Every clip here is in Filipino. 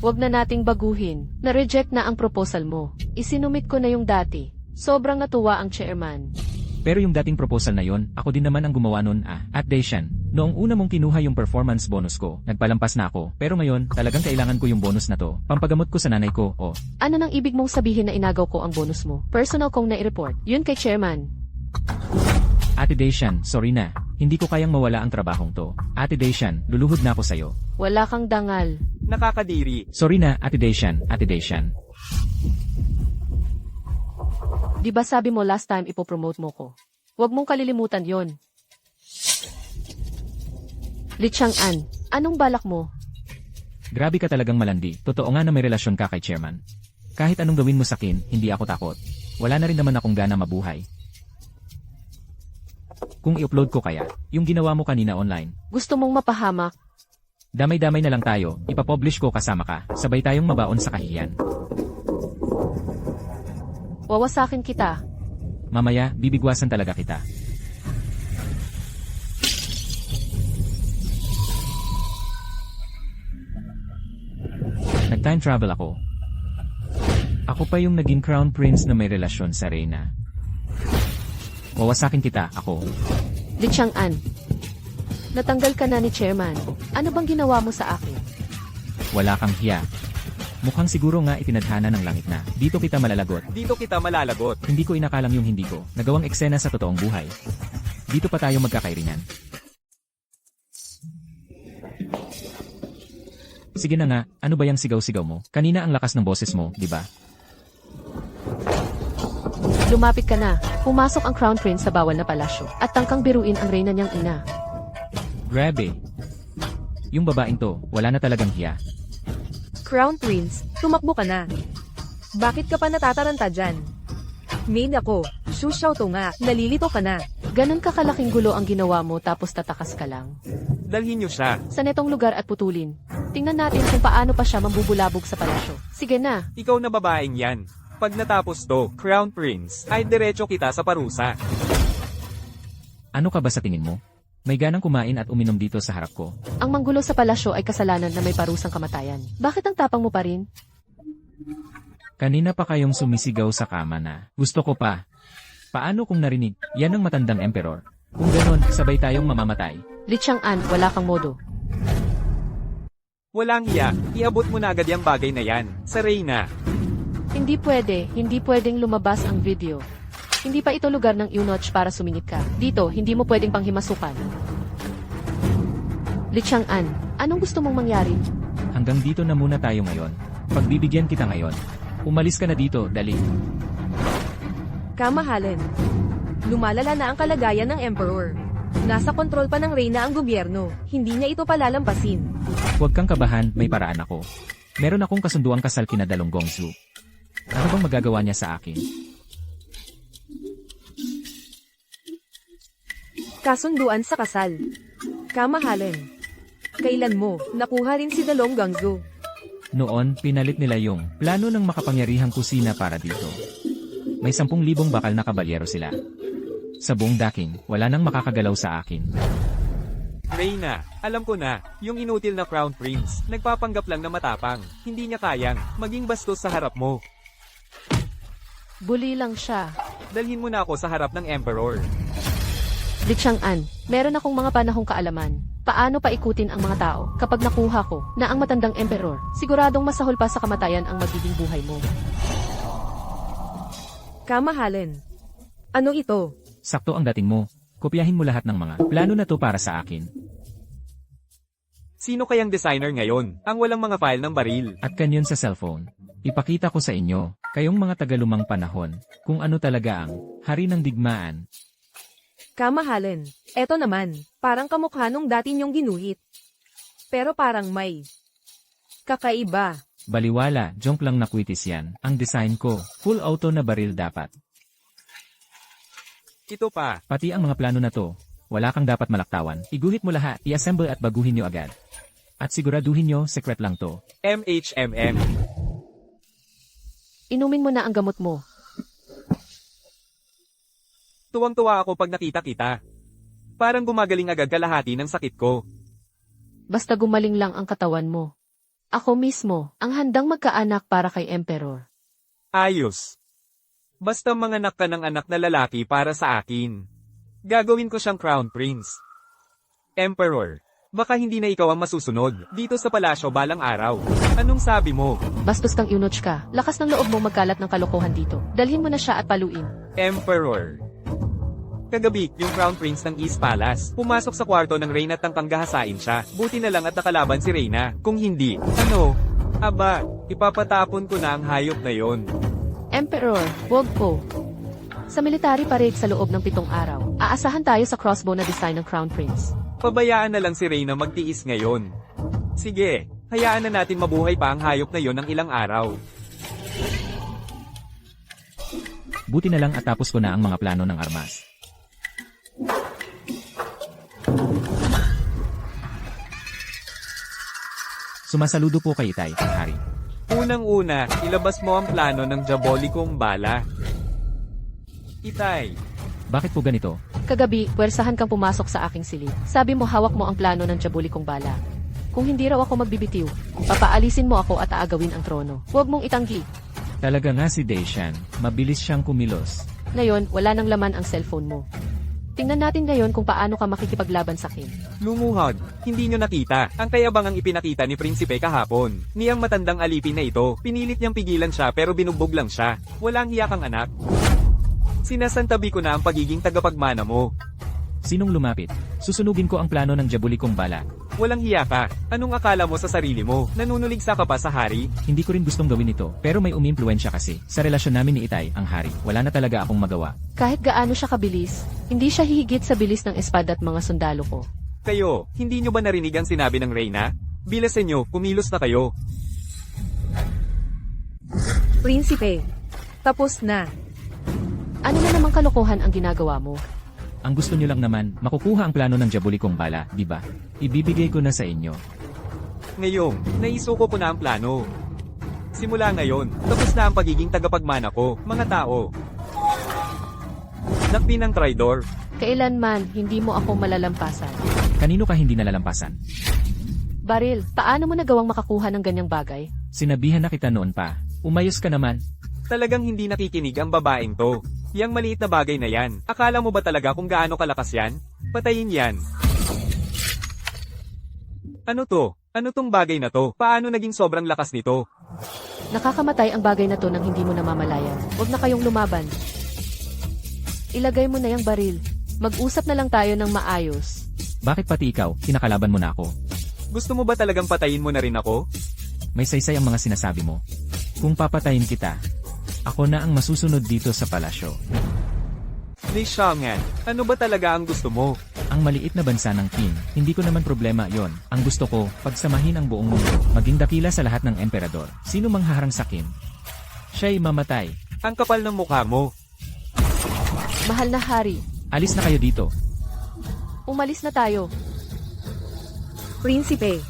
Wag na nating baguhin. Na-reject na ang proposal mo. Isinumit ko na yung dati. Sobrang natuwa ang chairman. Pero yung dating proposal na yon, ako din naman ang gumawa nun At Daishan, noong una mong kinuha yung performance bonus ko, nagpalampas na ako. Pero ngayon, talagang kailangan ko yung bonus na to. Pampagamot ko sa nanay ko, Ano nang ibig mong sabihin na inagaw ko ang bonus mo? Personal kong na-report. Yun kay chairman. Ate Daishan, sorry na. Hindi ko kayang mawala ang trabahong to. Ate Daishan, luluhod na ako sa'yo. Wala kang dangal. Nakakadiri. Sorry na, Ate Daishan, Ate Daishan. Di ba sabi mo last time ipopromote mo ko? Huwag mong kalilimutan yon. Li Chang'an, anong balak mo? Grabe ka talagang malandi. Totoo nga na may relasyon ka kay chairman. Kahit anong gawin mo sa akin, hindi ako takot. Wala na rin naman akong gana mabuhay. Kung i-upload ko kaya, yung ginawa mo kanina online. Gusto mong mapahamak? Damay-damay na lang tayo, ipapublish ko kasama ka, sabay tayong mabaon sa kahihiyan. Wawasakin kita. Mamaya, bibigwasan talaga kita. Nag-time travel ako. Ako pa yung naging crown prince na may relasyon sa Reyna. Wawasakin kita, ako. Li Chang'an, natanggal ka na ni chairman. Ano bang ginawa mo sa akin? Wala kang hiya. Mukhang siguro nga itinadhana ng langit na. Dito kita malalagot. Dito kita malalagot. Hindi ko inakalam yung hindi ko. Nagawang eksena sa totoong buhay. Dito pa tayo magkakairingan. Sige na nga, ano ba yung sigaw-sigaw mo? Kanina ang lakas ng boses mo, di ba? Lumapit ka na. Pumasok ang crown prince sa bawal na palasyo at tangkang biruin ang reyna niyang ina. Grabe. Yung babaeng to, wala na talagang hiya. Crown Prince, tumakbo ka na. Bakit ka pa natataranta dyan? Maid ako, Shushaw to nga, nalilito ka na. Ganon ka kalaking gulo ang ginawa mo tapos tatakas ka lang. Dalhin niyo siya. Sa netong lugar at putulin. Tingnan natin kung paano pa siya mambubulabog sa palasyo. Sige na. Ikaw na babaeng yan. Pag natapos to, Crown Prince, ay diretso kita sa parusa. Ano ka ba sa tingin mo? May ganang kumain at uminom dito sa harap ko. Ang manggulo sa palasyo ay kasalanan na may parusang kamatayan. Bakit ang tapang mo pa rin? Kanina pa kayong sumisigaw sa kama na. Gusto ko pa. Paano kung narinig? Yan ang matandang emperor. Kung ganon, sabay tayong mamamatay. Li Chang'an, wala kang modo. Walang iya, iabot mo na agad yung bagay na yan. Sa Reyna. Hindi pwedeng lumabas ang video. Hindi pa ito lugar ng Eunoch para sumingit ka. Dito, hindi mo pwedeng panghimasukan. Li Chang'an, anong gusto mong mangyari? Hanggang dito na muna tayo ngayon. Pagbibigyan kita ngayon. Umalis ka na dito, dali. Kamahalan. Lumalala na ang kalagayan ng Emperor. Nasa kontrol pa ng Reyna ang gobyerno. Hindi niya ito palalampasin. Huwag kang kabahan, may paraan ako. Meron akong kasunduang kasal kina Dalong Gongsu. Ano bang magagawa niya sa akin? Kasunduan sa kasal. Kamahalan. Kailan mo, nakuha rin si Dalong Gangzu. Noon, pinalit nila yung plano ng makapangyarihang kusina para dito. May 10,000 bakal na kabalyero sila. Sa buong daking, wala nang makakagalaw sa akin. Reyna, alam ko na, yung inutil na Crown Prince, nagpapanggap lang na matapang. Hindi niya kayang maging bastos sa harap mo. Bully lang siya. Dalhin mo na ako sa harap ng Emperor. Li Chang'an, meron akong mga panahong kaalaman. Paano paikutin ang mga tao kapag nakuha ko na ang matandang emperor? Siguradong masahol pa sa kamatayan ang magiging buhay mo. Kamahalan. Ano ito? Sakto ang dating mo. Kopyahin mo lahat ng mga plano na to para sa akin. Sino kayang designer ngayon, ang walang mga file ng baril? At kanyon sa cellphone. Ipakita ko sa inyo, kayong mga tagalumang panahon, kung ano talaga ang hari ng digmaan. Kamahalan. Eto naman, parang kamukha nung dati niyong ginuhit. Pero parang may kakaiba. Baliwala, junk lang na kwitis yan. Ang design ko, full auto na baril dapat. Ito pa. Pati ang mga plano na to, wala kang dapat malaktawan. Iguhit mo lahat, i-assemble at baguhin nyo agad. At siguraduhin nyo, secret lang to. MHMM. Inumin mo na ang gamot mo. Tuwang-tuwa ako pag nakita kita. Parang gumagaling agad kalahati ng sakit ko. Basta gumaling lang ang katawan mo. Ako mismo, ang handang magkaanak para kay Emperor. Ayos. Basta manganak ka ng anak na lalaki para sa akin. Gagawin ko siyang Crown Prince. Emperor, baka hindi na ikaw ang masusunod dito sa palasyo balang araw. Anong sabi mo? Bastos kang Eunuch ka. Lakas ng loob mo magkalat ng kalokohan dito. Dalhin mo na siya at paluin. Emperor. Kagabi, yung Crown Prince ng East Palace, pumasok sa kwarto ng Reyna at tangkang gahasain siya. Buti na lang at nakalaban si Reyna. Kung hindi, ano? Aba, ipapatapon ko na ang hayop na yon. Emperor, wag po. Sa military parade sa loob ng 7 araw, aasahan tayo sa crossbow na design ng Crown Prince. Pabayaan na lang si Reyna magtiis ngayon. Sige, hayaan na natin mabuhay pa ang hayop na yon ng ilang araw. Buti na lang at tapos ko na ang mga plano ng armas. Sumasaludo po kay Itay, ang hari. Unang-una, ilabas mo ang plano ng diabolikong bala. Itay, Bakit po ganito? Kagabi, puwersahan kang pumasok sa aking silid. Sabi mo hawak mo ang plano ng diabolikong bala. Kung hindi raw ako magbibitiw, papaalisin mo ako at aagawin ang trono. Huwag mong itanggi. Talaga nga si Daishan, mabilis siyang kumilos. Ngayon, wala nang laman ang cellphone mo. Tingnan natin ngayon kung paano ka makikipaglaban sa akin. lumuhod, hindi nyo nakita. Ang kayabangang ipinakita ni Prinsipe kahapon. Niyang matandang alipin na ito, pinilit niyang pigilan siya pero binugbog lang siya. Walang hiya kang anak. Sinasantabi ko na ang pagiging tagapagmana mo. Sinong lumapit? Susunugin ko ang plano ng diabolikong bala. Walang hiya ka. Anong akala mo sa sarili mo? Nanunuligsa ka pa sa hari? Hindi ko rin gustong gawin ito, pero may umimpluwensya kasi. Sa relasyon namin ni Itay, ang hari, wala na talaga akong magawa. Kahit gaano siya kabilis, hindi siya hihigit sa bilis ng espada at mga sundalo ko. Kayo, hindi nyo ba narinig ang sinabi ng Reyna? Bilasin nyo, kumilos na kayo. Prinsipe, tapos na. Ano na namang kalokohan ang ginagawa mo? Ang gusto nyo lang naman, makukuha ang plano ng diabolikong bala, di ba? Ibibigay ko na sa inyo. Ngayong, naisuko ko na ang plano. Simula ngayon, tapos na ang pagiging tagapagmana ko, mga tao. Nakpin ang traidor. Kailanman, hindi mo ako malalampasan. Kanino ka hindi nalalampasan? Baril, paano mo nagawang makakuha ng ganyang bagay? Sinabihan na kita noon pa. Umayos ka naman. Talagang hindi nakikinig ang babaeng to. Yang maliit na bagay na yan, akala mo ba talaga kung gaano kalakas yan? Patayin yan. Ano to? Ano tong bagay na to? Paano naging sobrang lakas nito? Nakakamatay ang bagay na to nang hindi mo namamalayan. Huwag na kayong lumaban. Ilagay mo na yung baril. Mag-usap na lang tayo ng maayos. Bakit pati ikaw, kinakalaban mo na ako? Gusto mo ba talagang patayin mo na rin ako? May saysay ang mga sinasabi mo. Kung papatayin kita, ako na ang masusunod dito sa palasyo. Ni Xiangan, ano ba talaga ang gusto mo? Ang maliit na bansa ng Qin, hindi ko naman problema yon. Ang gusto ko, pagsamahin ang buong mundo, maging dakila sa lahat ng emperador. Sino mang haharang sa Qin? Siya'y mamatay. Ang kapal ng mukha mo. Mahal na hari, Alis na kayo dito. umalis na tayo. Prinsipe,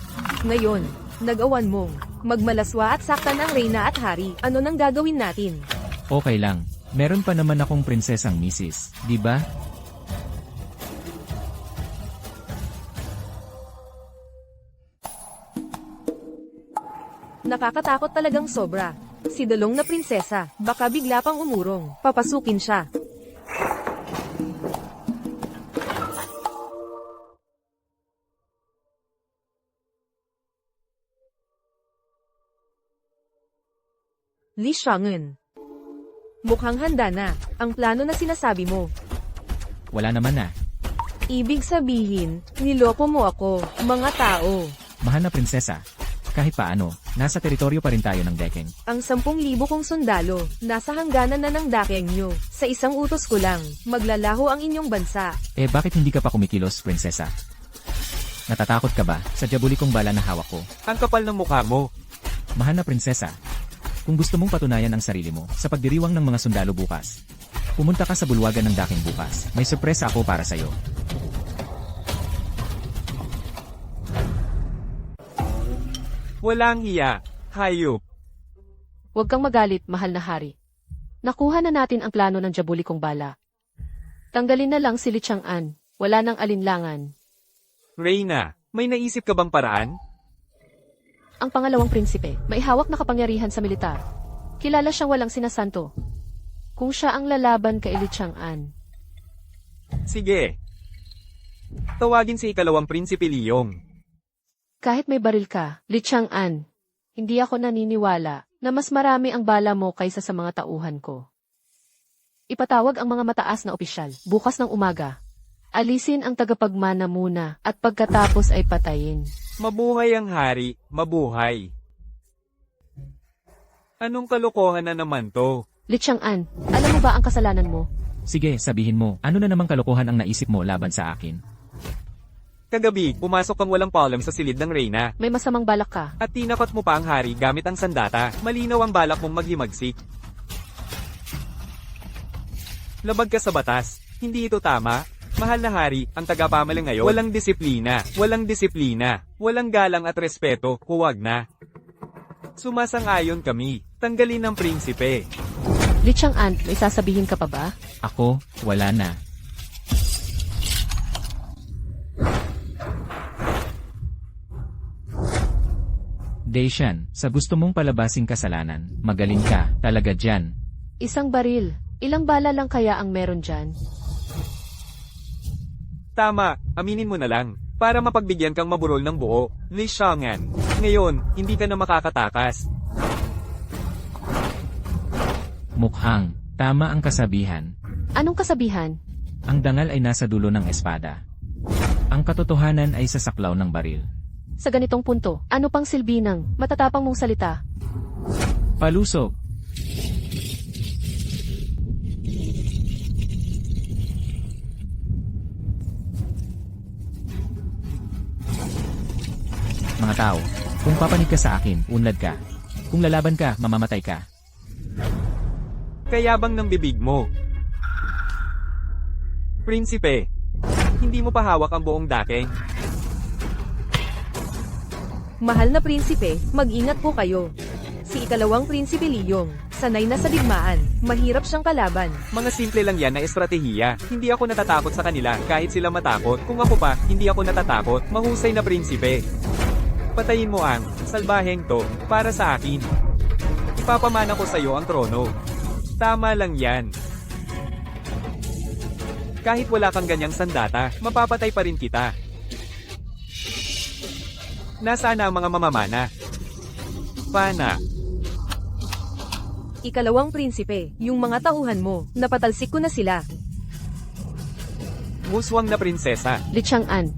ngayon, nag-awan mong magmalaswa at saktan ang Reyna at Hari. Ano nang gagawin natin? Okay lang. Meron pa naman akong prinsesang misis, di ba? Nakakatakot talagang sobra. Si Dalong na prinsesa, baka bigla pang umurong. Papasukin siya. Li Xiangen. Mukhang handa na ang plano na sinasabi mo. Wala naman na. Ibig sabihin, niloko mo ako, mga tao. Mahal na prinsesa. Kahit paano, nasa teritoryo pa rin tayo ng Dekeng. Ang 10,000 kong sundalo, nasa hangganan na ng dakeng nyo. Sa isang utos ko lang, maglalaho ang inyong bansa. Eh bakit hindi ka pa kumikilos, prinsesa? Natatakot ka ba sa diabolikong bala na hawak ko? Ang kapal ng mukha mo. Mahal na prinsesa, kung gusto mong patunayan ang sarili mo sa pagdiriwang ng mga sundalo bukas, pumunta ka sa bulwagan ng Daking bukas. May sorpresa ako para sa'yo. Walang hiya. Hayop. Huwag kang magalit, mahal na hari. Nakuha na natin ang plano ng diabolikong bala. Tanggalin na lang si Li Chang'an. Wala nang alinlangan. Reyna, may naisip ka bang paraan? ang pangalawang prinsipe, may hawak na kapangyarihan sa militar. Kilala siyang walang sinasanto. Kung siya ang lalaban kay Li Chang'an, Sige. Tawagin si ikalawang prinsipe Liyong. kahit may baril ka, Li Chang'an, hindi ako naniniwala na mas marami ang bala mo kaysa sa mga tauhan ko. Ipatawag ang mga mataas na opisyal, bukas ng umaga. Alisin ang tagapagmana muna at pagkatapos ay patayin. Mabuhay ang hari, mabuhay. Anong kalokohan na naman to? Li Chang'an, alam mo ba ang kasalanan mo? Sige, sabihin mo, ano na namang kalokohan ang naisip mo laban sa akin? Kagabi, pumasok kang walang palem sa silid ng reyna. May masamang balak ka. At tinakot mo pa ang hari gamit ang sandata. Malinaw ang balak mong maghimagsik. Labag ka sa batas. Hindi ito tama. Mahal na hari, ang tagapamaling ngayon, walang disiplina, walang galang at respeto, huwag na. Sumasang-ayon kami, tanggalin ang prinsipe. Li Chang'an, may sasabihin ka pa ba? Ako, wala na. Daishan, sa gusto mong palabasing kasalanan, magaling ka, talaga dyan. Isang baril. Ilang bala lang kaya ang meron dyan? Tama, aminin mo na lang, para mapagbigyan kang maburol ng buo, Li Chang'an. Ngayon, hindi ka na makakatakas. Mukhang, tama ang kasabihan. Anong kasabihan? Ang dangal ay nasa dulo ng espada. Ang katotohanan ay sa saklaw ng baril. Sa ganitong punto, ano pang silbi ng matatapang mong salita? Palusog. Mga tao, kung papanig ka sa akin, unlad ka. Kung lalaban ka, mamamatay ka. Kayabang ng bibig mo. Prinsipe, hindi mo pa hawak ang buong daking. Mahal na prinsipe, mag-ingat po kayo. Si ikalawang prinsipe Liyong, sanay na sa digmaan, mahirap siyang kalaban. Mga simple lang yan na estratehiya. Hindi ako natatakot sa kanila kahit sila matakot. Kung ako pa, hindi ako natatakot. Mahusay na prinsipe. Patayin mo ang salbaheng to para sa akin. Ipapamana ko sa iyo ang trono. Tama lang yan. Kahit wala kang ganyang sandata, mapapatay pa rin kita. Nasaan ang mga mamamana? Pana. Ikalawang prinsipe, yung mga tauhan mo, napatalsik ko na sila. Muswang na prinsesa. Li Chang'an,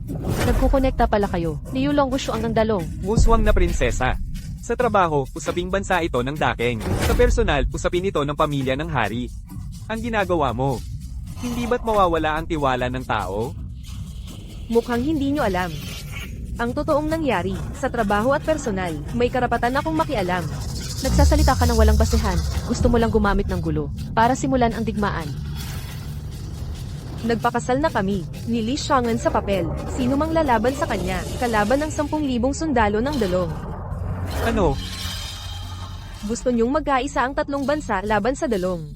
nagkukonekta pala kayo. Ni Yulong Wushuang ng dalong. Muswang na prinsesa. Sa trabaho, usaping bansa ito ng daking. Sa personal, usapin ito ng pamilya ng hari. Ang ginagawa mo, hindi ba't mawawala ang tiwala ng tao? Mukhang hindi nyo alam. Ang totoong nangyari, sa trabaho at personal, may karapatan akong makialam. Nagsasalita ka ng walang basehan. Gusto mo lang gumamit ng gulo para simulan ang digmaan. Nagpakasal na kami, ni Li Chang'an sa papel. Sino mang lalaban sa kanya, kalaban ng 10,000 sundalo ng dalong. Ano? Gusto nyong magkaisa ang tatlong bansa laban sa dalong.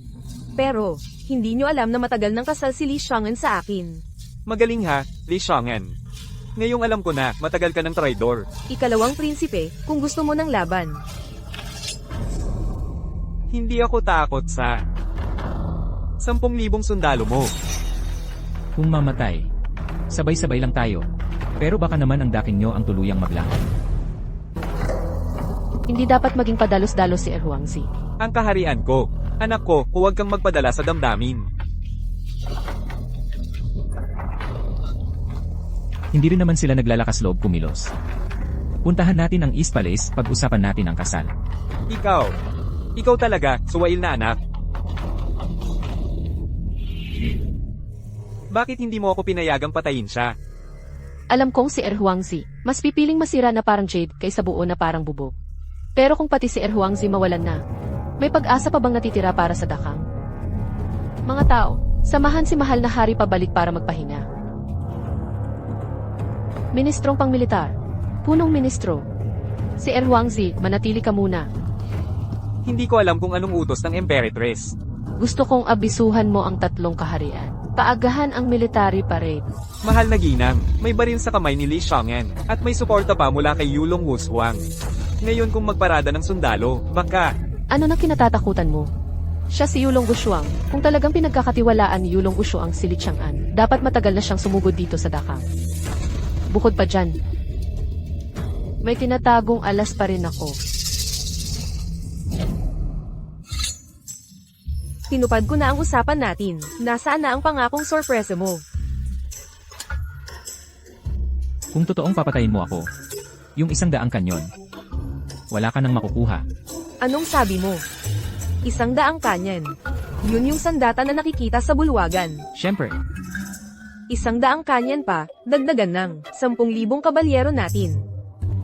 Pero, hindi nyo alam na matagal nang kasal si Li Chang'an sa akin. Magaling ha, Li Chang'an. Ngayong alam ko na, matagal ka ng traidor. Ikalawang prinsipe, kung gusto mo ng laban. Hindi ako takot sa 10,000 sundalo mo. Kung mamatay, sabay-sabay lang tayo. Pero baka naman ang daking nyo ang tuluyang maglaho. Hindi dapat maging padalos-dalos si Erhuangzi. Ang kaharian ko. Anak ko, huwag kang magpadala sa damdamin. Hindi rin naman sila naglalakas loob kumilos. Puntahan natin ang East Palace, pag-usapan natin ang kasal. Ikaw talaga, suwail na anak. Bakit hindi mo ako pinayagang patayin siya? Alam kong si Erhuangzi, mas pipiling masira na parang jade kaysa buo na parang bubog. Pero kung pati si Erhuangzi mawalan na, may pag-asa pa bang natitira para sa dakang? Mga tao, samahan si mahal na hari pabalik para magpahinga. Ministrong pangmilitar, punong ministro. Si Erhuangzi, manatili ka muna. Hindi ko alam kung anong utos ng Emperatress. Gusto kong abisuhan mo ang tatlong kaharian. Paagahan ang military parade. Mahal na ginang, may baril sa kamay ni Li Chang'an, at may suporta pa mula kay Yulong Wushuang. Ngayon kung magparada ng sundalo, baka... Ano na kinatatakutan mo? Siya si Yulong Gushuang. Kung talagang pinagkakatiwalaan ni Yulong Gushuang si Li Chang'an, dapat matagal na siyang sumugod dito sa Dakang. Bukod pa dyan, may tinatagong alas pa rin ako. Tinupad ko na ang usapan natin. Nasaan na ang pangakong sorpresa mo? Kung totoong papatayin mo ako, yung 100 kanyon, wala ka nang makukuha. Anong sabi mo? 100 kanyan. Yun yung sandata na nakikita sa bulwagan. Siyempre, 100 kanyan pa, dagdagan ng 10,000 kabalyero natin.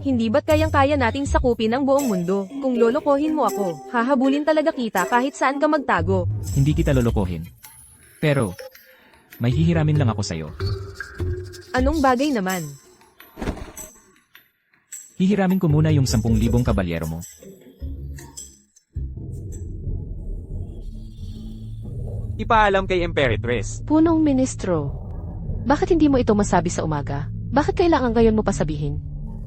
Hindi ba't kayang-kaya nating sakupin ang buong mundo? Kung lolokohin mo ako, hahabulin talaga kita kahit saan ka magtago. hindi kita lolokohin. Pero, may hihiramin lang ako sa'yo. Anong bagay naman? Hihiramin ko muna yung 10,000 kabalyero mo. Ipaalam kay Emperatress. Punong ministro, bakit hindi mo ito masabi sa umaga? Bakit kailangan ngayon mo pa sabihin?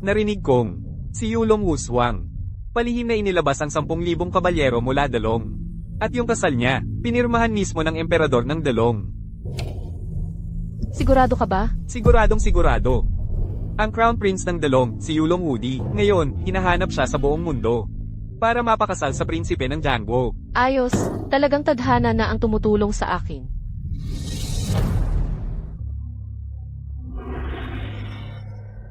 Narinig kong, si Yulong Wuswang. Palihim na inilabas ang 10,000 kabalyero mula Dalong. At yung kasal niya, pinirmahan mismo ng emperador ng Dalong. Sigurado ka ba? Siguradong sigurado. Ang Crown Prince ng Dalong, si Yulong Wudi, ngayon, hinahanap siya sa buong mundo. Para mapakasal sa prinsipe ng Jiangguo. Ayos, talagang tadhana na ang tumutulong sa akin.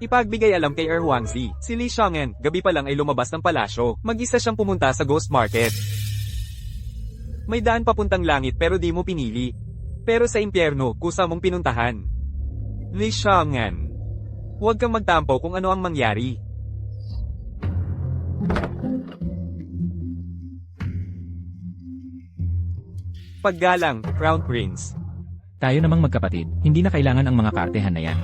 Ipagbigay alam kay Erhuangzi, si Li Xiang'an, gabi pa lang ay lumabas ng palasyo, mag-isa siyang pumunta sa Ghost Market. May daan papuntang langit pero di mo pinili. Pero sa impyerno, kusa mong pinuntahan. Li Xiang'an, huwag kang magtampo kung ano ang mangyari. Paggalang, Crown Prince. Tayo namang magkapatid, hindi na kailangan ang mga kaartehan na yan.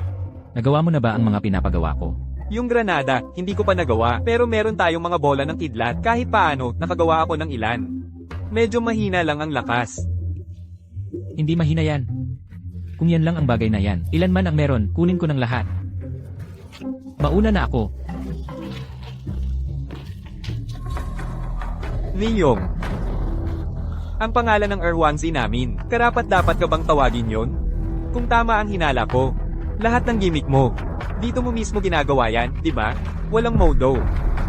Nagawa mo na ba ang mga pinapagawa ko? Yung granada, hindi ko pa nagawa, pero meron tayong mga bola ng kidlat, kahit paano, nakagawa ako ng ilan. Medyo mahina lang ang lakas. Hindi mahina yan. Kung yan lang ang bagay na yan, ilan man ang meron, kunin ko ng lahat. Mauna na ako. Liyong. Ang pangalan ng Erhuangzi namin, karapat-dapat ka bang tawagin yon? Kung tama ang hinala ko, lahat ng gimmick mo, dito mo mismo ginagawa yan, di ba? Walang modo.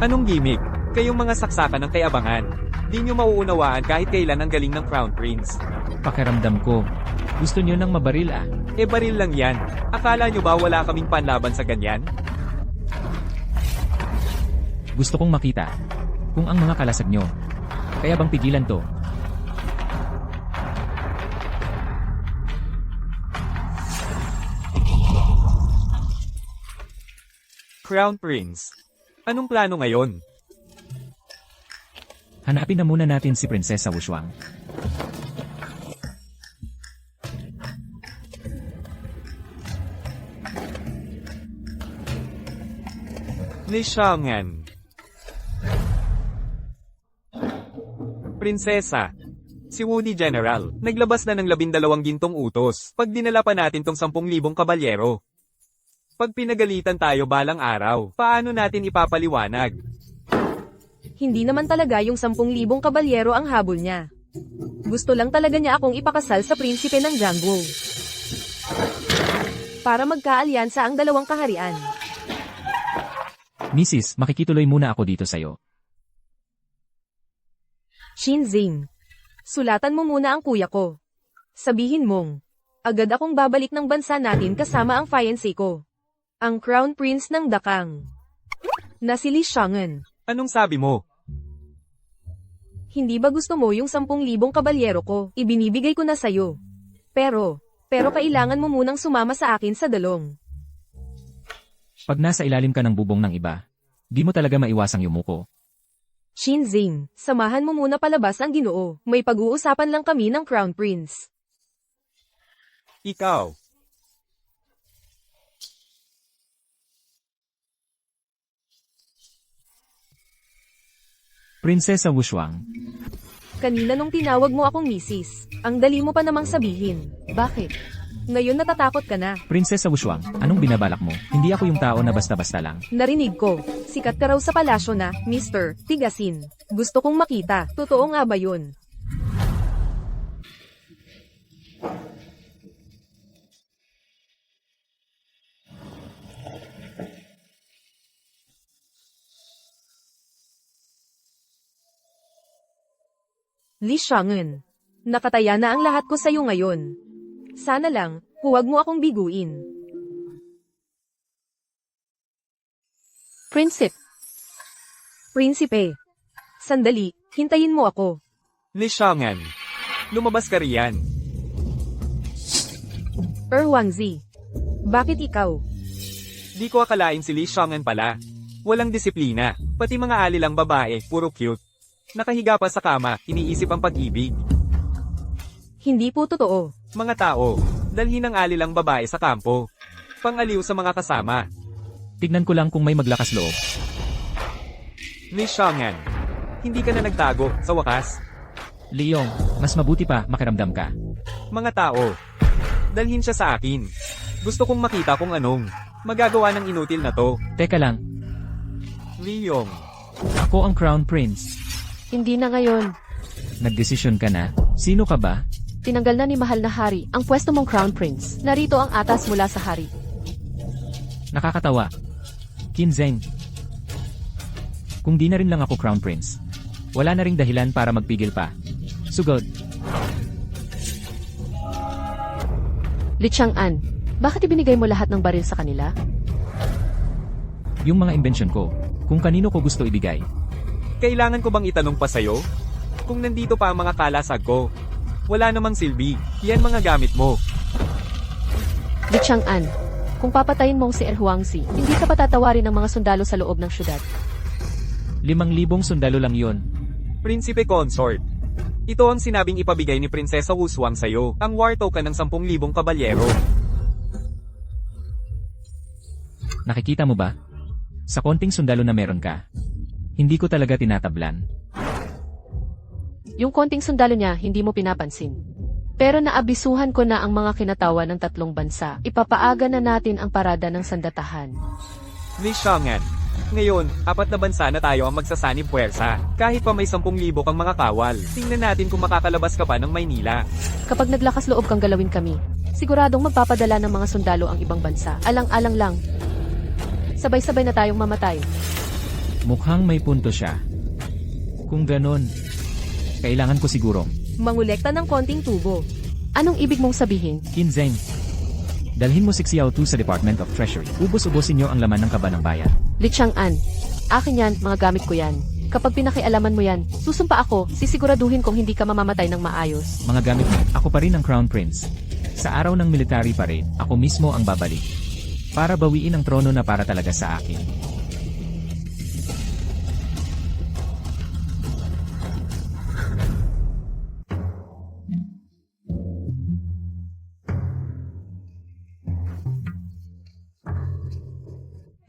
Anong gimmick? Kayong mga saksakan ng kayabangan. Di nyo mauunawaan kahit kailan ang galing ng Crown Prince. Pakiramdam ko. Gusto nyo nang mabaril ah. E baril lang yan. Akala nyo ba wala kaming panlaban sa ganyan? Gusto kong makita kung ang mga kalasag nyo. Kaya bang pigilan to? Crown Prince. Anong plano ngayon? Hanapin na muna natin si Prinsesa Wushuang. Li Xiang'an. Prinsesa. Si Wudi General, naglabas na ng 12 gintong utos, pag dinala pa natin tong 10,000 kabalyero. Pag pinagalitan tayo balang araw, paano natin ipapaliwanag? Hindi naman talaga yung 10,000 kabalyero ang habol niya. Gusto lang talaga niya akong ipakasal sa prinsipe ng Jiangguo. Para magkaalyansa ang dalawang kaharian. Mrs., makikituloy muna ako dito sa'yo. Shinzing. Sulatan mo muna ang kuya ko. Sabihin mong, agad akong babalik ng bansa natin kasama ang fiancé ko. Ang Crown Prince ng Dakang. Na si Li Xiang'an. Anong sabi mo? Hindi ba gusto mo yung 10,000 kabalyero ko? Ibinibigay ko na sa'yo. Pero kailangan mo munang sumama sa akin sa Dalong. Pag nasa ilalim ka ng bubong ng iba, di mo talaga maiwasang yumuko. Shinzing, samahan mo muna palabas ang Ginoo. May pag-uusapan lang kami ng Crown Prince. Ikaw. Prinsesa Wushuang, Kanina nung tinawag mo akong misis, ang dali mo pa namang sabihin. Bakit? Ngayon natatakot ka na. Prinsesa Wushuang, anong binabalak mo? Hindi ako yung tao na basta-basta lang. Narinig ko. Sikat ka raw sa palasyo na, Mr. Tigasin. Gusto kong makita. Totoo nga ba yun? Li Xiang'en. Nakataya na ang lahat ko sa'yo ngayon. Sana lang, huwag mo akong biguin. Prinsip, Prinsipe. Sandali, hintayin mo ako. Li Xiang'an, lumabas ka riyan. Wangzi. Bakit ikaw? Di ko akalain si Li Xiang'an pala. Walang disiplina, pati mga alilang babae, puro cute. Nakahiga pa sa kama, iniisip ang pag-ibig. Hindi po totoo. Mga tao, dalhin ang alilang babae sa kampo. Pangaliw sa mga kasama. Tignan ko lang kung may maglakas loob. Li Xiang'an, hindi ka na nagtago, sa wakas. Leong, mas mabuti pa makiramdam ka. Mga tao, dalhin siya sa akin. Gusto kong makita kung anong magagawa ng inutil na to. Teka lang, Leong, ako ang Crown Prince. hindi na ngayon. Nagdesisyon ka na? Sino ka ba? Tinanggal na ni Mahal na Hari ang pwesto mong Crown Prince. Narito ang atas mula sa Hari. Nakakatawa. Qin Zheng. Kung di na rin lang ako Crown Prince, wala na ring dahilan para magpigil pa. Sugod. Li Xiang'an, bakit ibinigay mo lahat ng baril sa kanila? Yung mga imbensyon ko, kung kanino ko gusto ibigay. kailangan ko bang itanong pa sa'yo? Kung nandito pa ang mga kalasag ko, wala namang silbi. Yan mga gamit mo. Li Xiang'an, kung papatayin mong si Wangzi, hindi ka patatawarin ng mga sundalo sa loob ng syudad. 5,000 sundalo lang yon. Prinsipe Consort. Ito ang sinabing ipabigay ni Prinsesa Wushuang sa'yo, ang war token ng 10,000 kabalyero. Nakikita mo ba? Sa konting sundalo na meron ka, hindi ko talaga tinatablan. Yung konting sundalo niya, hindi mo pinapansin. Pero naabisuhan ko na ang mga kinatawa ng 3 bansa. Ipapaaga na natin ang parada ng sandatahan. Li Xiang'an. Ngayon, 4 na bansa na tayo ang magsasanib puwersa. Kahit pa may 10,000 kang mga kawal. Tingnan natin kung makakalabas ka pa ng Maynila. Kapag naglakas loob kang galawin kami, siguradong magpapadala ng mga sundalo ang ibang bansa. Alang-alang lang. Sabay-sabay na tayong mamatay. Mukhang may punto siya. Kung ganon, kailangan ko sigurong. Mangolekta ng konting tubo. Anong ibig mong sabihin? Qin Zheng, dalhin mo si Xiao Tu sa Department of Treasury. Ubos-ubosin niyo ang laman ng kaba ng bayan. Li Xiang'an, akin yan, mga gamit ko yan. Kapag pinakialaman mo yan, susumpa ako, sisiguraduhin kong hindi ka mamamatay ng maayos. Mga gamit mo, ako pa rin ang Crown Prince. Sa araw ng military parade, ako mismo ang babalik. Para bawiin ang trono na para talaga sa akin.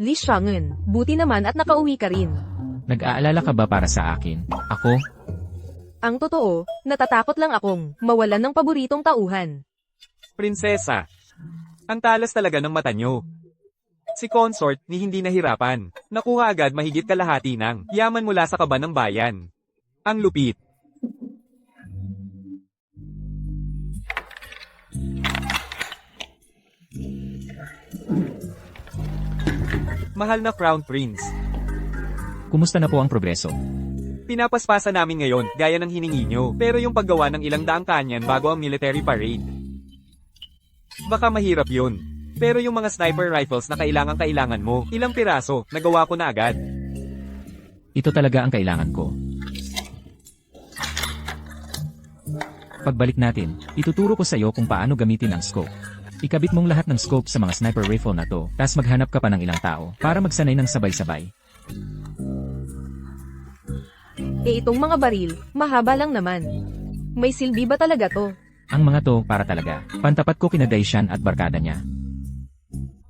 Li Xiang'en, buti naman at nakauwi ka rin. Nag-aalala ka ba para sa akin? Ako? Ang totoo, natatakot lang akong mawalan ng paboritong tauhan. Prinsesa. Ang talas talaga ng mata nyo. Si Consort ni hindi nahirapan. Nakuha agad mahigit kalahati ng yaman mula sa kaba ng bayan. Ang lupit. Mahal na Crown Prince. Kumusta na po ang progreso? Pinapaspasa namin ngayon, gaya ng hiningi nyo, pero yung paggawa ng ilang daang kanyan bago ang military parade. Baka mahirap yun. Pero yung mga sniper rifles na kailangan mo, ilang piraso, nagawa ko na agad. Ito talaga ang kailangan ko. Pagbalik natin, ituturo ko sa iyo kung paano gamitin ang scope. Ikabit mong lahat ng scope sa mga sniper rifle na to, tas maghanap ka pa ng ilang tao para magsanay ng sabay-sabay. Itong mga baril, mahaba lang naman. May silbi ba talaga to? Ang mga to para talaga. Pantapat ko kina Daishan at barkada niya.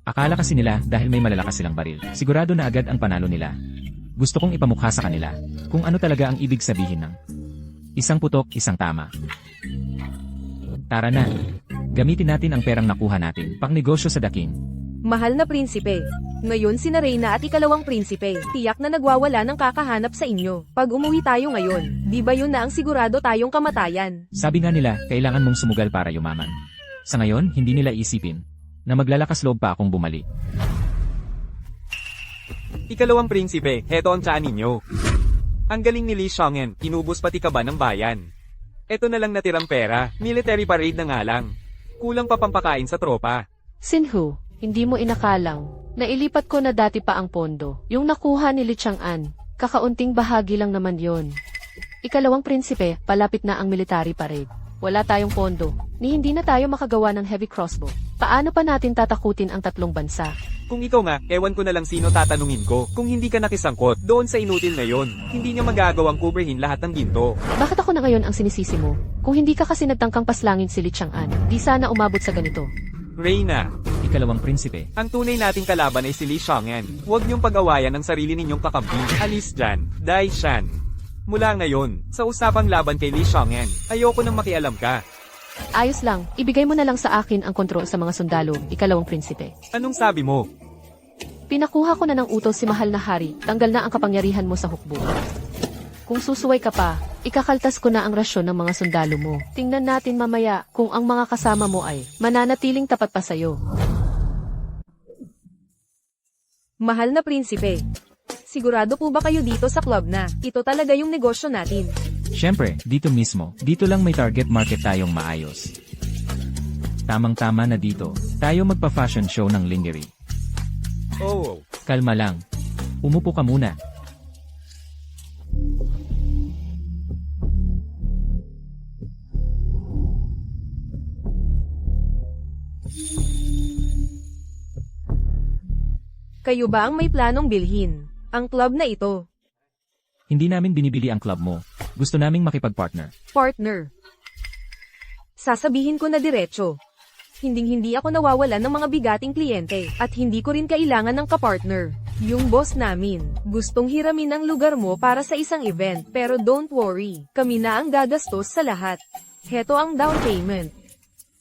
Akala kasi nila dahil may malalakas silang baril, sigurado na agad ang panalo nila. Gusto kong ipamukha sa kanila kung ano talaga ang ibig sabihin ng isang putok, isang tama. Tara na. Gamitin natin ang perang nakuha natin, pangnegosyo sa daking. Mahal na prinsipe. Ngayon sina Reyna at ikalawang prinsipe, tiyak na nagwawala ng kakahanap sa inyo. Pag umuwi tayo ngayon, di ba yun na ang sigurado tayong kamatayan? Sabi nga nila, kailangan mong sumugal para yumaman. Sa ngayon, hindi nila isipin na maglalakas loob pa akong bumalik. Ikalawang prinsipe, heto ang tiyan ninyo. Ang galing ni Li Xiong'an, inubos pati kaba ng bayan. Eto na lang natirang pera, military parade na nga lang. Kulang pa pampakain sa tropa. Sinhu, hindi mo inakalang. Nailipat ko na dati pa ang pondo. Yung nakuha ni Li Chang'an, kakaunting bahagi lang naman yon. Ikalawang prinsipe, palapit na ang military parade. Wala tayong pondo, ni hindi na tayo makagawa ng heavy crossbow. Paano pa natin tatakutin ang tatlong bansa? Kung ikaw nga, ewan ko na lang sino tatanungin ko. Kung hindi ka nakisangkot, doon sa inutil na yon, hindi niya magagawang kuberhin lahat ng ginto. Bakit ako na ngayon ang sinisisi mo? Kung hindi ka kasi nagtangkang paslangin si Li Chang'an, di sana umabot sa ganito. Reyna, Ikalawang prinsipe, ang tunay nating kalaban ay si Li Xiong'an. Huwag niyong pag-awayan ang sarili ninyong kakampi. Alis dyan, Dai Shan. Mula ngayon, sa usapang laban kay Li Xiong'an, ayoko nang makialam ka. Ayos lang, ibigay mo na lang sa akin ang kontrol sa mga sundalo, ikalawang prinsipe. Anong sabi mo? Pinakuha ko na ng utos si mahal na hari, tanggal na ang kapangyarihan mo sa hukbo. Kung susuway ka pa, ikakaltas ko na ang rasyon ng mga sundalo mo. Tingnan natin mamaya kung ang mga kasama mo ay mananatiling tapat pa sa'yo. Mahal na prinsipe. Sigurado po ba kayo dito sa club na ito talaga yung negosyo natin? syempre, dito mismo, dito lang may target market tayong maayos. Tamang-tama na dito, tayo magpa-fashion show ng lingerie. Oh, Kalma lang. Umupo ka muna. Kayo ba ang may planong bilhin ang club na ito? Hindi namin binibili ang club mo. Gusto naming makipag-partner. Partner. Sasabihin ko na diretso. Hinding-hindi ako nawawalan ng mga bigating kliyente at hindi ko rin kailangan ng kapartner. Yung boss namin, gustong hiramin ang lugar mo para sa isang event pero don't worry, kami na ang gagastos sa lahat. Heto ang down payment.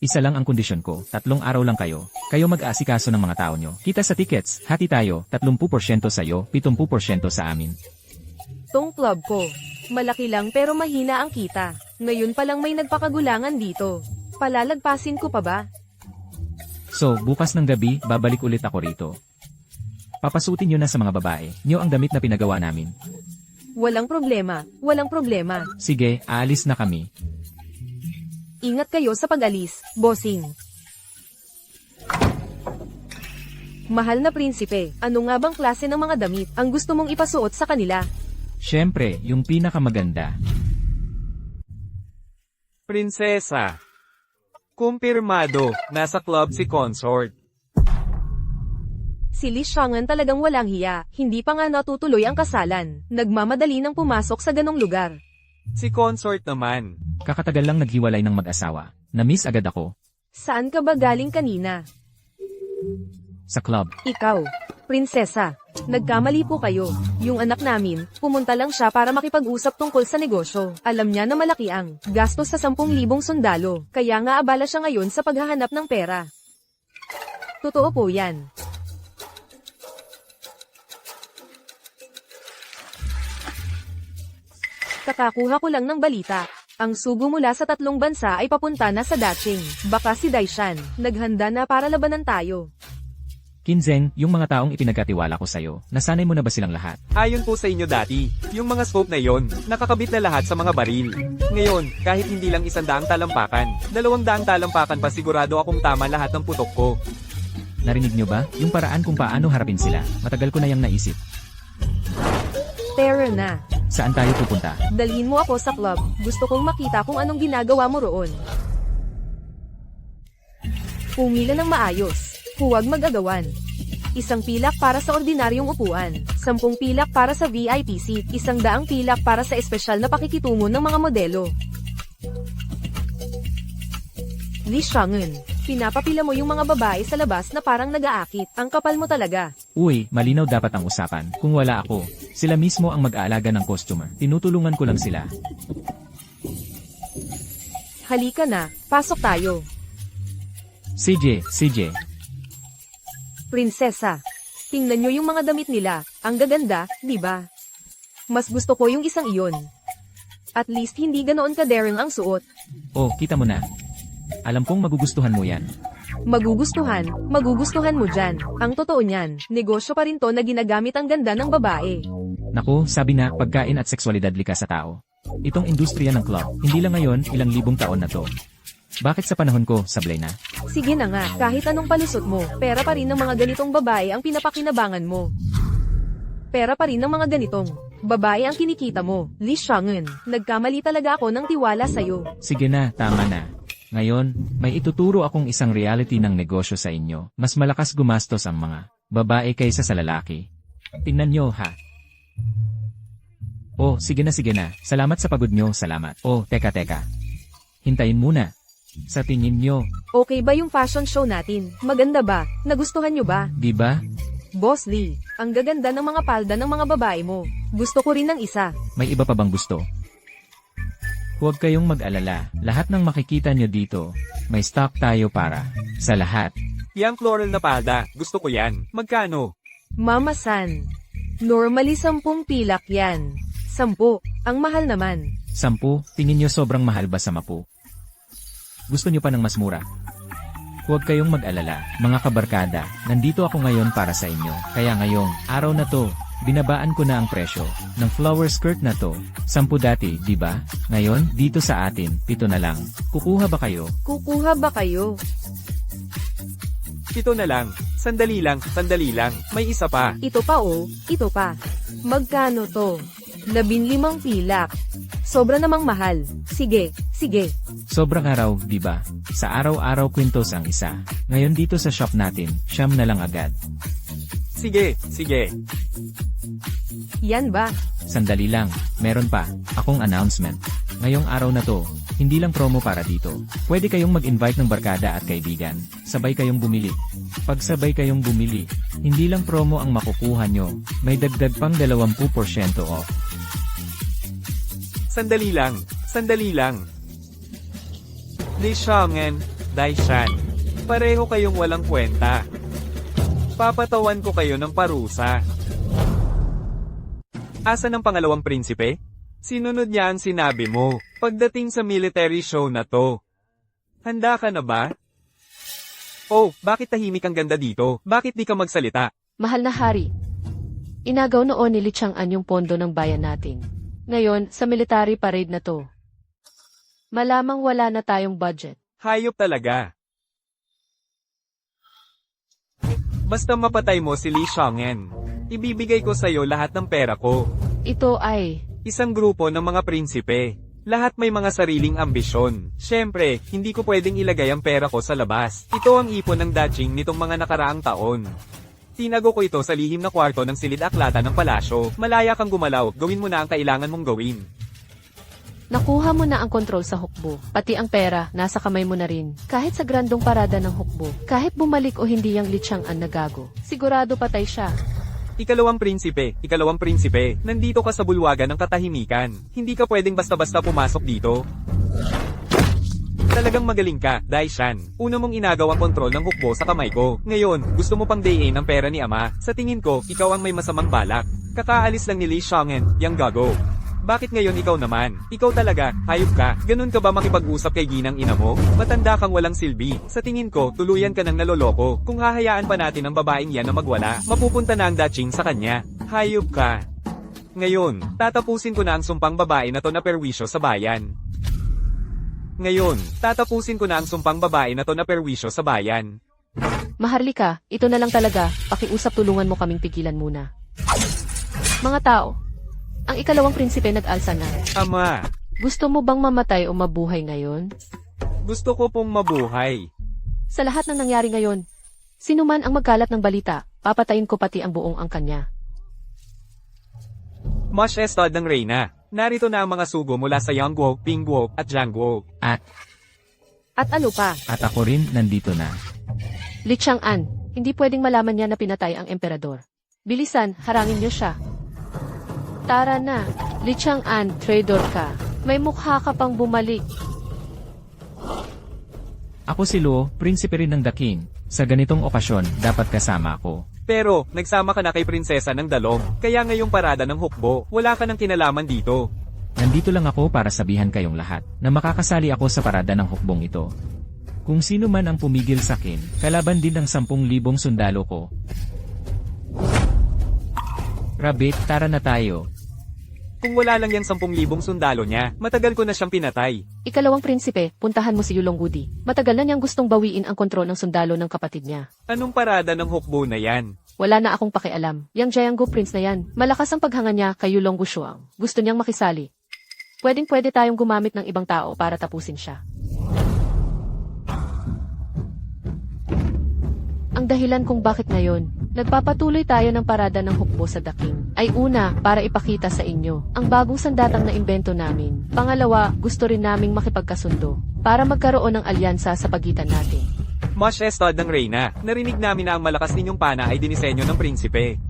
Isa lang ang kondisyon ko, 3 araw lang kayo. Kayo mag-aasikaso ng mga tao nyo. Kita sa tickets, hati tayo, 30% sa'yo, 70% sa amin. Tong club ko. Malaki lang pero mahina ang kita. Ngayon pa lang may nagpakagulangan dito. Palalagpasin ko pa ba? So, bukas ng gabi, babalik ulit ako rito. Papasutin nyo na sa mga babae, nyo ang damit na pinagawa namin. Walang problema, walang problema. Sige, aalis na kami. Ingat kayo sa pag-alis, bossing. Mahal na prinsipe, ano nga bang klase ng mga damit ang gusto mong ipasuot sa kanila? Syempre, yung pinakamaganda. prinsesa. Kumpirmado, nasa club si consort. Si Li Xiong'an talagang walang hiya, hindi pa nga natutuloy ang kasalan. Nagmamadali nang pumasok sa ganong lugar. Si consort naman. Kakatagal lang naghiwalay ng mag-asawa. Na-miss agad ako. Saan ka ba galing kanina? Sa club. Ikaw, prinsesa. Nagkamali po kayo. Yung anak namin, pumunta lang siya para makipag-usap tungkol sa negosyo. Alam niya na malaki ang gastos sa 10,000 sundalo, kaya nga abala siya ngayon sa paghahanap ng pera. Totoo po yan. Kakakuha ko lang ng balita. Ang sugo mula sa 3 bansa ay papunta na sa Dacheng. Baka si Daishan, naghanda na para labanan tayo. Kinzeng, yung mga taong ipinagkatiwala ko sa'yo, nasanay mo na ba silang lahat? Ayon po sa inyo dati, yung mga scope na yon, nakakabit na lahat sa mga baril. Ngayon, kahit hindi lang 100 talampakan, 200 talampakan pa sigurado akong tama lahat ng putok ko. Narinig nyo ba? Yung paraan kung paano harapin sila, matagal ko na yung naisip. Terror na. Saan tayo pupunta? Dalhin mo ako sa club. Gusto kong makita kung anong ginagawa mo roon. Pumila ng maayos. Huwag mag-agawan. 1 pilak para sa ordinaryong upuan. 10 pilak para sa VIP seat. 100 pilak para sa espesyal na pakikitungo ng mga modelo. Li Xiong'an, pinapapila mo yung mga babae sa labas na parang nag-aakit. Ang kapal mo talaga. Uy, malinaw dapat ang usapan. Kung wala ako, sila mismo ang mag-aalaga ng customer. Tinutulungan ko lang sila. Halika na, pasok tayo. CJ. Prinsesa, tingnan nyo yung mga damit nila. Ang gaganda, di ba? Mas gusto ko yung isang iyon. At least hindi ganoon ka-daring ang suot. Oh, kita mo na. Alam kong magugustuhan mo yan. Magugustuhan mo dyan. Ang totoo niyan, negosyo pa rin to na ginagamit ang ganda ng babae. Naku, sabi na, pagkain at sexualidad likas sa tao. Itong industriya ng club, hindi lang ngayon, ilang libong taon na to. Bakit sa panahon ko, sablay na? Sige na nga, kahit anong palusot mo, pera pa rin ng mga ganitong babae ang pinapakinabangan mo. Pera pa rin ng mga ganitong babae ang kinikita mo. Li Xiang'en, nagkamali talaga ako ng tiwala sa'yo. Sige na, tama na. Ngayon, may ituturo akong isang reality ng negosyo sa inyo. Mas malakas gumastos ang mga babae kaysa sa lalaki. Tingnan nyo, ha? Oh, sige na. Salamat sa pagod nyo, salamat. Oh, teka. Hintayin muna. Sa tingin nyo, Okay ba yung fashion show natin? Maganda ba? Nagustuhan nyo ba? di ba? Boss Lee, ang gaganda ng mga palda ng mga babae mo. Gusto ko rin ng isa. May iba pa bang gusto? Huwag kayong mag-alala. Lahat ng makikita nyo dito, may stock tayo para sa lahat. Yang floral na palda, gusto ko yan. Magkano? Mama San, normally 10 pilak yan. 10, ang mahal naman. 10, tingin nyo sobrang mahal ba sa 10? Gusto nyo pa ng mas mura? Huwag kayong mag-alala, mga kabarkada, nandito ako ngayon para sa inyo. Kaya ngayong araw na to, binabaan ko na ang presyo ng flower skirt na to. 10 dati, di ba? Ngayon, dito sa atin, 7 na lang. Kukuha ba kayo? Kukuha ba kayo? Ito na lang. Sandali lang. May isa pa. Ito pa. Magkano to? 15 pilak. Sobra namang mahal. Sige. Sobrang araw, di ba? Sa araw-araw kwintos ang isa. Ngayon dito sa shop natin, 9 na lang agad. Sige. Yan ba? Sandali lang, meron pa akong announcement. Ngayong araw na to, hindi lang promo para dito. Pwede kayong mag-invite ng barkada at kaibigan. Sabay kayong bumili. Pag sabay kayong bumili, hindi lang promo ang makukuha nyo, may dagdag pang 20% off. Sandali lang. Li Xiang'en, Daishan. Pareho kayong walang kwenta. Papatawan ko kayo ng parusa. Asan ang pangalawang prinsipe? Sinunod niya ang sinabi mo, pagdating sa military show na to. Handa ka na ba? Oh, bakit tahimik ang ganda dito? Bakit di ka magsalita? Mahal na hari. Inagaw noon ni Li Chang'an yung pondo ng bayan natin. Ngayon, sa military parade na to. Malamang wala na tayong budget. Hayop talaga. Basta mapatay mo si Li Xiang'en, ibibigay ko sa'yo lahat ng pera ko. Ito ay... Isang grupo ng mga prinsipe. Lahat may mga sariling ambisyon. Siyempre, hindi ko pwedeng ilagay ang pera ko sa labas. Ito ang ipon ng Daching nitong mga nakaraang taon. Tinago ko ito sa lihim na kwarto ng silid-aklata ng palasyo. Malaya kang gumalaw, gawin mo na ang kailangan mong gawin. Nakuha mo na ang kontrol sa hukbo. Pati ang pera, nasa kamay mo na rin. Kahit sa grandong parada ng hukbo, kahit bumalik o hindi yung Li Chang'an nagago, sigurado patay siya. Ikalawang prinsipe, nandito ka sa bulwagan ng katahimikan. Hindi ka pwedeng basta-basta pumasok dito. Talagang magaling ka, Daishan. Una mong inagaw ang kontrol ng hukbo sa kamay ko. Ngayon, gusto mo pang dayin ang pera ni Ama. Sa tingin ko, ikaw ang may masamang balak. Kakaalis lang ni Li Xiang'en, yang gago. Bakit ngayon ikaw naman? Ikaw talaga, hayop ka. Ganun ka ba makipag-usap kay ginang ina mo? Matanda kang walang silbi. Sa tingin ko, tuluyan ka ng naloloko. Kung hahayaan pa natin ang babaeng yan na magwala, mapupunta na ang Daching sa kanya. Hayop ka. Ngayon, tatapusin ko na ang sumpang babae na to na perwisyo sa bayan. Maharlika, ito na lang talaga, pakiusap tulungan mo kaming pigilan muna. Mga tao, ang ikalawang prinsipe nag-alsa na. Ama, Gusto mo bang mamatay o mabuhay ngayon? gusto ko pong mabuhay. Sa lahat ng nangyari ngayon, sino man ang magkalat ng balita, papatayin ko pati ang buong angkan niya. Mosh Estad ng Reyna. Narito na ang mga sugo mula sa Yangguo, Pingguo, at Jiangguo. At At ano pa? ako rin nandito na. Li Chang'an, hindi pwedeng malaman niya na pinatay ang emperador. Bilisan, harangin niyo siya. Tara na, Li Chang'an, traitor ka. May mukha ka pang bumalik. Ako si Luo, prinsipe rin ng The King. Sa ganitong okasyon, dapat kasama ako. Pero, nagsama ka na kay prinsesa ng Dalong, kaya ngayong parada ng hukbo, wala ka ng kinalaman dito. Nandito lang ako para sabihan kayong lahat na makakasali ako sa parada ng hukbong ito. Kung sino man ang pumigil sa akin, kalaban din ng 10,000 sundalo ko. Rabbit, tara na tayo. Kung wala lang yung 10,000 sundalo niya, matagal ko na siyang pinatay. Ikalawang prinsipe, puntahan mo si Yulong Wudi. Matagal na niyang gustong bawiin ang kontrol ng sundalo ng kapatid niya. Anong parada ng hukbo na yan? Wala na akong pakialam. Yang Jianggu Prince na yan, malakas ang paghanga niya kay Yulong Wushuang. Gusto niyang makisali. Pwedeng-pwede tayong gumamit ng ibang tao para tapusin siya. Ang dahilan kung bakit ngayon, nagpapatuloy tayo ng parada ng hukbo sa The King, ay una, para ipakita sa inyo, ang bagong sandatang na imbento namin. Pangalawa, gusto rin naming makipagkasundo, para magkaroon ng alyansa sa pagitan natin. Mosh Estad ng Reyna, narinig namin na ang malakas ninyong pana ay dinisenyo ng prinsipe.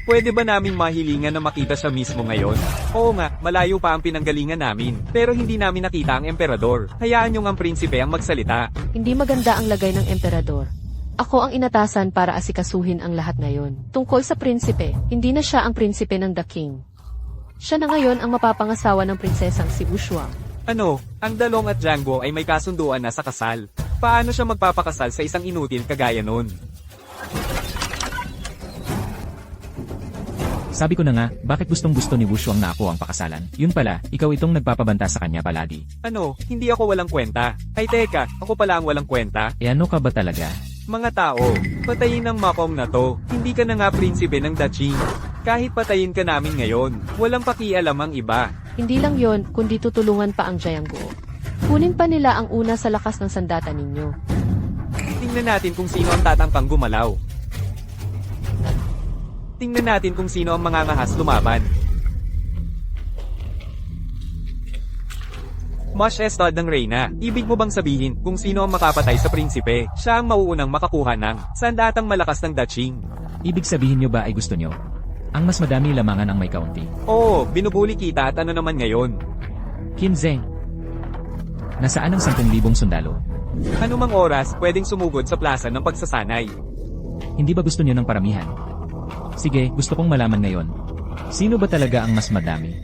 Pwede ba naming mahilingan na makita siya mismo ngayon? Oo nga, malayo pa ang pinanggalingan namin, pero hindi namin nakita ang emperador. Hayaan nyo ang prinsipe ang magsalita. Hindi maganda ang lagay ng emperador. Ako ang inatasan para asikasuhin ang lahat ngayon. Tungkol sa prinsipe, hindi na siya ang prinsipe ng The King. Siya na ngayon ang mapapangasawa ng prinsesang si Wushuang. Ano, ang Dalong at Jianggu ay may kasunduan na sa kasal. Paano siya magpapakasal sa isang inutil kagaya nun? Sabi ko na nga, bakit gustong-gusto ni Wushuang na ako ang pakasalan? Yun pala, ikaw itong nagpapabanta sa kanya palagi. Ano, hindi ako walang kwenta. Ay teka, ako pala ang walang kwenta? E ano ka ba talaga? Mga tao, patayin ang mapong na to. Hindi ka na nga prinsipe ng Daching. Kahit patayin ka namin ngayon, walang pakialam ang iba. Hindi lang yon, kundi tutulungan pa ang Jianggu. Kunin pa nila ang una sa lakas ng sandata ninyo. Tingnan natin kung sino ang tatangkang gumalaw. Tingnan natin kung sino ang mangangahas lumaban. Mosh Estad ng Reyna, ibig mo bang sabihin kung sino ang makapatay sa prinsipe, siya ang mauunang makakuha ng sandatang malakas ng Daching? Ibig sabihin nyo ba ay gusto nyo? Ang mas madami lamangan ang may kaunti. Oo, binubuli kita at ano naman ngayon? Kinzeng. Nasaan ang 10,000 sundalo? Anumang oras pwedeng sumugod sa plaza ng pagsasanay. Hindi ba gusto nyo ng paramihan? Sige, gusto kong malaman ngayon. Sino ba talaga ang mas madami?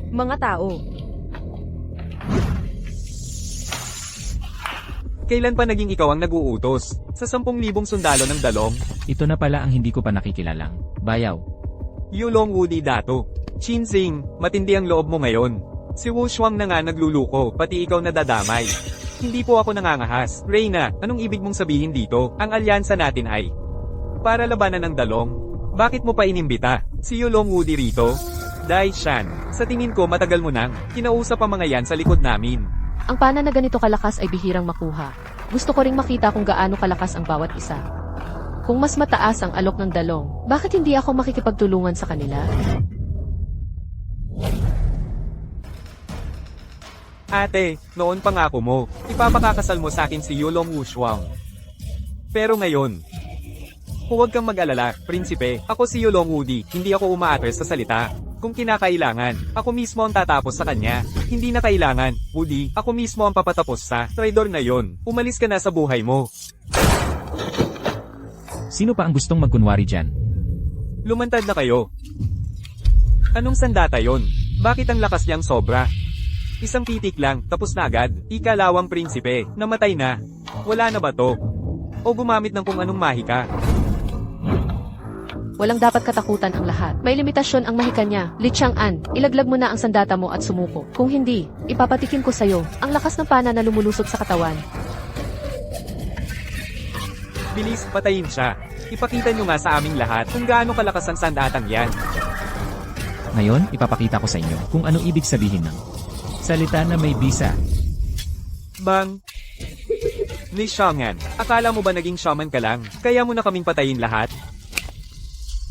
Mga tao. Kailan pa naging ikaw ang nag-uutos? Sa 10,000 sundalo ng Dalong? Ito na pala ang hindi ko pa nakikilalang. Bayaw. Yulong Wudi Dato. Chinzing, matindi ang loob mo ngayon. Si Wushuang na nga nagluluko, pati ikaw nadadamay. Hindi po ako nangangahas. Reyna, anong ibig mong sabihin dito? Ang alyansa natin ay para labanan ng Dalong. Bakit mo pa inimbita? Si Yulong Wudi rito? Dai Shan, sa tingin ko matagal mo nang kinausap ang mga yan sa likod namin. Ang pana na ganito kalakas ay bihirang makuha. Gusto ko ring makita kung gaano kalakas ang bawat isa. Kung mas mataas ang alok ng Dalong, bakit hindi ako makikipagtulungan sa kanila? Ate, noon pangako mo, ipapakakasal mo sa akin si Yulong Wushuang. Pero ngayon, huwag kang mag-alala, prinsipe, ako si Yulong Wudi, hindi ako umaatres sa salita. Kung kinakailangan, ako mismo ang tatapos sa kanya. Hindi na kailangan, Wudi, ako mismo ang papatapos sa traidor na yon. Umalis ka na sa buhay mo. Sino pa ang gustong magkunwari dyan? Lumantad na kayo. Anong sandata yon? Bakit ang lakas niyang sobra? Isang titik lang, tapos na agad. Ikalawang prinsipe, namatay na. Wala na ba to? O gumamit ng kung anong mahika? Walang dapat katakutan ang lahat. May limitasyon ang mahika niya. Li Chang'an, ilaglag mo na ang sandata mo at sumuko. Kung hindi, ipapatikim ko sa'yo ang lakas ng pana na lumulusot sa katawan. Bilis, patayin siya. Ipakita nyo nga sa aming lahat kung gaano kalakas ang sandatang yan. Ngayon, ipapakita ko sa inyo kung ano ibig sabihin ng salita na may bisa. Bang! Ni Xiangan, akala mo ba naging shaman ka lang, kaya mo na kaming patayin lahat?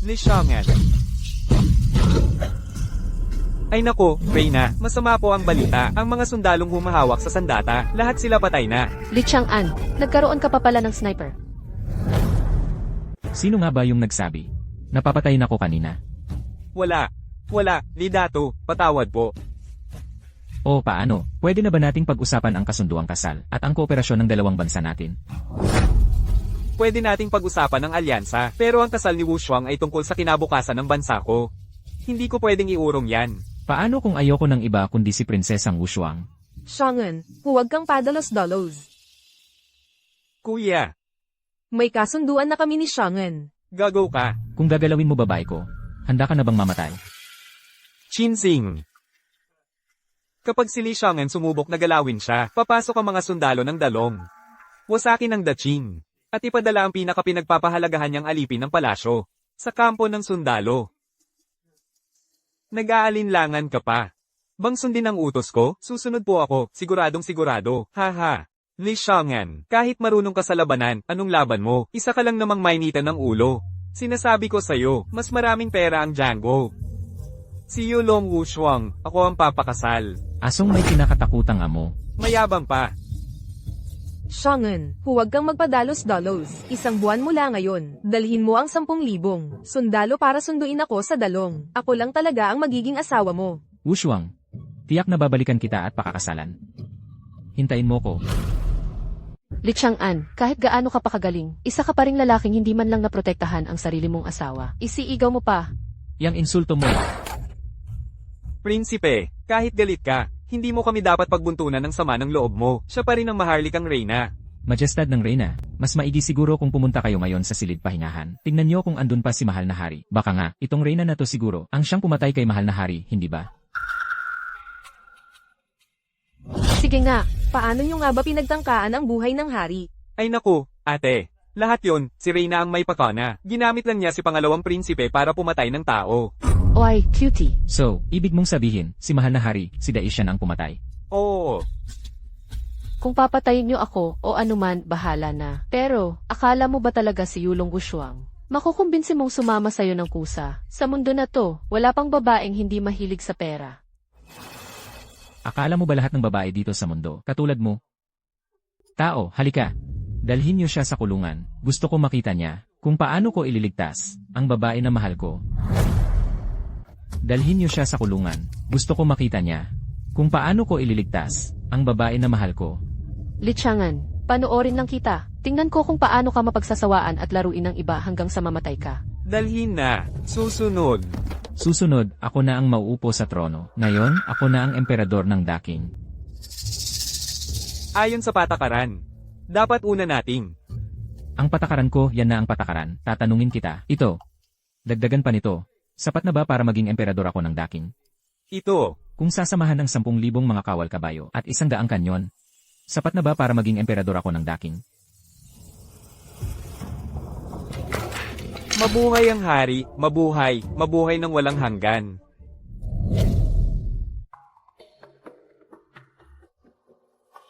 Ni Xiangan. Ay nako, Reyna, masama po ang balita. Ang mga sundalong humahawak sa sandata, lahat sila patay na. Li Chang'an, nagkaroon ka pa pala ng sniper. Sino nga ba yung nagsabi? Napapatayin ako kanina. Wala. Wala, Li Dato, patawad po. O paano, pwede na ba nating pag-usapan ang kasunduang kasal at ang kooperasyon ng dalawang bansa natin? Pwede nating pag-usapan ang alyansa, pero ang kasal ni Wushuang ay tungkol sa kinabukasan ng bansa ko. Hindi ko pwedeng iurong yan. Paano kung ayoko ng iba kundi si Prinsesang Wushuang? Shangan, huwag kang padalos-dalos. Kuya, May kasunduan na kami ni Shangan. gagaw ka. Kung gagalawin mo babae ko, handa ka na bang mamatay? Chinsing. Kapag si Li Xiangan sumubok na galawin siya, papasok ang mga sundalo ng dalong. Wasakin ang Daching. At ipadala ang pinakapinagpapahalagahan niyang alipin ng palasyo. Sa kampo ng sundalo. Nag-aalinlangan ka pa. Bang sundin ang utos ko? Susunod po ako, siguradong sigurado. Haha. Li Xiangan, kahit marunong ka sa labanan, anong laban mo? Isa ka lang namang mainitan ng ulo. Sinasabi ko sa'yo, mas maraming pera ang Django. Si Yulong Wushuang, ako ang papakasal. Asong may kinakatakutang amo. Mayabang pa. Shangan, huwag kang magpadalos-dalos. Isang buwan mula ngayon, dalhin mo ang 10,000 sundalo para sunduin ako sa dalong. Ako lang talaga ang magiging asawa mo. Wushuang, tiyak na babalikan kita at pakakasalan. Hintayin mo ko. Li Chang'an, kahit gaano ka pa kagaling, isa ka pa ring lalaking hindi man lang naprotektahan ang sarili mong asawa. Isiigaw mo pa. Yang insulto mo. Prinsipe, kahit galit ka, hindi mo kami dapat pagbuntunan ng sama ng loob mo. Siya pa rin ang maharlikang reyna. Majestad ng Reyna, mas maigi siguro kung pumunta kayo ngayon sa silid pahingahan. Tingnan niyo kung andun pa si Mahal na Hari. Baka nga, itong Reyna na to siguro, ang siyang pumatay kay Mahal na Hari, hindi ba? Sige nga, paano nyo nga ba pinagtangkaan ang buhay ng hari? Ay naku, ate. Lahat yon, si Reyna ang may pakana. Ginamit lang niya si pangalawang prinsipe para pumatay ng tao. Oy, cutie. So, ibig mong sabihin, si Mahal na Hari, si Daishan ang pumatay. Oo. Kung papatayin niyo ako o anuman, bahala na. Pero, akala mo ba talaga si Yulong Wushuang? Makukumbinsi mong sumama sa'yo ng kusa. Sa mundo na to, wala pang babaeng hindi mahilig sa pera. Akala mo ba lahat ng babae dito sa mundo, katulad mo? Tao, halika. Dalhin niyo siya sa kulungan. Gusto ko makita niya kung paano ko ililigtas ang babae na mahal ko. Dalhin niyo siya sa kulungan. Gusto ko makita niya kung paano ko ililigtas ang babae na mahal ko. Li Chang'an, panoorin lang kita. Tingnan ko kung paano ka mapagsasawaan at laruin ng iba hanggang sa mamatay ka. Dalhin na. Susunod. Susunod, ako na ang mauupo sa trono. Ngayon, ako na ang emperador ng Daking. Ayon sa patakaran. Dapat una nating. Ang patakaran ko, yan na ang patakaran. Tatanungin kita. Ito. Dagdagan pa nito. Sapat na ba para maging emperador ako ng Daking? Ito. Kung sasamahan ng 10,000 mga kawal kabayo at 100 kanyon, sapat na ba para maging emperador ako ng Daking? Mabuhay ang hari, mabuhay, mabuhay ng walang hanggan.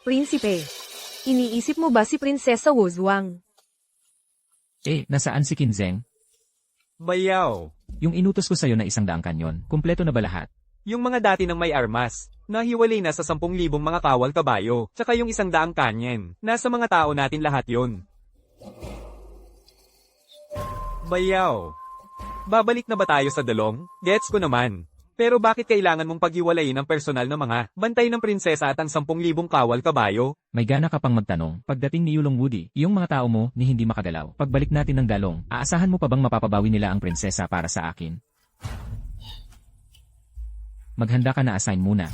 Prinsipe, iniisip mo ba si Prinsesa Wushuang? Nasaan si Kinzeng? Bayaw. Yung inutos ko sa'yo na 100 kanyon, kumpleto na ba lahat? Yung mga dati ng may armas, nahiwalay na sa 10,000 mga kawal kabayo, tsaka yung 100 kanyen. Nasa mga tao natin lahat yon. Bayaw. Babalik na ba tayo sa dalong? Gets ko naman. Pero bakit kailangan mong paghiwalayin ang personal na mga bantay ng prinsesa at ang 10,000 kawal kabayo? May gana ka pang magtanong, pagdating ni Yulong Woody, yung mga tao mo ni hindi makagalaw. Pagbalik natin ng dalong, aasahan mo pa bang mapapabawi nila ang prinsesa para sa akin? Maghanda ka na assign muna.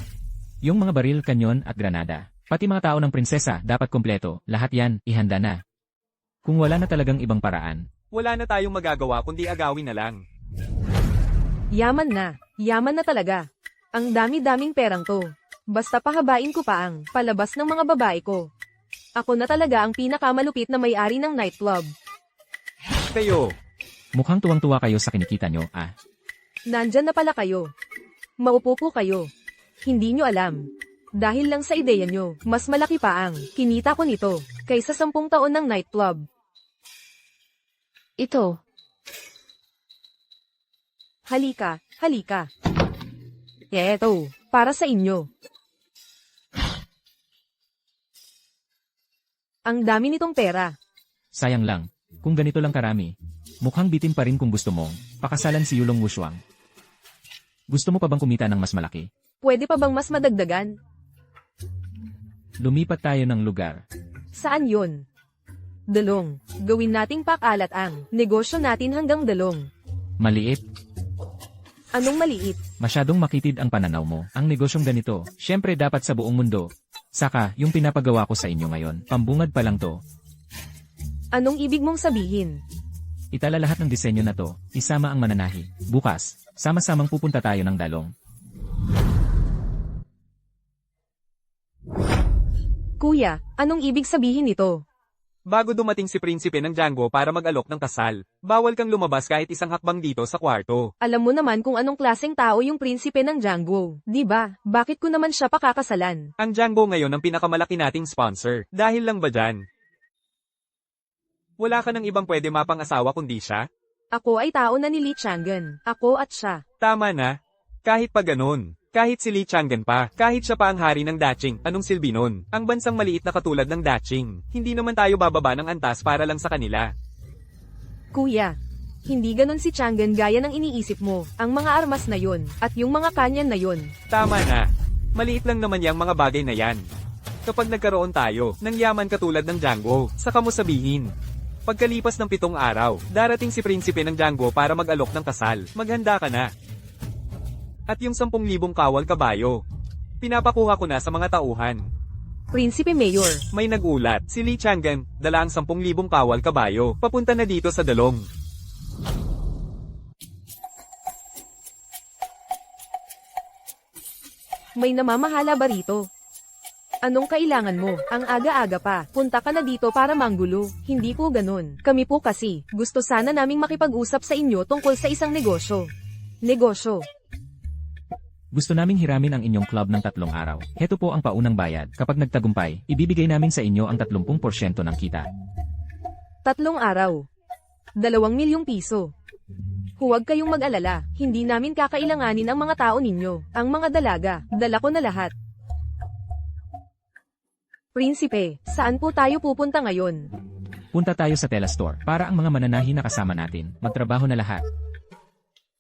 Yung mga baril, kanyon at granada. Pati mga tao ng prinsesa, dapat kompleto. Lahat yan, ihanda na. Kung wala na talagang ibang paraan, Wala na tayong magagawa kundi agawin na lang. Yaman na talaga. Ang dami-daming perang to. Basta pahabain ko pa ang palabas ng mga babae ko. Ako na talaga ang pinakamalupit na may-ari ng nightclub. Kayo, mukhang tuwang-tuwa kayo sa kinikita nyo, ah. Nandyan na pala kayo. Maupo po kayo. Hindi nyo alam. Dahil lang sa ideya nyo, mas malaki pa ang kinita ko nito kaysa 10 taon ng nightclub. Ito, Halika. Eto, para sa inyo. Ang dami nitong pera. Sayang lang, kung ganito lang karami, mukhang bitin pa rin kung gusto mong pakasalan si Yulong Wushuang. Gusto mo pa bang kumita ng mas malaki? Pwede pa bang mas madagdagan? Lumipat tayo ng lugar. Saan yun? Dalong. Gawin nating pakalat ang negosyo natin hanggang Dalong. Maliit. Anong maliit? Masyadong makitid ang pananaw mo. Ang negosyong ganito, syempre dapat sa buong mundo. Saka, yung pinapagawa ko sa inyo ngayon, pambungad pa lang to. Anong ibig mong sabihin? Itala lahat ng disenyo na to, isama ang mananahi. Bukas, sama-samang pupunta tayo ng Dalong. Kuya, anong ibig sabihin nito? Bago dumating si prinsipe ng Django para mag-alok ng kasal, bawal kang lumabas kahit isang hakbang dito sa kwarto. Alam mo naman kung anong klaseng tao yung prinsipe ng Django, di ba? Bakit ko naman siya pakakasalan? Ang Django ngayon ang pinakamalaki nating sponsor. Dahil lang ba dyan? Wala ka ng ibang pwede mapang-asawa kundi siya? Ako ay tao na ni Li Changan. Ako at siya. Tama na. Kahit pa ganun. Kahit si Li Changan pa, kahit siya pa ang hari ng Daching, anong silbi nun? Ang bansang maliit na katulad ng Daching. Hindi naman tayo bababa ng antas para lang sa kanila. Kuya, hindi ganon si Changan gaya ng iniisip mo. Ang mga armas na yon, at yung mga kanyan na yon. Tama na. Maliit lang naman yung mga bagay na yan. Kapag nagkaroon tayo ng yaman katulad ng Django, saka mo sabihin. Pagkalipas ng 7 araw, darating si prinsipe ng Django para mag-alok ng kasal. Maghanda ka na. At yung 10,000 kawal kabayo. Pinapakuha ko na sa mga tauhan. Prinsipe Mayor, May nagulat, si Li Changan, dala ang 10,000 kawal kabayo, papunta na dito sa Dalong. may namamahala ba rito? Anong kailangan mo? Ang aga-aga pa. Punta ka na dito para manggulo. Hindi po ganun. Kami po kasi, gusto sana naming makipag-usap sa inyo tungkol sa isang negosyo. Negosyo. Gusto naming hiramin ang inyong club ng 3 araw. Heto po ang paunang bayad. Kapag nagtagumpay, ibibigay namin sa inyo ang 30% ng kita. 3 araw. 2 milyong piso. Huwag kayong mag-alala, hindi namin kakailanganin ang mga tao ninyo. Ang mga dalaga, dala ko na lahat. Prinsipe, saan po tayo pupunta ngayon? Punta tayo sa Tela Store para ang mga mananahi na kasama natin, magtrabaho na lahat.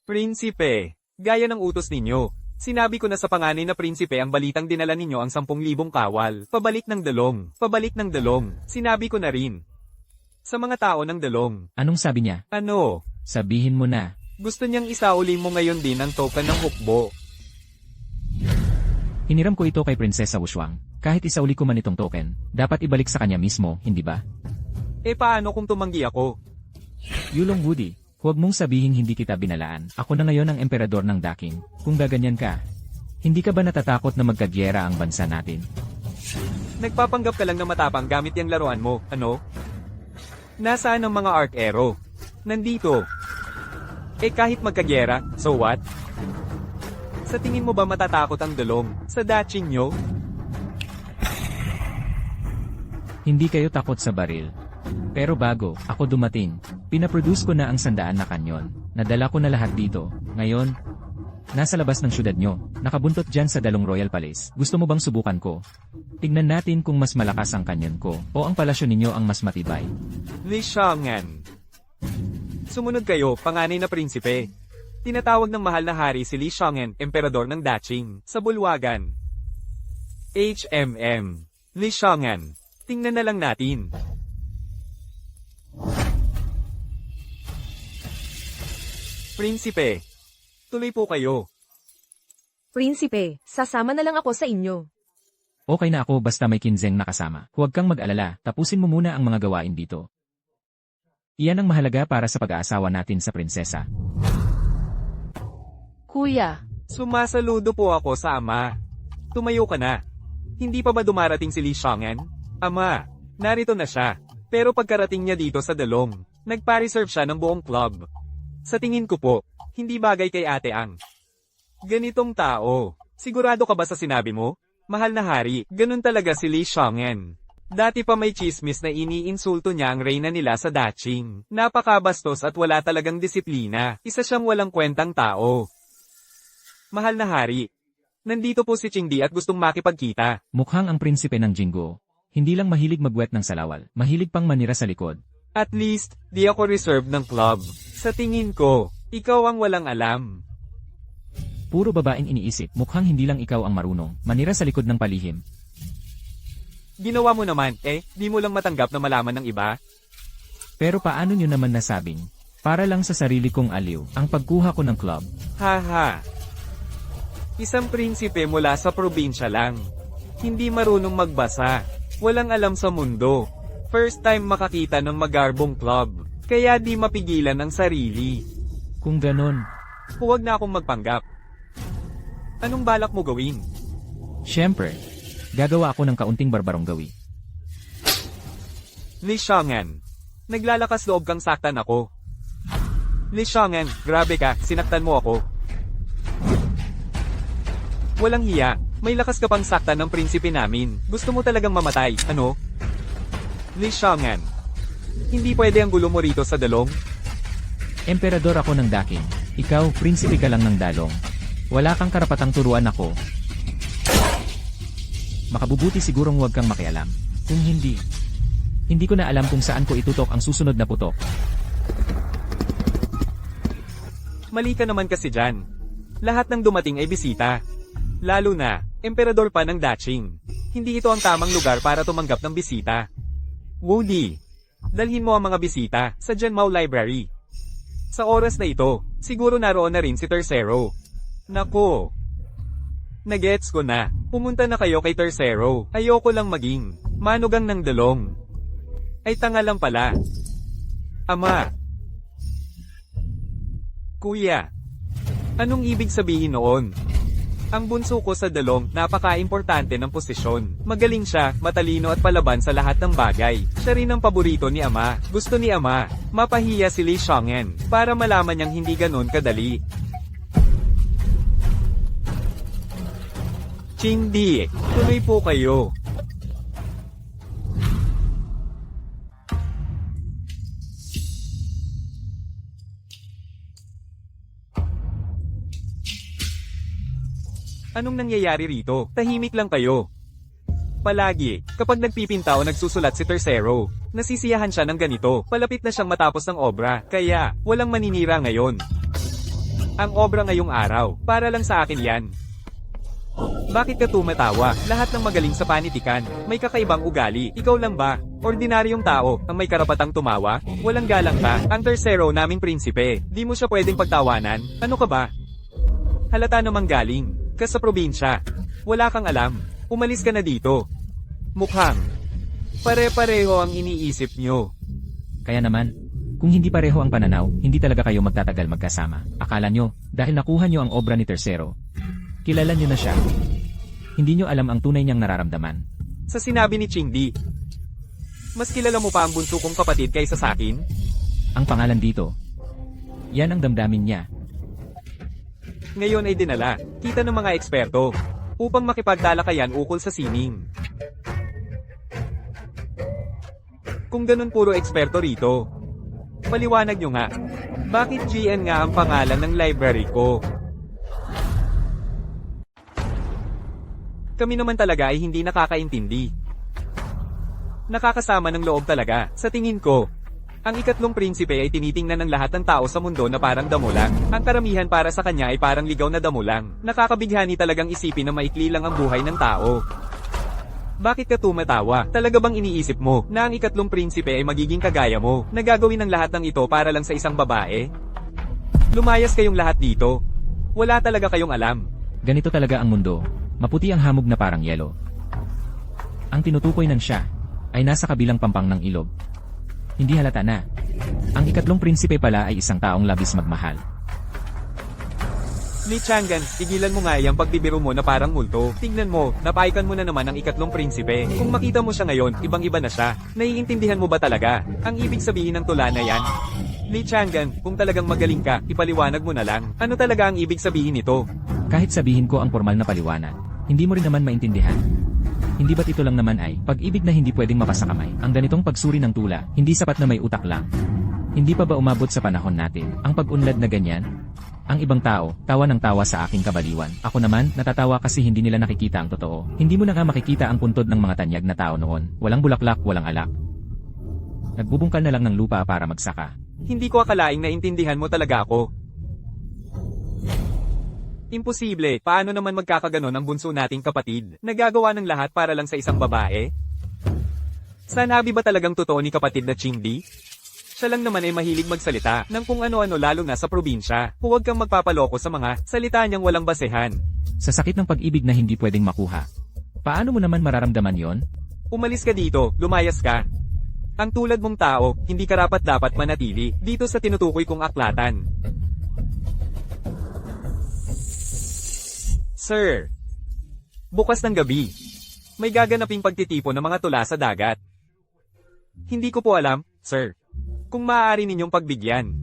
Prinsipe, gaya ng utos ninyo. Sinabi ko na sa panganay na prinsipe ang balitang dinala ninyo ang 10,000 kawal. Pabalik ng Dalong. Pabalik ng Dalong. Sinabi ko na rin. Sa mga tao ng Dalong. Anong sabi niya? Ano? Sabihin mo na. Gusto niyang isauli mo ngayon din ang token ng hukbo. Hiniram ko ito kay Prinsesa Wushuang. Kahit isauli ko man itong token, dapat ibalik sa kanya mismo, hindi ba? E paano kung tumanggi ako? Yulong Woody, huwag mong sabihin hindi kita binalaan. Ako na ngayon ang emperador ng Daking. Kung gaganyan ka, hindi ka ba natatakot na magkagyera ang bansa natin? Nagpapanggap ka lang na matapang gamit yung laruan mo, ano? Nasaan ang mga arc arrow? Nandito. Eh kahit magkagyera, so what? Sa tingin mo ba matatakot ang Dalong sa Daching nyo? Hindi kayo takot sa baril. Pero bago ako dumating, pinaproduce ko na ang 100 na kanyon. Nadala ko na lahat dito. Ngayon, nasa labas ng syudad nyo, nakabuntot dyan sa Dalong Royal Palace. Gusto mo bang subukan ko? Tignan natin kung mas malakas ang kanyon ko o ang palasyo ninyo ang mas matibay. Li Xiangan. Sumunod kayo, panganay na prinsipe. Tinatawag ng mahal na hari si Li Xiangan, emperador ng Daching, sa bulwagan. HMM. Li Xiangan. Tingnan na lang natin. Prinsipe. Tuloy po kayo. Prinsipe, sasama na lang ako sa inyo. Okay na ako basta may kinzeng nakasama. Huwag kang mag-alala, tapusin mo muna ang mga gawain dito. Iyan ang mahalaga para sa pag-aasawa natin sa prinsesa. Kuya, Sumasaludo po ako sa ama. Tumayo ka na. Hindi pa ba dumarating si Li Xiangan? Ama, narito na siya. Pero pagkarating niya dito sa Dalong, nagpa-reserve siya ng buong club. Sa tingin ko po, hindi bagay kay Ate Ang. Ganitong tao. Sigurado ka ba sa sinabi mo? Mahal na hari, ganun talaga si Li Xiangan. Dati pa may chismis na iniinsulto niya ang reyna nila sa Daching. Napakabastos at wala talagang disiplina. Isa siyang walang kwentang tao. Mahal na hari, nandito po si Qingdi at gustong makipagkita. Mukhang ang prinsipe ng Jinggo. Hindi lang mahilig magwet ng salawal, mahilig pang manira sa likod. At least, di ako reserve ng club. Sa tingin ko, ikaw ang walang alam. Puro babaeng iniisip, mukhang hindi lang ikaw ang marunong, manira sa likod ng palihim. Ginawa mo naman, di mo lang matanggap na malaman ng iba? Pero paano nyo naman nasabing, para lang sa sarili kong aliw, ang pagkuha ko ng club? Haha. Isang prinsipe mula sa probinsya lang. Hindi marunong magbasa. Walang alam sa mundo. First time makakita ng magarbong club. Kaya di mapigilan ang sarili. Kung ganon, Huwag na akong magpanggap. Anong balak mo gawin? syempre, gagawa ako ng kaunting barbarong gawi. Li Xiangan. Naglalakas loob kang saktan ako. Li Xiangan, grabe ka, sinaktan mo ako. Walang hiya, may lakas ka pang saktan ng prinsipe namin. Gusto mo talagang mamatay, ano? Li Xiangan. Hindi pwede ang gulo mo rito sa dalong. Emperador ako ng daking, ikaw, prinsipe ka lang ng dalong. Wala kang karapatang turuan ako. Makabubuti sigurong huwag kang makialam. Kung hindi ko na alam kung saan ko itutok ang susunod na putok. Mali ka naman kasi dyan. Lahat ng dumating ay bisita. Lalo na, emperador pa ng Daching. Hindi ito ang tamang lugar para tumanggap ng bisita. Woody, dalhin mo ang mga bisita sa Genmao Library. Sa oras na ito, siguro naroon na rin si Tercero. Nako. Nagets ko na. Pumunta na kayo kay Tercero. Ayoko lang maging manugang ng dalong. Ay tanga lang pala. Ama. Kuya. Anong ibig sabihin noon? Ang bunso ko sa dalong, napaka-importante ng posisyon. Magaling siya, matalino at palaban sa lahat ng bagay. Siya rin ang paborito ni Ama. Gusto ni Ama, mapahiya si Li Xiangan, para malaman niyang hindi ganon kadali. Chingdi, tuloy po kayo. Anong nangyayari rito? Tahimik lang kayo. Palagi, kapag nagpipinta o nagsusulat si Tercero, nasisiyahan siya ng ganito. Palapit na siyang matapos ng obra, kaya walang maninira ngayon. Ang obra ngayong araw, para lang sa akin yan. Bakit ka tumatawa? Lahat ng magaling sa panitikan, may kakaibang ugali. Ikaw lang ba? Ordinaryong tao, ang may karapatang tumawa? Walang galang ka. Ang Tercero naming prinsipe, di mo siya pwedeng pagtawanan. Ano ka ba? Halata namang galing ka sa probinsya. Wala kang alam. Umalis ka na dito. Mukhang pare-pareho ang iniisip nyo. Kaya naman, kung hindi pareho ang pananaw, hindi talaga kayo magtatagal magkasama. Akala nyo, dahil nakuha nyo ang obra ni Tercero, kilala nyo na siya. Hindi nyo alam ang tunay niyang nararamdaman. Sa sinabi ni Chingdi, mas kilala mo pa ang bunso kong kapatid kaysa sa akin? Ang pangalan dito, yan ang damdamin niya. Ngayon ay dinala, kita ng mga eksperto, upang makipagtalakayan ukol sa sining. Kung ganun puro eksperto rito, paliwanag nyo nga, bakit GN nga ang pangalan ng library ko? Kami naman talaga ay hindi nakakaintindi. Nakakasama ng loob talaga, sa tingin ko. Ang ikatlong prinsipe ay tinitingnan ng lahat ng tao sa mundo na parang damo lang. Ang karamihan para sa kanya ay parang ligaw na damo lang. Nakakabighani talagang isipin na maikli lang ang buhay ng tao. Bakit ka tumatawa? Talaga bang iniisip mo na ang ikatlong prinsipe ay magiging kagaya mo, na gagawin ng lahat ng ito para lang sa isang babae? Lumayas kayong lahat dito. Wala talaga kayong alam. Ganito talaga ang mundo. Maputi ang hamog na parang yelo. Ang tinutukoy ng siya ay nasa kabilang pampang ng ilog. Hindi halata na. Ang ikatlong prinsipe pala ay isang taong labis magmahal. Li Xiangan, tigilan mo nga yung pagbibiro mo na parang multo. Tingnan mo, napaikan mo na naman ang ikatlong prinsipe. Kung makita mo siya ngayon, ibang-iba na siya. Naiintindihan mo ba talaga ang ibig sabihin ng tula na yan? Li Xiangan, kung talagang magaling ka, ipaliwanag mo na lang. Ano talaga ang ibig sabihin nito? Kahit sabihin ko ang formal na paliwanag, hindi mo rin naman maintindihan. Hindi ba't ito lang naman ay pag-ibig na hindi pwedeng mapasakamay? Ang ganitong pagsuri ng tula, hindi sapat na may utak lang. Hindi pa ba umabot sa panahon natin ang pag-unlad na ganyan? Ang ibang tao, tawa ng tawa sa aking kabaliwan. Ako naman, natatawa kasi hindi nila nakikita ang totoo. Hindi mo na nga makikita ang puntod ng mga tanyag na tao noon. Walang bulaklak, walang alak. Nagbubungkal na lang ng lupa para magsaka. Hindi ko akalaing naintindihan mo talaga ako. Imposible, paano naman magkakaganon ang bunso nating kapatid? Nagagawa ng lahat para lang sa isang babae? Sanabi ba talagang totoo ni kapatid na Chingdi? Siya lang naman ay mahilig magsalita ng kung ano-ano lalo na sa probinsya. Huwag kang magpapaloko sa mga salita niyang walang basehan. Sa sakit ng pag-ibig na hindi pwedeng makuha. Paano mo naman mararamdaman yon? Umalis ka dito, lumayas ka. Ang tulad mong tao, hindi karapat-dapat manatili dito sa tinutukoy kong aklatan. Sir, bukas ng gabi, may gaganaping pagtitipon ng mga tula sa dagat. Hindi ko po alam, sir, kung maaari ninyong pagbigyan.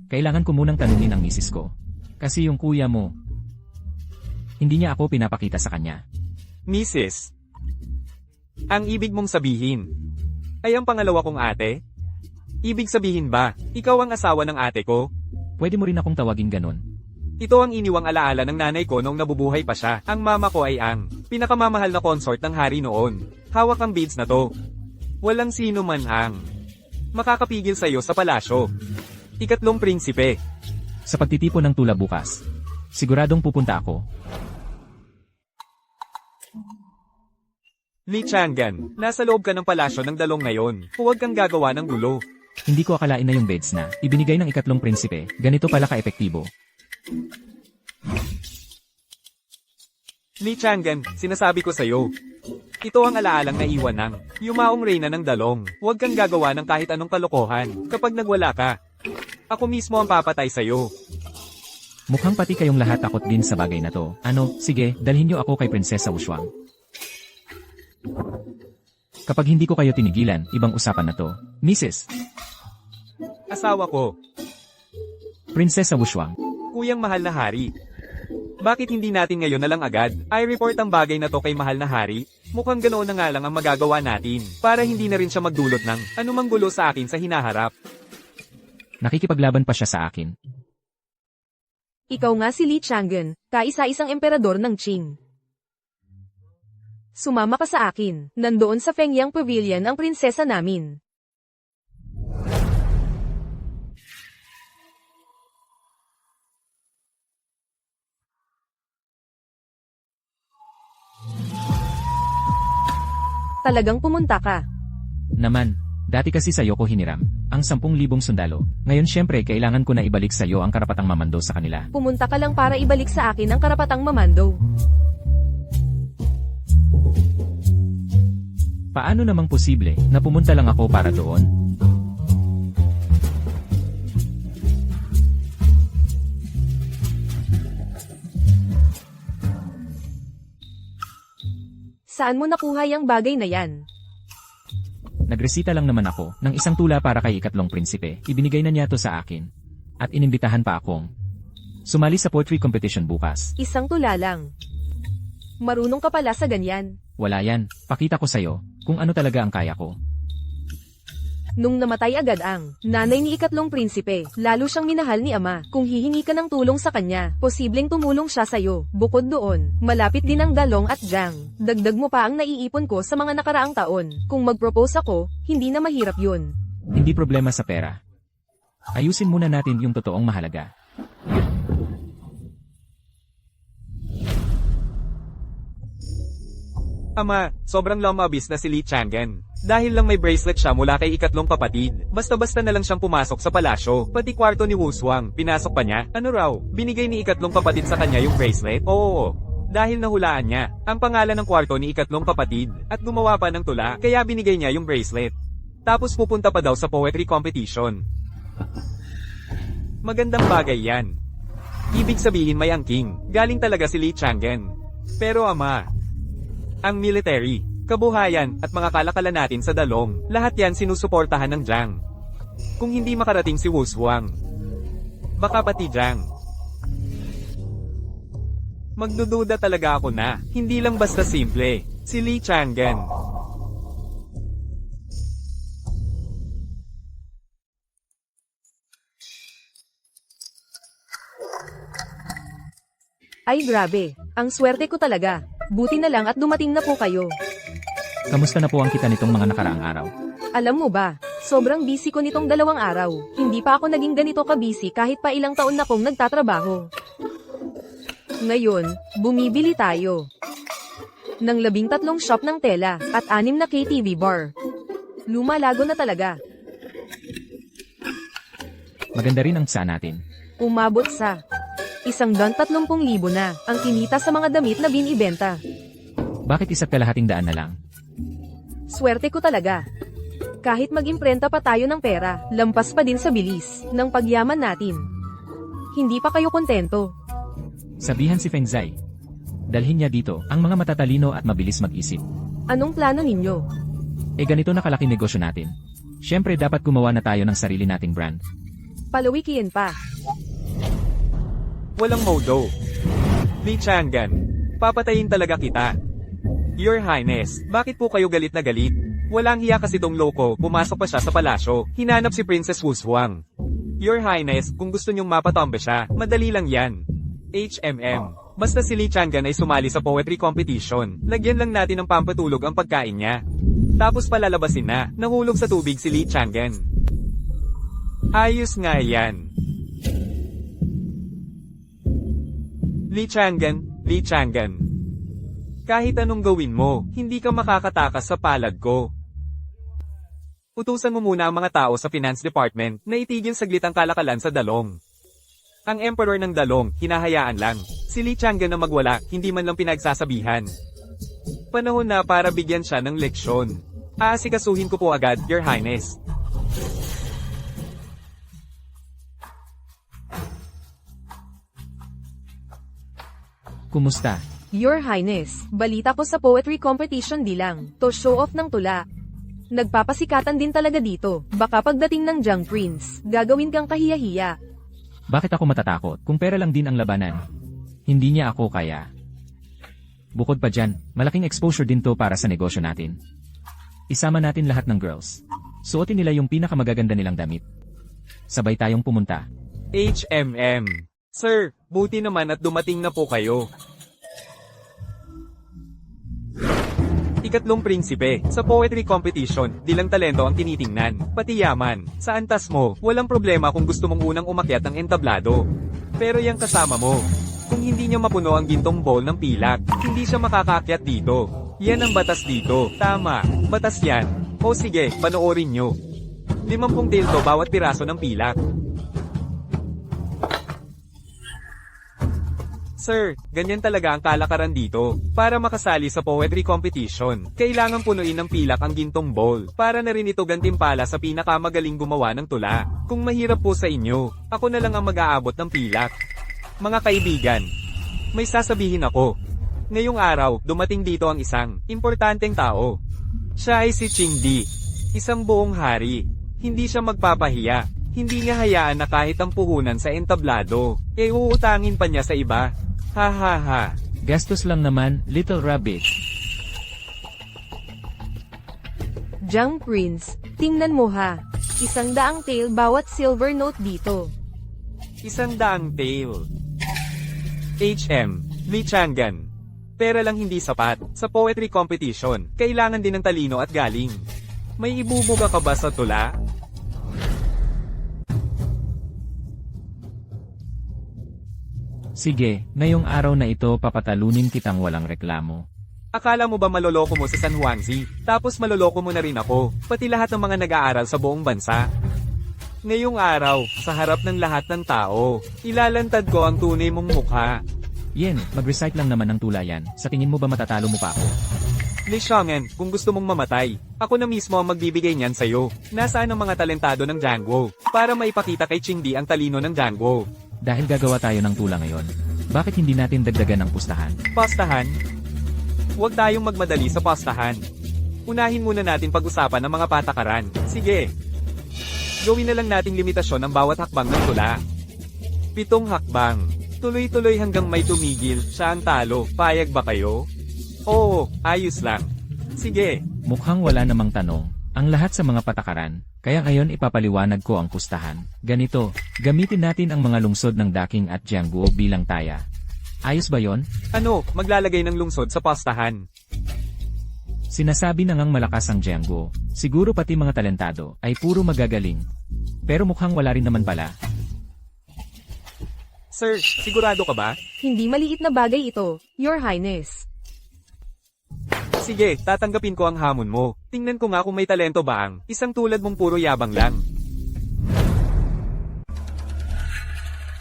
Kailangan ko munang tanungin ang misis ko. Kasi yung kuya mo, hindi niya ako pinapakita sa kanya. Mrs. Ang ibig mong sabihin ay ang pangalawa kong ate? Ibig sabihin ba, ikaw ang asawa ng ate ko? Pwede mo rin akong tawagin ganun. Ito ang iniwang alaala ng nanay ko noong nabubuhay pa siya. Ang mama ko ay ang pinakamamahal na consort ng hari noon. Hawak ang beads na to. Walang sino man ang makakapigil sa iyo sa palasyo. Ikatlong prinsipe. Sa pagtitipon ng tula bukas, siguradong pupunta ako. Li Changan, nasa loob ka ng palasyo ng dalong ngayon. Huwag kang gagawa ng gulo. Hindi ko akalain na yung beds na ibinigay ng ikatlong prinsipe, ganito pala ka-epektibo. Li Changan, sinasabi ko sa'yo. Ito ang alaalang naiwan ng yumaong reyna ng dalong. Huwag kang gagawa ng kahit anong kalokohan. Kapag nagwala ka, ako mismo ang papatay sa'yo. Mukhang pati kayong lahat takot din sa bagay na to. Ano, sige, dalhin niyo ako kay Prinsesa Wushuang. Kapag hindi ko kayo tinigilan, ibang usapan na to. Mrs. Asawa ko, Prinsesa Wushuang. kuyang mahal na hari. Bakit hindi natin ngayon na lang agad? I-report ang bagay na to kay mahal na hari? Mukhang ganoon na nga lang ang magagawa natin, para hindi na rin siya magdulot ng anumang gulo sa akin sa hinaharap. Nakikipaglaban pa siya sa akin. Ikaw nga si Li Changan, kaisa-isang emperador ng Qing. Sumama ka sa akin, nandoon sa Fengyang Pavilion ang prinsesa namin. Talagang pumunta ka. Naman, dati kasi sa'yo ko hiniram ang 10,000 sundalo. Ngayon syempre kailangan ko na ibalik sa'yo ang karapatang mamando sa kanila. Pumunta ka lang para ibalik sa akin ang karapatang mamando. Paano namang posible na pumunta lang ako para doon? Saan mo nakuha yung bagay na yan? Nagresita lang naman ako ng isang tula para kay ikatlong prinsipe. Ibinigay na niya to sa akin. At inimbitahan pa akong sumali sa poetry competition bukas. Isang tula lang. Marunong ka pala sa ganyan. Wala yan. Pakita ko sa'yo kung ano talaga ang kaya ko. Nung namatay agad ang nanay ni ikatlong prinsipe, lalo siyang minahal ni ama. Kung hihingi ka ng tulong sa kanya, posibleng tumulong siya sa'yo. Bukod doon, malapit din ang Dalong at Jiang. Dagdag mo pa ang naiipon ko sa mga nakaraang taon. Kung mag-propose ako, hindi na mahirap yun. Hindi problema sa pera. Ayusin muna natin yung totoong mahalaga. Ama, sobrang lumabis na si Li Changan. Dahil lang may bracelet siya mula kay ikatlong kapatid. Basta-basta na lang siyang pumasok sa palasyo. Pati kwarto ni Wushuang, pinasok pa niya. Ano raw, binigay ni ikatlong kapatid sa kanya yung bracelet? Oo. Dahil nahulaan niya ang pangalan ng kwarto ni ikatlong kapatid at gumawa pa ng tula, kaya binigay niya yung bracelet. Tapos pupunta pa daw sa poetry competition. Magandang bagay yan. Ibig sabihin may angking. Galing talaga si Li Changan. Pero ama, ang military, kabuhayan, at mga kalakalan natin sa Dalong, lahat yan sinusuportahan ng Jiang. Kung hindi makarating si Wushuang, baka pati Jiang. Magdududa talaga ako na, hindi lang basta simple, si Li Changan. Ay grabe, ang swerte ko talaga. Buti na lang at dumating na po kayo. Kamusta na po ang kita nitong mga nakaraang araw? Alam mo ba, sobrang busy ko nitong 2 araw. Hindi pa ako naging ganito ka-busy kahit pa ilang taon na kong nagtatrabaho. Ngayon, bumibili tayo. ng 13 shop ng tela, at 6 na KTV bar. Lumalago na talaga. Maganda rin ang tsa natin. Umabot sa 130,000 na ang kinita sa mga damit na binibenta. Bakit 1,200 na lang? Swerte ko talaga. Kahit mag-imprenta pa tayo ng pera, lampas pa din sa bilis ng pagyaman natin. Hindi pa kayo kontento. Sabihan si Fengzai. Dalhin niya dito ang mga matatalino at mabilis mag-isip. Anong plano ninyo? Ganito na kalaki negosyo natin. Siyempre dapat gumawa na tayo ng sarili nating brand. Palawikin pa. Walang modo. Li Chang'an, papatayin talaga kita. Your Highness, bakit po kayo galit na galit? Walang hiya kasi tong loko, pumasok pa siya sa palasyo, hinanap si Princess Wu Huang. Your Highness, kung gusto nyong mapatombe siya, madali lang yan. HMM. Basta si Li Chang'an ay sumali sa poetry competition, lagyan lang natin ng pampatulog ang pagkain niya. Tapos palalabasin na, nahulog sa tubig si Li Chang'an. Ayos nga yan. Li Chang'an, Li Chang'an. Kahit anong gawin mo, hindi ka makakatakas sa palad ko. Utusan mo muna ang mga tao sa Finance Department na itigil saglit ang kalakalan sa Dalong. Ang Emperor ng Dalong, hinahayaan lang. Si Li Chang'an na magwala, hindi man lang pinagsasabihan. Panahon na para bigyan siya ng leksyon. Aasikasuhin ko po agad, Your Highness. Kumusta? Your Highness, balita ko sa poetry competition di lang, to show off ng tula. Nagpapasikatan din talaga dito, baka pagdating ng Jiang Prince, gagawin kang kahiya-hiya. Bakit ako matatakot kung pera lang din ang labanan? Hindi niya ako kaya. Bukod pa dyan, malaking exposure din to para sa negosyo natin. Isama natin lahat ng girls. Suotin nila yung pinakamagaganda nilang damit. Sabay tayong pumunta. HMM. Sir, buti naman at dumating na po kayo. Ikatlong prinsipe, sa poetry competition, di lang talento ang tinitingnan, pati yaman. Sa antas mo, walang problema kung gusto mong unang umakyat ng entablado. Pero yung kasama mo, kung hindi niya mapuno ang gintong bowl ng pilak, hindi siya makakaakyat dito. Yan ang batas dito. Tama, batas yan. O sige, panoorin nyo. 50 tail to bawat piraso ng pilak. Sir, ganyan talaga ang kalakaran dito. Para makasali sa poetry competition, kailangan punuin ng pilak ang gintong bowl. Para na rin ito gantimpala sa pinakamagaling gumawa ng tula. Kung mahirap po sa inyo, ako na lang ang mag-aabot ng pilak. Mga kaibigan, may sasabihin ako. Ngayong araw, dumating dito ang isang importanteng tao. Siya ay si Qingdi, isang buong hari. Hindi siya magpapahiya. Hindi niya hayaan na kahit ang puhunan sa entablado, uutangin pa niya sa iba. Ha ha ha. Gastos lang naman, little rabbit. Jiang Prince, tingnan mo ha. 100 tail bawat silver note dito. 100 tail. HM, Li Chang'an. Pera lang hindi sapat. Sa poetry competition, kailangan din ng talino at galing. May ibubuga ka ba sa tula? Sige, ngayong araw na ito papatalunin kitang walang reklamo. Akala mo ba maloloko mo sa San Juanzi? Tapos maloloko mo na rin ako, pati lahat ng mga nag-aaral sa buong bansa. Ngayong araw, sa harap ng lahat ng tao, ilalantad ko ang tunay mong mukha. Yen, mag-recite lang naman ng tula yan. Sa tingin mo ba matatalo mo pa ako? Li Chang'an, kung gusto mong mamatay, ako na mismo ang magbibigay niyan sa'yo. Nasaan ang mga talentado ng Jiangwo? Para maipakita kay Qingdi ang talino ng Jiangwo. Dahil gagawa tayo ng tula ngayon, bakit hindi natin dagdagan ng pustahan? Pastahan? Huwag tayong magmadali sa pastahan. Unahin muna natin pag-usapan ng mga patakaran. Sige. Gawin na lang nating limitasyon ng bawat hakbang ng tula. 7 hakbang. Tuloy-tuloy hanggang may tumigil, siya ang talo. Payag ba kayo? Oo, ayos lang. Sige. Mukhang wala namang tanong. Ang lahat sa mga patakaran, kaya ngayon ipapaliwanag ko ang pustahan. Ganito, gamitin natin ang mga lungsod ng Daking at Jiangguo bilang taya. Ayos ba yon? Ano, maglalagay ng lungsod sa pastahan? Sinasabi na ngang malakas ang Jiangguo. Siguro pati mga talentado ay puro magagaling. Pero mukhang wala rin naman pala. Sir, sigurado ka ba? Hindi maliit na bagay ito, Your Highness. Sige, tatanggapin ko ang hamon mo. Tingnan ko nga kung may talento ba ang isang tulad mong puro yabang lang.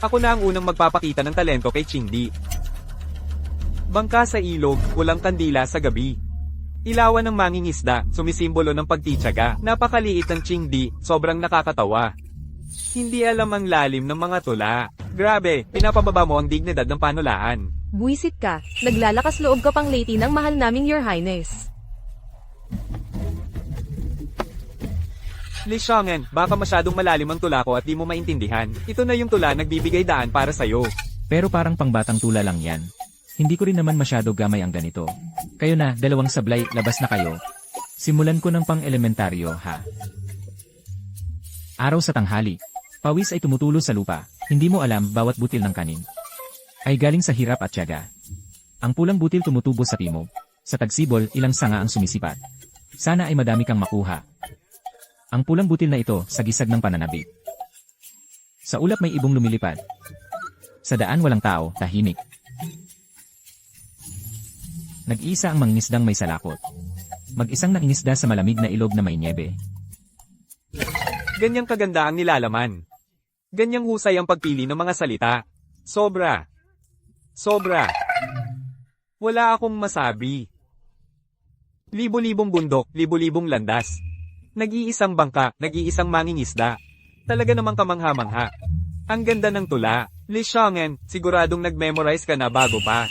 Ako na ang unang magpapakita ng talento kay Qingdi. Bangka sa ilog, walang kandila sa gabi. Ilawan ng mangingisda, sumisimbolo ng pagtityaga. Napakaliit ng Qingdi, sobrang nakakatawa. Hindi alam ang lalim ng mga tula. Grabe, pinapababa mo ang dignidad ng panulaan. Buwisit ka, naglalakas loob ka pang lady ng mahal naming Your Highness. Li Xiang'an, baka masyadong malalim ang tula ko at di mo maintindihan. Ito na yung tula nagbibigay daan para sa'yo. Pero parang pangbatang tula lang yan. Hindi ko rin naman masyado gamay ang ganito. Kayo na, dalawang sablay, labas na kayo. Simulan ko ng pang-elementaryo, ha? Araw sa tanghali. Pawis ay tumutulo sa lupa. Hindi mo alam, bawat butil ng kanin ay galing sa hirap at tiyaga. Ang pulang butil tumutubo sa timog. Sa tagsibol, ilang sanga ang sumisipat. Sana ay madami kang makuha. Ang pulang butil na ito, sagisag ng pananabik. Sa ulap may ibong lumilipad. Sa daan walang tao, tahimik. Nag-isa ang mangingisdang may salakot. Mag-isang nangingisda sa malamig na ilog na may niebe. Ganyang kaganda ang nilalaman. Ganyang husay ang pagpili ng mga salita. Sobra. Sobra. Wala akong masabi. Libo-libong bundok, libo-libong landas. Nag-iisang bangka, nag-iisang mangingisda. Talaga namang kamangha-mangha. Ang ganda ng tula. Li Xiang'an, siguradong nag-memorize ka na bago pa.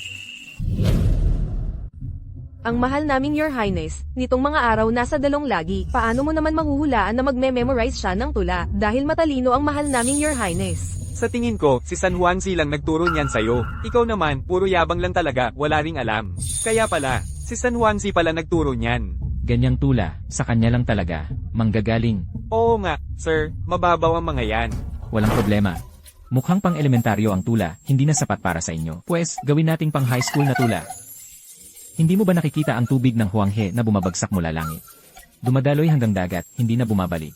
Ang mahal naming Your Highness, nitong mga araw nasa dalong lagi, paano mo naman mahuhulaan na magme-memorize siya ng tula, dahil matalino ang mahal naming Your Highness. Sa tingin ko, si San Juanzi lang nagturo niyan sa'yo. Ikaw naman, puro yabang lang talaga, wala ring alam. Kaya pala, si San Juanzi pala nagturo niyan. Ganyang tula, sa kanya lang talaga, manggagaling. Oo nga, sir, mababaw ang mga yan. Walang problema. Mukhang pang-elementaryo ang tula, hindi na sapat para sa inyo. Pwes, gawin nating pang-high school na tula. Hindi mo ba nakikita ang tubig ng Huanghe na bumabagsak mula langit? Dumadaloy hanggang dagat, hindi na bumabalik.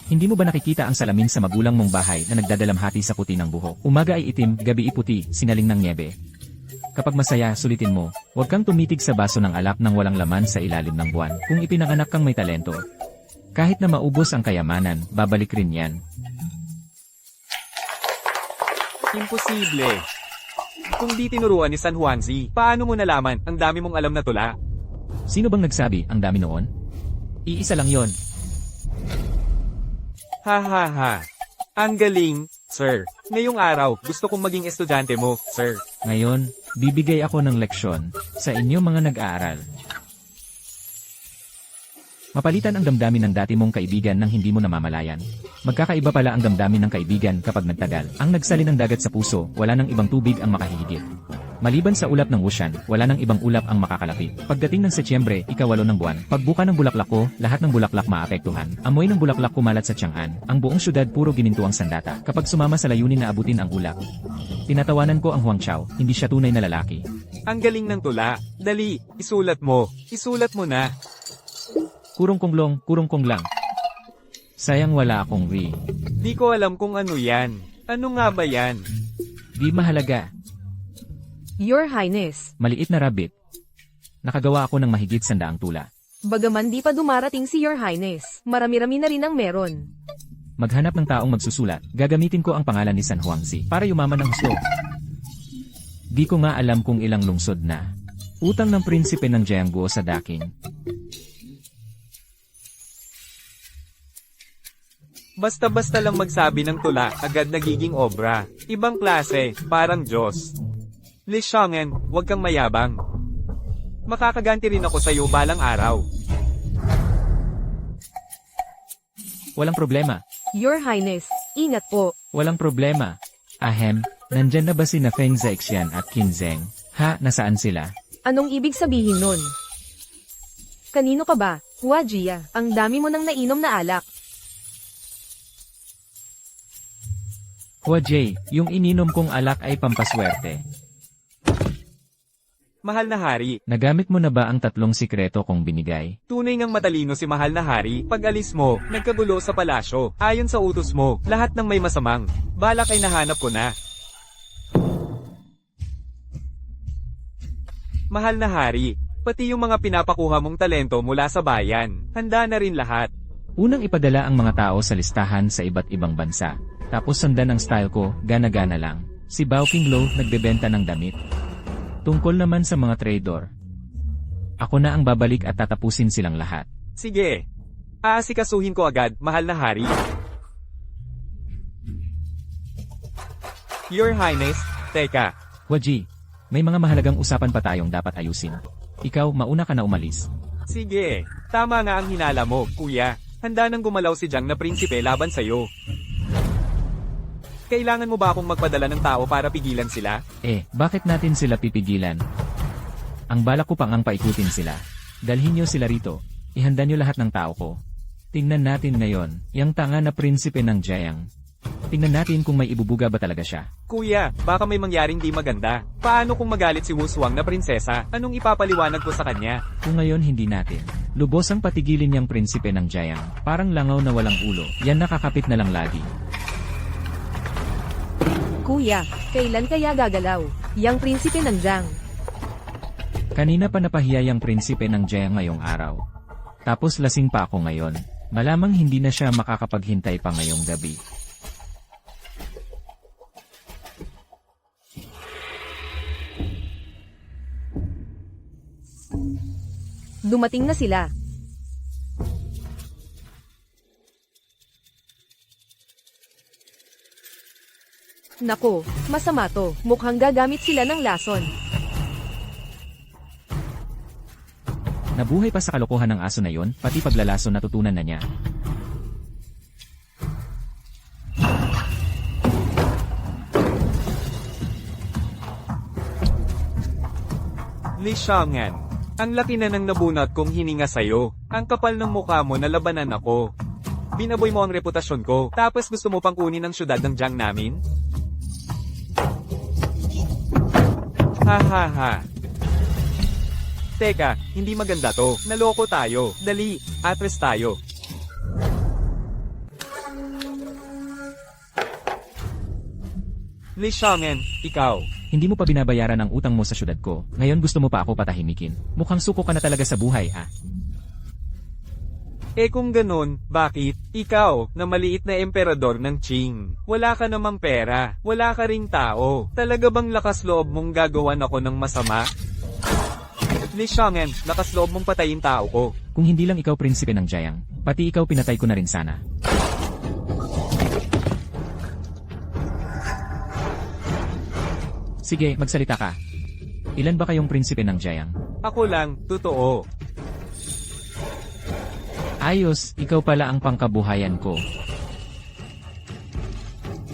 Hindi mo ba nakikita ang salamin sa magulang mong bahay na nagdadalamhati sa puti ng buhok? Umaga ay itim, gabi iputi, sinaling ng niebe. Kapag masaya, sulitin mo, huwag kang tumitig sa baso ng alak nang walang laman sa ilalim ng buwan. Kung ipinanganak kang may talento, kahit na maubos ang kayamanan, babalik rin yan. Imposible. Kung di tinuruan ni San Juanzi, paano mo nalaman ang dami mong alam na tula? Sino bang nagsabi ang dami noon? Iisa lang yon. Ha ha ha. Ang galing, sir. Ngayong araw, gusto kong maging estudyante mo, sir. Ngayon, bibigay ako ng leksyon sa inyo mga nag-aaral. Mapalitan ang damdamin ng dati mong kaibigan nang hindi mo namamalayan. Magkakaiba pala ang damdamin ng kaibigan kapag nagtagal. Ang nagsali ng dagat sa puso, wala nang ibang tubig ang makahihigit. Maliban sa ulap ng Wushan, wala nang ibang ulap ang makakalapit. Pagdating ng Setyembre, ika-8 ng buwan, pagbuka ng bulaklak ko, lahat ng bulaklak maapektuhan. Amoy ng bulaklak kumalat sa Chang'an. Ang buong syudad puro gininto ang sandata. Kapag sumama sa layunin na abutin ang ulap, tinatawanan ko ang Huang Chao, hindi siya tunay na lalaki. Ang galing ng tula. Dali, isulat mo. Isulat mo na. Kurong kong lang. Sayang wala akong ri. Di ko alam kung ano yan. Ano nga ba yan? Di mahalaga. Your Highness, Maliit na rabbit. Nakagawa ako ng mahigit 100 tula. bagaman di pa dumarating si Your Highness, marami-rami na rin ang meron. Maghanap ng taong magsusulat, gagamitin ko ang pangalan ni San Juanzi para yumaman ng husto. Di ko nga alam kung ilang lungsod na. Utang ng prinsipe ng Jiangguo sa daking. Basta-basta lang magsabi ng tula, agad nagiging obra. Ibang klase, parang Diyos. Li Xiang'an, huwag kang mayabang. Makakaganti rin ako sa'yo balang araw. Walang problema. Your Highness, ingat po. Walang problema. Ahem, nandyan na ba si na Feng Zaixian at Qin Zheng? Ha, nasaan sila? Anong ibig sabihin nun? Kanino ka ba? Hua Jia, ang dami mo nang nainom na alak. Hua Jie, yung ininom kong alak ay pampaswerte. Mahal na hari, Nagamit mo na ba ang 3 sikreto kong binigay? tunay ngang matalino si mahal na hari. Pag alis mo, nagkagulo sa palasyo. Ayon sa utos mo, lahat ng may masamang balak ay nahanap ko na. Mahal na hari, Pati yung mga pinapakuha mong talento mula sa bayan, handa na rin lahat. Unang ipadala ang mga tao sa listahan sa iba't ibang bansa. Tapos sundan ang style ko, gana-gana lang. Si Bowking Low nagbebenta ng damit. Tungkol naman sa mga trader. Ako na ang babalik at tatapusin silang lahat. Sige. Aasikasuhin ko agad, mahal na hari. Your Highness, teka. Waji, may mga mahalagang usapan pa tayong dapat ayusin. Ikaw, mauna ka na umalis. Sige, tama nga ang hinala mo, kuya. Handa nang gumalaw si Jiang na prinsipe laban sa'yo. Kailangan mo ba akong magpadala ng tao para pigilan sila? Bakit natin sila pipigilan? Ang balak ko pang ang paikutin sila. Dalhin niyo sila rito. Ihanda niyo lahat ng tao ko. Tingnan natin ngayon, yung tanga na prinsipe ng Jiang. Tingnan natin kung may ibubuga ba talaga siya. Kuya, baka may mangyaring di maganda. Paano kung magalit si Wushuang na prinsesa? Anong ipapaliwanag ko sa kanya? Kung ngayon hindi natin. Lubos ang patigilin niyang prinsipe ng Jiang. Parang langaw na walang ulo. Yan nakakapit na lang lagi. Kuya, kailan kaya gagalaw? Yang prinsipe ng Jiang. Kanina pa napahiya yung prinsipe ng Jiang ngayong araw. Tapos lasing pa ako ngayon. Malamang hindi na siya makakapaghintay pa ngayong gabi. Dumating na sila. Nako, masama to. Mukhang gagamit sila ng lason. Nabuhay pa sa kalokohan ng aso na yon, pati paglalaso natutunan na niya. Li Xiang'an, ang laki na ng nabunot kong hininga sa'yo. Ang kapal ng mukha mo na labanan ako. Binaboy mo ang reputasyon ko, tapos gusto mo pang kunin ang syudad ng Jiang namin? Ha ha ha. Teka, hindi maganda to. Naloko tayo. Dali, atres tayo. Li Xiang'an, ikaw. Hindi mo pa binabayaran ang utang mo sa syudad ko. Ngayon gusto mo pa ako patahimikin. Mukhang suko ka na talaga sa buhay, ah. Kung ganun, bakit? Ikaw, na maliit na emperador ng Qing. Wala ka namang pera. Wala ka ring tao. Talaga bang lakas loob mong gagawan ako ng masama? Li Xiang'an, lakas loob mong patayin tao ko. Kung hindi lang ikaw prinsipe ng Jiang, pati ikaw pinatay ko na rin sana. Sige, magsalita ka. Ilan ba kayong prinsipe ng Jiang? Ako lang, totoo. Ayos, ikaw pala ang pangkabuhayan ko.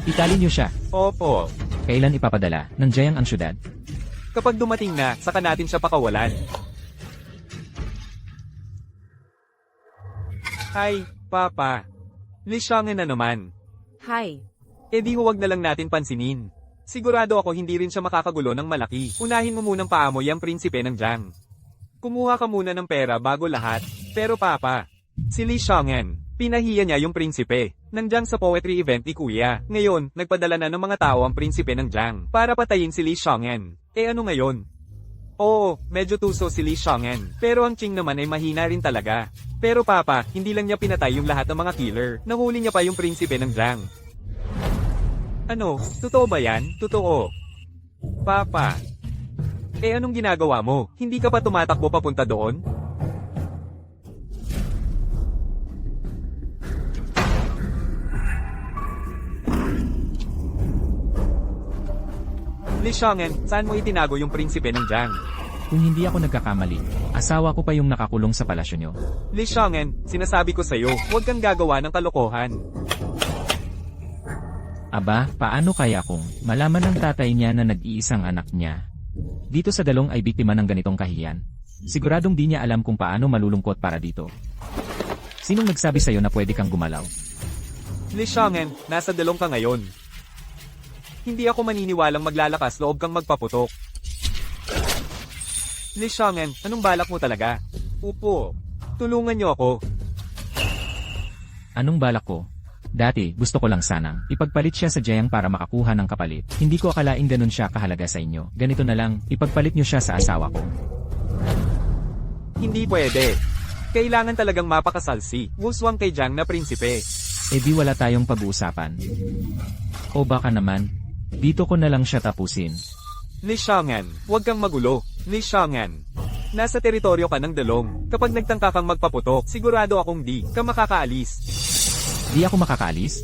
Itali niyo siya. Opo. Kailan ipapadala ng Jiang ang syudad? Kapag dumating na, saka natin siya pakawalan. Hi, Papa. Li Xiang'an na naman. Hi. Di huwag na lang natin pansinin. Sigurado ako hindi rin siya makakagulo ng malaki. Unahin mo munang paamoy ang prinsipe ng Jiang. Kumuha ka muna ng pera bago lahat. Pero Papa, si Li Xiang'an, pinahiya niya yung prinsipe ng Jiang sa poetry event ni Kuya. Ngayon, nagpadala na ng mga tao ang prinsipe ng Jiang para patayin si Li Xiang'an. Ano ngayon? Oo, medyo tuso si Li Xiang'an. Pero ang Qing naman ay mahina rin talaga. Pero Papa, hindi lang niya pinatay yung lahat ng mga killer. Nahuli niya pa yung prinsipe ng Jiang. Ano? Totoo ba yan? Totoo. Papa. Anong ginagawa mo? Hindi ka pa tumatakbo papunta doon? Li Xiang'an, saan mo itinago yung prinsipe ng Jiang? Kung hindi ako nagkakamali, asawa ko pa yung nakakulong sa palasyo nyo. Li Xiang'an, sinasabi ko sa'yo, huwag kang gagawa ng kalokohan. Aba, paano kaya kung malaman ng tatay niya na nag-iisang anak niya dito sa dalong ay biktima ng ganitong kahiyan? Siguradong di niya alam kung paano malulungkot para dito. Sinong nagsabi sa'yo na pwede kang gumalaw? Li Xiang'an, nasa dalong ka ngayon. Hindi ako maniniwalang maglalakas loob kang magpaputok. Li Xiang'an, anong balak mo talaga? Upo. Tulungan niyo ako. Anong balak ko? Dati, gusto ko lang sanang ipagpalit siya sa Jiang para makakuha ng kapalit. Hindi ko akalaing ganun siya kahalaga sa inyo. Ganito na lang, ipagpalit niyo siya sa asawa ko. Hindi pwede. Kailangan talagang mapakasal si Wuswang kay Jiang na prinsipe. Eh di wala tayong pag-uusapan. O baka naman, dito ko na lang siya tapusin. Ni Xiaoyan, huwag kang magulo. Ni Xiaoyan, nasa teritoryo ka ng dalong. Kapag nagtangka kang magpaputok, sigurado akong di ka makakaalis. Di ako makakaalis?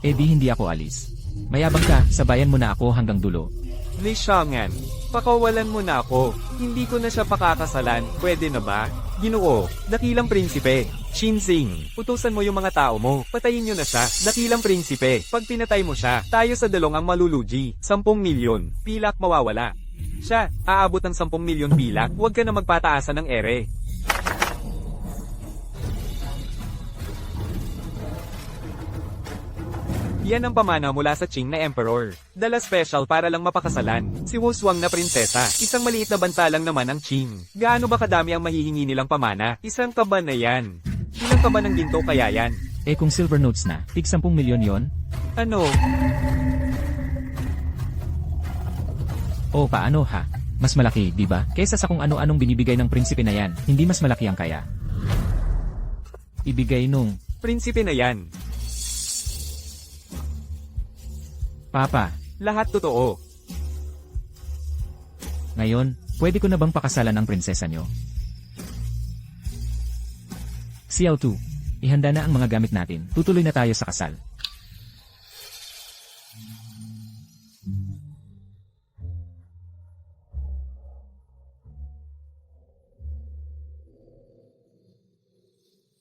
Eh di hindi ako alis. Mayabang ka, sabayan mo na ako hanggang dulo. Ni Xiaoyan, pakawalan mo na ako. Hindi ko na siya pakakasalan. Pwede na ba? Ginoo, dakilang prinsipe. Shinzing, utusan mo yung mga tao mo. Patayin nyo na siya. Dakilang prinsipe. Pag pinatay mo siya, tayo sa dalong ang malulugi. 10 milyon. Pilak mawawala. Siya, aabot ng 10 milyon pilak. Huwag ka na magpataasan ng ere. Yan ang pamana mula sa Qing na Emperor. Dala special para lang mapakasalan. Si Wuswang na prinsesa. Isang maliit na bansa lang naman ang Qing. Gaano ba kadami ang mahihingi nilang pamana? Isang kaban na yan. Ilang kaban ng ginto kaya yan? Eh kung silver notes na, tig 10 milyon yon? Ano? O paano ha? Mas malaki, di ba? Kesa sa kung ano-anong binibigay ng prinsipe na yan, hindi mas malaki ang kaya. Ibigay nung, Prinsipe na yan. Papa, Lahat totoo. ngayon, pwede ko na bang pakasalan ang prinsesa nyo? Xiao Tu, ihanda na ang mga gamit natin. Tutuloy na tayo sa kasal.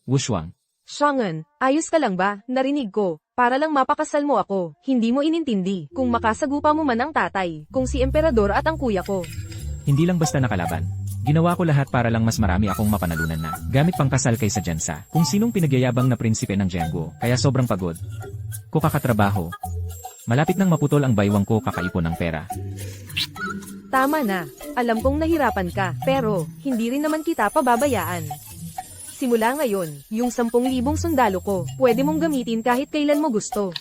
Wushuang, Xiaoyan, ayos ka lang ba? Narinig ko. Para lang mapakasal mo ako. Hindi mo inintindi. Kung makasagupa mo man ang tatay. Kung si emperador at ang kuya ko. hindi lang basta nakalaban. Ginawa ko lahat para lang mas marami akong mapanalunan na. Gamit pang kasal kaysa dyan sa kung sinong pinagyayabang na prinsipe ng Jiangguo. Kaya sobrang pagod ko kakatrabaho. Malapit nang maputol ang baywang ko kakaipon ng pera. Tama na. Alam kong nahirapan ka. Pero, hindi rin naman kita pababayaan. Simula ngayon, yung 10,000 sundalo ko, pwede mong gamitin kahit kailan mo gusto.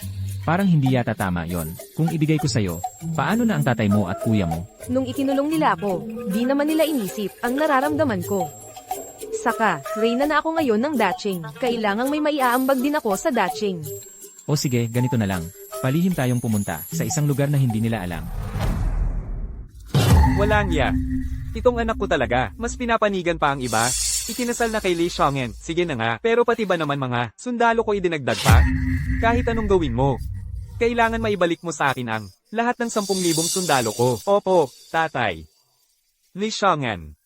Parang hindi yata tama yon. Kung ibigay ko sa'yo, paano na ang tatay mo at kuya mo? Nung ikinulong nila ako, di naman nila inisip ang nararamdaman ko. Saka, reyna na ako ngayon ng Dacheng. Kailangang may maiaambag din ako sa Dacheng. O sige, ganito na lang. Palihim tayong pumunta sa isang lugar na hindi nila alam. Walang ya. Itong anak ko talaga, mas pinapanigan pa ang iba. Ikinasal na kay Li Xiaoyan, sige na nga, pero pati ba naman mga sundalo ko idinagdag pa? Kahit anong gawin mo, kailangan maibalik mo sa akin ang lahat ng 10,000 sundalo ko. Opo, tatay. Li Xiaoyan.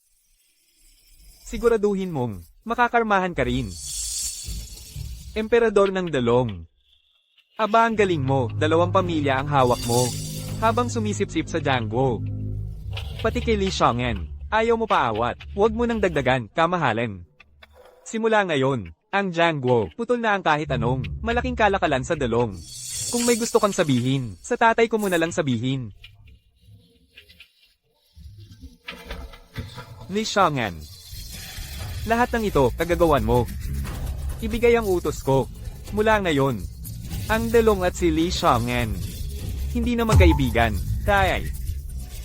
Siguraduhin mong makakarmahan ka rin. Emperador ng dalong. Aba ang galing mo, 2 pamilya ang hawak mo. Habang sumisip-sip sa Jiangguo. Pati kay Li Xiaoyan. Ayaw mo paawat, huwag mo nang dagdagan, kamahalan. Simula ngayon, ang Jiangguo, putol na ang kahit anong, malaking kalakalan sa dalong. Kung may gusto kang sabihin, sa tatay ko muna lang sabihin. Li Xiaoyan. Lahat ng ito, kagagawan mo. Ibigay ang utos ko. Mula ngayon, ang dalong at si Li Xiaoyan. Hindi na magkaibigan, tay.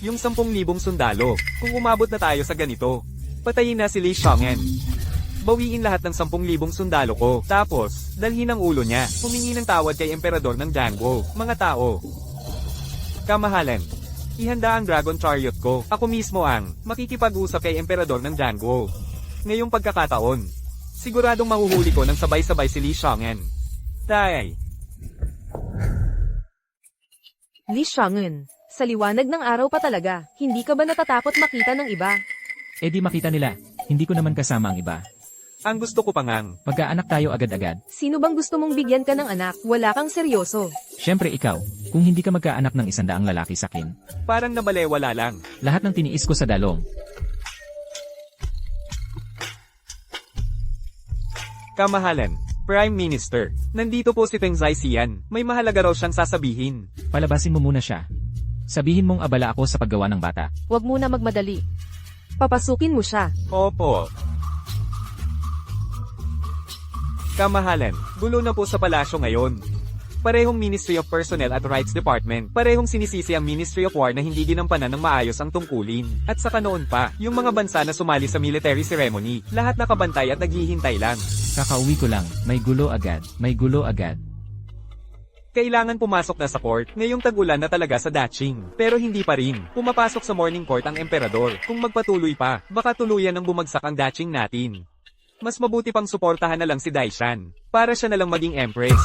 Yung 10,000 sundalo, kung umabot na tayo sa ganito, patayin na si Li Xiaoyan. Bawiin lahat ng 10,000 sundalo ko, tapos, dalhin ang ulo niya, humingi ng tawad kay emperador ng Jiangguo, mga tao. Kamahalan, ihanda ang Dragon Chariot ko, ako mismo ang makikipag-usap kay emperador ng Jiangguo. Ngayong pagkakataon, siguradong mahuhuli ko ng sabay-sabay si Li Xiaoyan. Tay. Li Xiaoyan, sa liwanag ng araw pa talaga, hindi ka ba natatakot makita ng iba? Eh di makita nila, hindi ko naman kasama ang iba. Ang gusto ko pangang, Magkaanak tayo agad-agad. Sino bang gusto mong bigyan ka ng anak? Wala kang seryoso. Siyempre ikaw, kung hindi ka magkaanak ng 100 lalaki sa akin. parang nabalewala lang. Lahat ng tiniis ko sa dalong. Kamahalan, Prime Minister, nandito po si Peng Zaixian, may mahalaga raw siyang sasabihin. Palabasin mo muna siya. Sabihin mong abala ako sa paggawa ng bata. Huwag muna magmadali. Papasukin mo siya. Opo. Kamahalan, gulo na po sa palasyo ngayon. Parehong Ministry of Personnel at Rights Department. Parehong sinisisi ang Ministry of War na hindi ginampanan ng maayos ang tungkulin. At saka noon pa, yung mga bansa na sumali sa military ceremony, lahat nakabantay at naghihintay lang. Kakauwi ko lang, may gulo agad, may gulo agad. Kailangan pumasok na sa court, ngayong tag-ulan na talaga sa Daching. Pero hindi pa rin. Pumapasok sa morning court ang emperador. Kung magpatuloy pa, baka tuluyan ng bumagsak ang Daching natin. Mas mabuti pang suportahan na lang si Daishan, para siya na lang maging empress.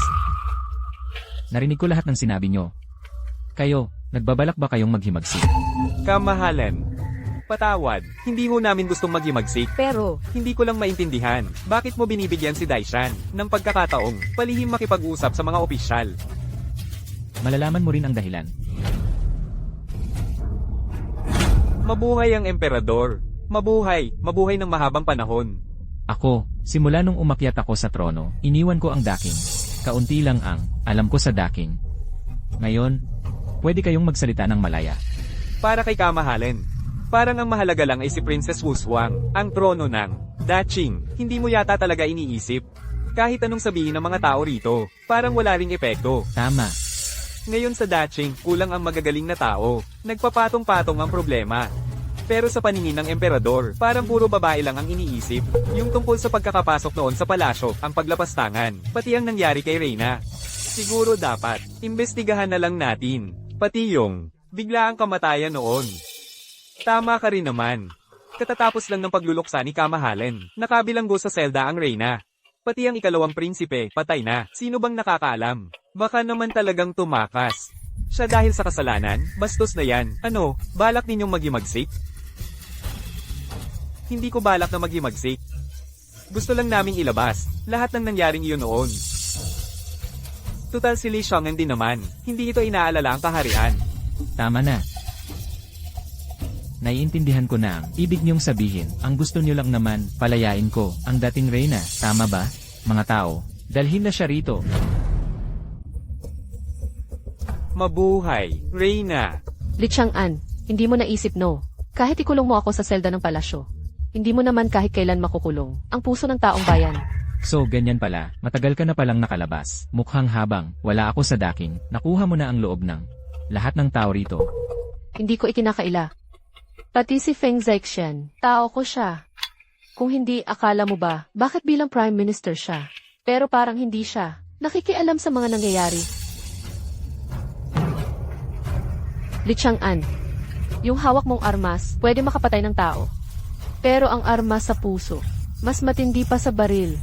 Narinig ko lahat ng sinabi nyo. Kayo, nagbabalak ba kayong maghimagsik? Kamahalan. Patawad, hindi ho namin gustong maghimagsik. Pero, Hindi ko lang maintindihan, bakit mo binibigyan si Daishan ng pagkakataong palihim makipag-usap sa mga opisyal? Malalaman mo rin ang dahilan. Mabuhay ang emperador. Mabuhay, mabuhay ng mahabang panahon. Ako, simula nung umakyat ako sa trono, iniwan ko ang daking. Kaunti lang ang alam ko sa daking. Ngayon, pwede kayong magsalita ng malaya. Para kay Kamahalan. Parang ang mahalaga lang ay si Princess Wuswang, ang trono ng Daching. Hindi mo yata talaga iniisip. Kahit anong sabihin ng mga tao rito, parang wala ring epekto. Tama. Ngayon sa Daching, kulang ang magagaling na tao. Nagpapatong-patong ang problema. Pero sa paningin ng emperador, parang puro babae lang ang iniisip. Yung tungkol sa pagkakapasok noon sa palasyo, ang paglapastangan, pati ang nangyari kay Reyna. Siguro dapat, imbestigahan na lang natin. Pati yung, bigla ang kamatayan noon. Tama ka rin naman. Katatapos lang ng pagluluksa ni Kamahalan, nakabilanggo sa selda ang Reyna. Pati ang ikalawang prinsipe, patay na. Sino bang nakakaalam? Baka naman talagang tumakas. Siya dahil sa kasalanan, bastos na yan. Ano, balak ninyong maghimagsik? Hindi ko balak na maghimagsik. Gusto lang naming ilabas, lahat ng nangyaring iyon noon. Tutal si Li Xiong'an din naman, hindi ito inaalala ang kaharian. Tama na. Naiintindihan ko na ang ibig niyong sabihin. Ang gusto niyo lang naman, palayain ko, ang dating Reyna. Tama ba, mga tao? Dalhin na siya rito. Mabuhay, Reyna. Li Chang'an, hindi mo naisip no. Kahit ikulong mo ako sa selda ng palasyo, hindi mo naman kahit kailan makukulong ang puso ng taong bayan. So, ganyan pala. Matagal ka na palang nakalabas. Mukhang habang wala ako sa daking, nakuha mo na ang loob ng lahat ng tao rito. Hindi ko ikinakaila. Pati si Feng Zaixian, tao ko siya. Kung hindi, akala mo ba, bakit bilang Prime Minister siya? Pero parang hindi siya. Nakikialam sa mga nangyayari. Li Chang'an, yung hawak mong armas, pwede makapatay ng tao. Pero ang armas sa puso, mas matindi pa sa baril.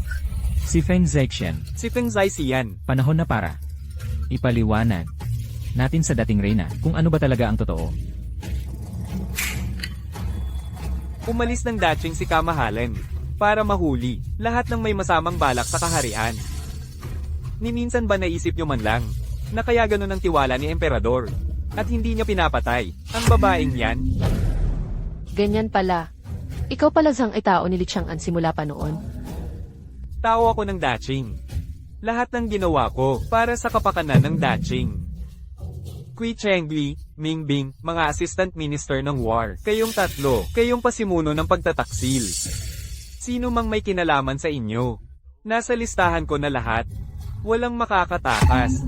Si Feng Zaixian, Si Feng Zaixian. panahon na para ipaliwanag natin sa dating Reyna kung ano ba talaga ang totoo. Umalis ng Daching si Kamahalan para mahuli lahat ng may masamang balak sa kaharian. Ni minsan ba naisip nyo man lang na kaya ganun ang tiwala ni Emperador at hindi niya pinapatay ang babaeng yan? Ganyan pala. Ikaw pala Zhang ay tao ni Li Chang'an simula pa noon. Tao ako ng Daching. Lahat ng ginawa ko para sa kapakanan ng Daching. Kui Chengli, Ming Bing, mga assistant minister ng war. Kayong tatlo, kayong pasimuno ng pagtataksil. Sino mang may kinalaman sa inyo? Nasa listahan ko na lahat. Walang makakatakas.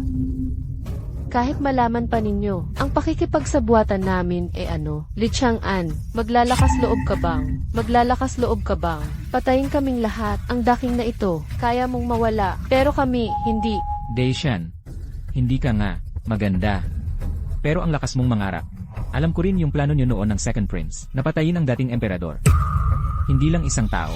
Kahit malaman pa ninyo, ang pakikipagsabuatan namin ano, Li Chang'an, maglalakas loob ka bang? Maglalakas loob ka bang? Patayin kaming lahat, ang daking na ito, kaya mong mawala, pero kami, hindi. Daishan, hindi ka nga maganda. Pero ang lakas mong mangarap. Alam ko rin yung plano niyo noon ng Second Prince, napatayin ang dating emperador. Hindi lang isang tao.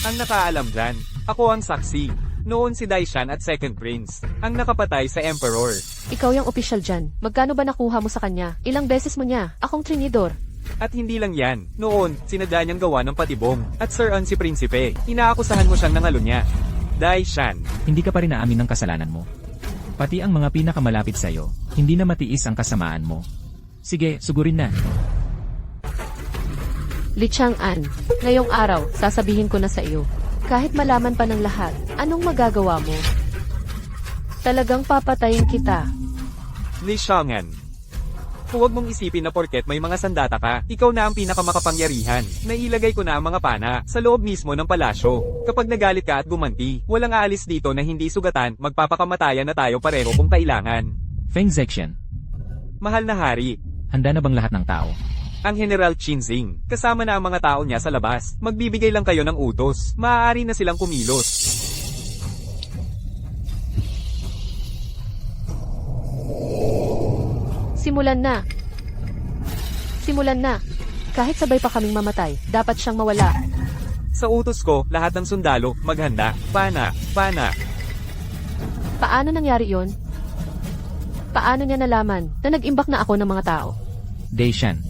Ang nakaalam dyan, ako ang saksi. Noon si Daishan at Second Prince, ang nakapatay sa Emperor. Ikaw yung opisyal dyan, magkano ba nakuha mo sa kanya? Ilang beses mo niya, akong trinidor. At hindi lang yan, noon, sinadya niyang gawa ng patibong. At Sir An si Prinsipe, inaakusahan mo siyang nangalo niya. Daishan, Hindi ka pa rin naamin ng kasalanan mo. Pati ang mga pinakamalapit sa'yo, hindi na matiis ang kasamaan mo. Sige, sugurin na. Li Chang'an, ngayong araw, sasabihin ko na sa iyo. Kahit malaman pa ng lahat, anong magagawa mo? Talagang papatayin kita. Li Xiong'an. Huwag mong isipin na porket may mga sandata ka, ikaw na ang pinakamakapangyarihan. Nailagay ko na ang mga pana sa loob mismo ng palasyo. Kapag nagalit ka at gumanti, walang aalis dito na hindi sugatan, magpapakamatayan na tayo pareho kung kailangan. Feng Zexian, Mahal na hari, handa na bang lahat ng tao? ang General Qinzing, kasama na ang mga tao niya sa labas. Magbibigay lang kayo ng utos, maaari na silang kumilos. Simulan na. Simulan na. Kahit sabay pa kaming mamatay, dapat siyang mawala. Sa utos ko, lahat ng sundalo, maghanda, pana, pana. Paano nangyari yon? Paano niya nalaman na nag-imbak na ako ng mga tao? Deishan,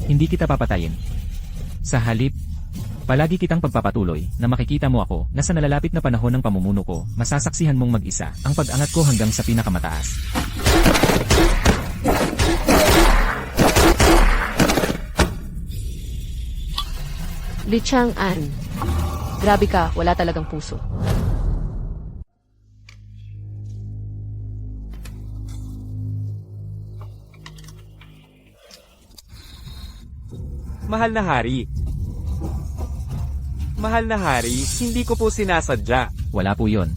hindi kita papatayin. Sa halip, palagi kitang pagpapatuloy na makikita mo ako na sa nalalapit na panahon ng pamumuno ko, masasaksihan mong mag-isa ang pag-angat ko hanggang sa pinakamataas. Li Chang'an. Grabe ka, wala talagang puso. Mahal na hari. Mahal na hari, hindi ko po sinasadya. Wala po yon.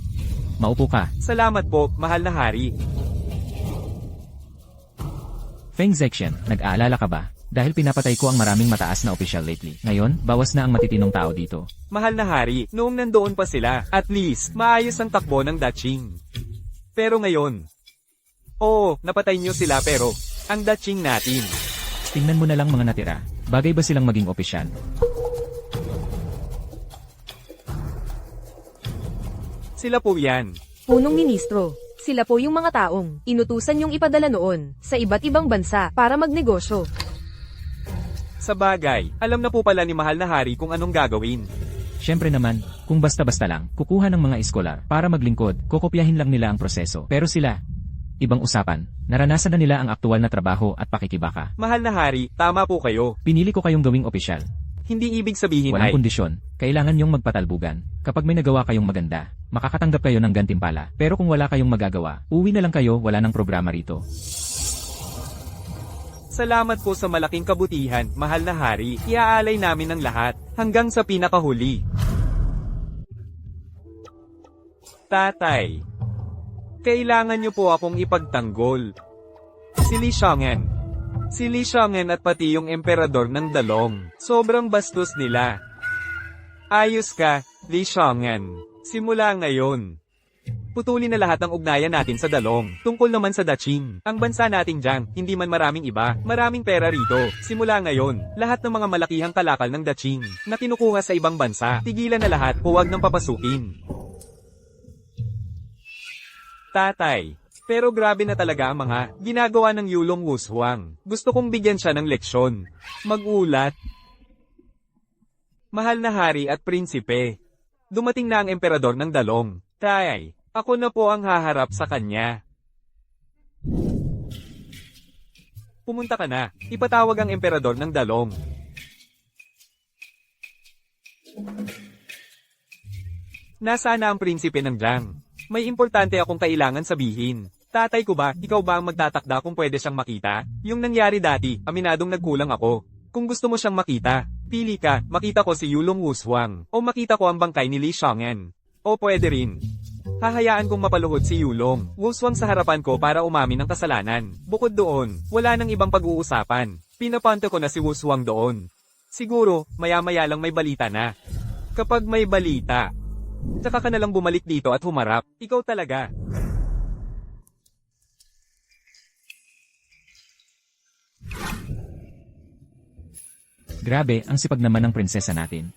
Maupo ka. Salamat po, mahal na hari. Feng Zexian, nag-aalala ka ba? Dahil pinapatay ko ang maraming mataas na opisyal lately. Ngayon, bawas na ang matitinong tao dito. Mahal na hari, noong nandoon pa sila, at least, maayos ang takbo ng Daching. Pero ngayon, oo, napatay niyo sila pero, ang Daching natin. Tingnan mo na lang mga natira. Bagay ba silang maging opisyal? Sila po yan. Punong ministro. Sila po yung mga taong inutusan yung ipadala noon sa iba't ibang bansa para magnegosyo. Sa bagay, alam na po pala ni mahal na hari kung anong gagawin. Siyempre naman, kung basta-basta lang, kukuha ng mga eskolar para maglingkod, kokopyahin lang nila ang proseso. Pero sila, ibang usapan, naranasan na nila ang aktual na trabaho at pakikibaka. Mahal na hari, tama po kayo. Pinili ko kayong gawing opisyal. Hindi ibig sabihin Walang ay, kondisyon, kailangan niyong magpatalbugan. Kapag may nagawa kayong maganda, makakatanggap kayo ng gantimpala. Pero kung wala kayong magagawa, uwi na lang kayo, wala ng programa rito. salamat po sa malaking kabutihan, mahal na hari. Iaalay namin ang lahat, hanggang sa pinakahuli. Tatay, kailangan niyo po akong ipagtanggol. Si Li Xiang'an. Si Li Xiang'an at pati yung emperador ng Dalong. Sobrang bastos nila. Ayos ka, Li Xiang'an. Simula ngayon. Putulin na lahat ang ugnayan natin sa Dalong. Tungkol naman sa Daching. Ang bansa nating Jiang, hindi man maraming iba. Maraming pera rito. Simula ngayon, lahat ng mga malakihang kalakal ng Daching na kinukuha sa ibang bansa, tigilan na lahat, huwag nang papasukin. Tatay. Pero grabe na talaga ang mga ginagawa ng Yulong Wushuang. Gusto kong bigyan siya ng leksyon. Mag-ulat. Mahal na hari at prinsipe. Dumating na ang emperador ng Dalong. Tay, ako na po ang haharap sa kanya. Pumunta ka na. Ipatawag ang emperador ng Dalong. Nasaan na ang prinsipe ng Jiang? May importante akong kailangan sabihin. Tatay ko ba, ikaw ba ang magtatakda kung pwede siyang makita? Yung nangyari dati, aminadong nagkulang ako. Kung gusto mo siyang makita, pili ka, makita ko si Yulong Wushuang, o makita ko ang bangkay ni Li Xiang'an. O pwede rin. Hahayaan kong mapaluhod si Yulong Wushuang sa harapan ko para umamin ng kasalanan. Bukod doon, wala nang ibang pag-uusapan. Pinapanto ko na si Wushuang doon. Siguro, maya-maya lang may balita na. Kapag may balita, tsaka ka na lang bumalik dito at humarap. Ikaw talaga. Grabe, ang sipag naman ng prinsesa natin.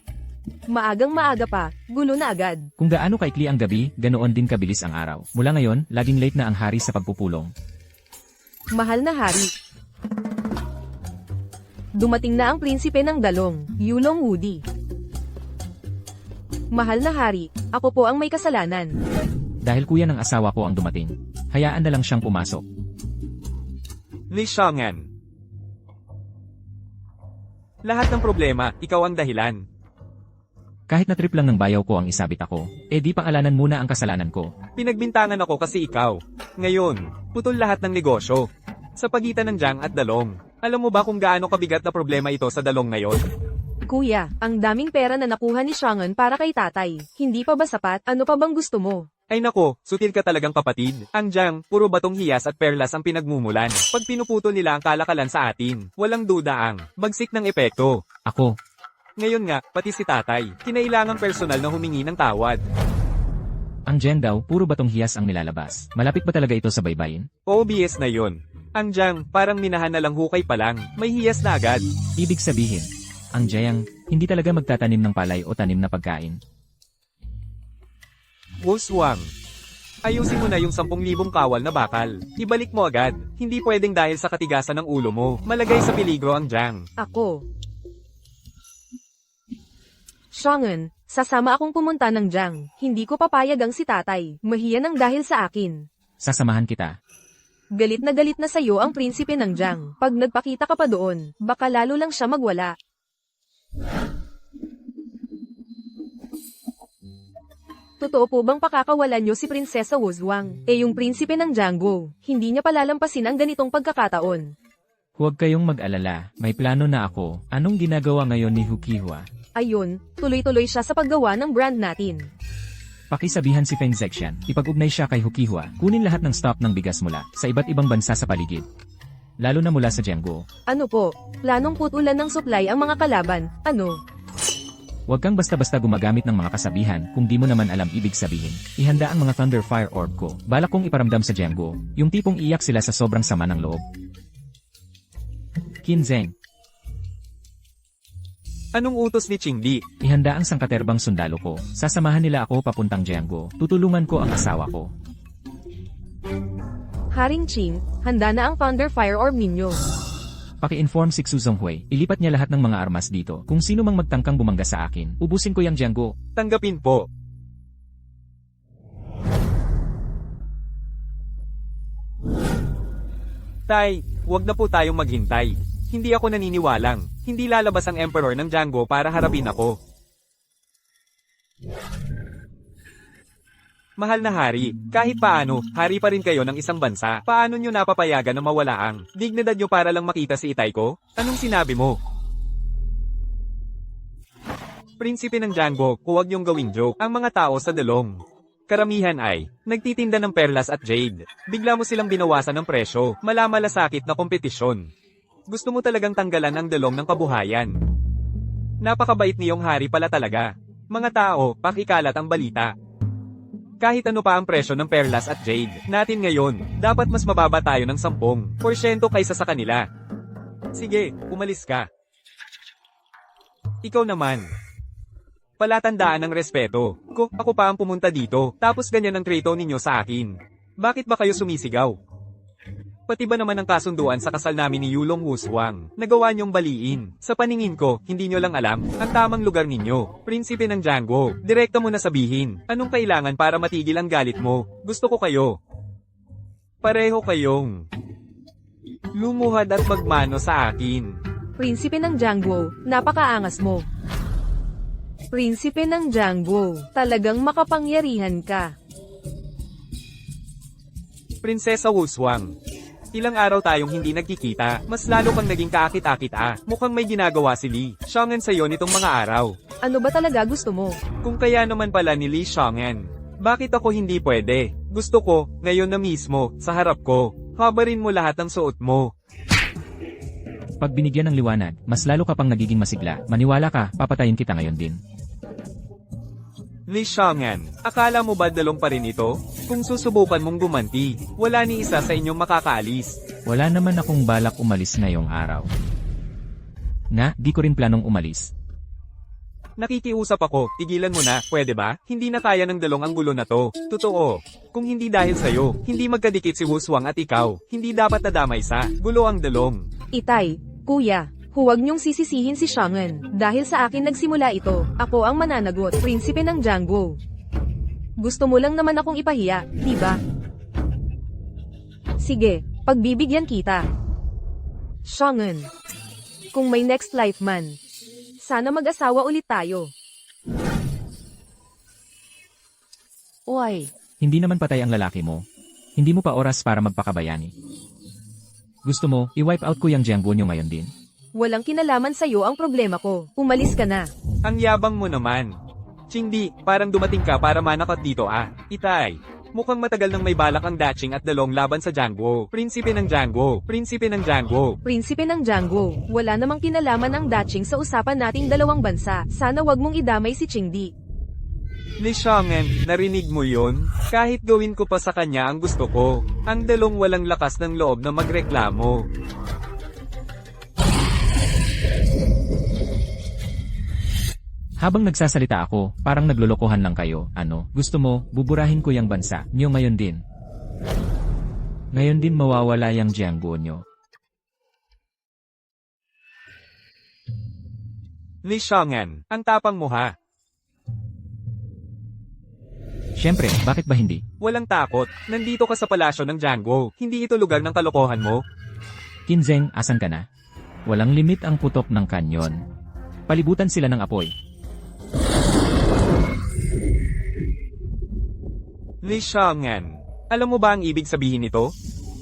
Maagang maaga pa, gulo na agad. Kung gaano kaikli ang gabi, ganoon din kabilis ang araw. Mula ngayon, laging late na ang hari sa pagpupulong. Mahal na hari. Dumating na ang prinsipe ng Dalong, Yulong Wudi. Mahal na hari, ako po ang may kasalanan. Dahil kuya ng asawa ko ang dumating, hayaan na lang siyang pumasok. Li Xiang'an. Lahat ng problema, ikaw ang dahilan. Kahit na trip lang ng bayaw ko ang isabit ako, di pangalanan muna ang kasalanan ko. Pinagbintangan ako kasi ikaw. Ngayon, putol lahat ng negosyo. sa pagitan ng Jiang at Dalong. Alam mo ba kung gaano kabigat na problema ito sa Dalong ngayon? Kuya, ang daming pera na nakuha ni Shangon para kay tatay. Hindi pa ba sapat? Ano pa bang gusto mo? Ay nako, sutil ka talagang kapatid. Ang Jiang, puro batong hiyas at perlas ang pinagmumulan. Pag pinuputo nila ang kalakalan sa atin, walang duda ang bagsik ng epekto. Ako, Ngayon nga, pati si tatay, kinailangang personal na humingi ng tawad. ang Jen daw, puro batong hiyas ang nilalabas. Malapit ba talaga ito sa baybayin? OBS na yon. Ang Jiang, parang minahan na lang hukay pa lang, may hiyas na agad. Ibig sabihin, ang Jiang, hindi talaga magtatanim ng palay o tanim na pagkain. Wuswang. Ayusin mo na yung 10,000 kawal na bakal. Ibalik mo agad. Hindi pwedeng dahil sa katigasan ng ulo mo, malagay sa peligro ang Jiang. Ako. Shangon, sasama akong pumunta ng Jiang. Hindi ko papayag ang si tatay. Mahiyan ang dahil sa akin. Sasamahan kita. Galit na sa'yo ang prinsipe ng Jiang. Pag nagpakita ka pa doon, baka lalo lang siya magwala. Totoo po bang pakakawalan niyo si Prinsesa Wuzhuang? Yung prinsipe ng Jiangguo, hindi niya palalampasin ang ganitong pagkakataon. Huwag kayong mag-alala, may plano na ako. Anong ginagawa ngayon ni Hukihua? Ayun, tuloy-tuloy siya sa paggawa ng brand natin. Pakisabihan si Feng Zexian, ipag-ugnay siya kay Hukihua, kunin lahat ng stock ng bigas mula sa iba't ibang bansa sa paligid. Lalo na mula sa Jiangguo. Ano po, planong putulan ng supply ang mga kalaban, ano? Huwag kang basta-basta gumagamit ng mga kasabihan kung di mo naman alam ibig sabihin. Ihanda ang mga Thunder Fire Orb ko. Balak kong iparamdam sa Jiangguo, yung tipong iyak sila sa sobrang sama ng loob. Qin Zheng, Anong utos ni Qingdi? ihanda ang sangkaterbang sundalo ko. Sasamahan nila ako papuntang Jiangguo. Tutulungan ko ang asawa ko. Haring Qing, handa na ang Thunder Fire Orb ninyo. Paki-inform si Xu Zonghui, ilipat niya lahat ng mga armas dito. Kung sino mang magtangkang bumangga sa akin, ubusin ko yung Jiangguo. Tanggapin po. Tay, wag na po tayong maghintay. Hindi ako naniniwalang, hindi lalabas ang Emperor ng Jiangguo para harapin ako. Mahal na hari, kahit paano, hari pa rin kayo ng isang bansa. Paano nyo napapayagan na mawala ang dignidad nyo para lang makita si itay ko? Anong sinabi mo? Prinsipe ng Jiangguo, huwag nyong gawing joke ang mga tao sa Dalong. Karamihan ay nagtitinda ng perlas at jade. Bigla mo silang binawasan ng presyo, malamalasakit na kompetisyon. Gusto mo talagang tanggalan ang Dalong ng kabuhayan. Napakabait niyong hari pala talaga. Mga tao, pakikalat ang balita. Kahit ano pa ang presyo ng perlas at jade natin ngayon, dapat mas mababa tayo ng 10% kaysa sa kanila. Sige, umalis ka. Ikaw naman. Palatandaan ng respeto. Ako pa ang pumunta dito, tapos ganyan ang treto ninyo sa akin. Bakit ba kayo sumisigaw? Pati ba naman ang kasunduan sa kasal namin ni Yulong Wushuang? Nagawa niyong baliin. Sa paningin ko, hindi niyo lang alam ang tamang lugar ninyo. Prinsipe ng Jiangguo, direkta mo na sabihin. Anong kailangan para matigil ang galit mo? Gusto ko kayo. Pareho kayong lumuhad at magmano sa akin. Prinsipe ng Jiangguo, napakaangas mo. Prinsipe ng Jiangguo, talagang makapangyarihan ka. Prinsesa Wushuang. Ilang araw tayong hindi nagkikita, mas lalo kang naging kaakit-akit Mukhang may ginagawa si Li Xiong'an sa'yo nitong mga araw. Ano ba talaga gusto mo? Kung kaya naman pala ni Li Xiong'an, bakit ako hindi pwede? Gusto ko, ngayon na mismo, sa harap ko, habarin mo lahat ng suot mo. Pag binigyan ng liwanag, mas lalo ka pang nagiging masigla. Maniwala ka, papatayin kita ngayon din. Li Xiong'an, akala mo ba dalong pa rin ito? Kung susubukan mong gumanti, wala ni isa sa inyong makakaalis. Wala naman akong balak umalis ngayong araw. Di ko rin planong umalis. Nakikiusap ako, tigilan mo na, pwede ba? Hindi na kaya ng dalong ang gulo na to. Totoo. Kung hindi dahil sa'yo, hindi magkadikit si Wushuang at ikaw. Hindi dapat nadamay sa gulo ang dalong. Itay, kuya, huwag niyong sisisihin si Xiong'an. Dahil sa akin nagsimula ito, ako ang mananagot, prinsipe ng Jiangguo. Gusto mo lang naman akong ipahiya, di ba? Sige, pagbibigyan kita. Xiong'an, kung may next life man, sana mag-asawa ulit tayo. Uy, Hindi naman patay ang lalaki mo. Hindi mo pa oras para magpakabayani. Gusto mo, i-wipe out ko yung Jiangguo nyo ngayon din? Walang kinalaman sa'yo ang problema ko. Umalis ka na. Ang yabang mo naman. Chingdi, parang dumating ka para manakot dito ah. Itay. Mukhang matagal nang may balak ang Daching at Dalong laban sa Jiangguo. Prinsipe ng Jiangguo. Prinsipe ng Jiangguo. Prinsipe ng Jiangguo. Wala namang kinalaman ang Daching sa usapan nating dalawang bansa. Sana wag mong idamay si Qingdi. Li Xiang'an, narinig mo yun? Kahit gawin ko pa sa kanya ang gusto ko. Ang Dalong walang lakas ng loob na magreklamo. Habang nagsasalita ako, parang naglolokohan lang kayo. Ano, gusto mo, buburahin ko yung bansa, nyo ngayon din. Ngayon din mawawala yung Jiangguo nyo. Li Xiang'an, ang tapang mo ha. Siyempre, bakit ba hindi? Walang takot. Nandito ka sa palasyo ng Jiangguo. Hindi ito lugar ng kalokohan mo. Kinzeng, asan ka na? Walang limit ang putok ng kanyon. Palibutan sila ng apoy. Li Xiang'an, alam mo ba ang ibig sabihin nito?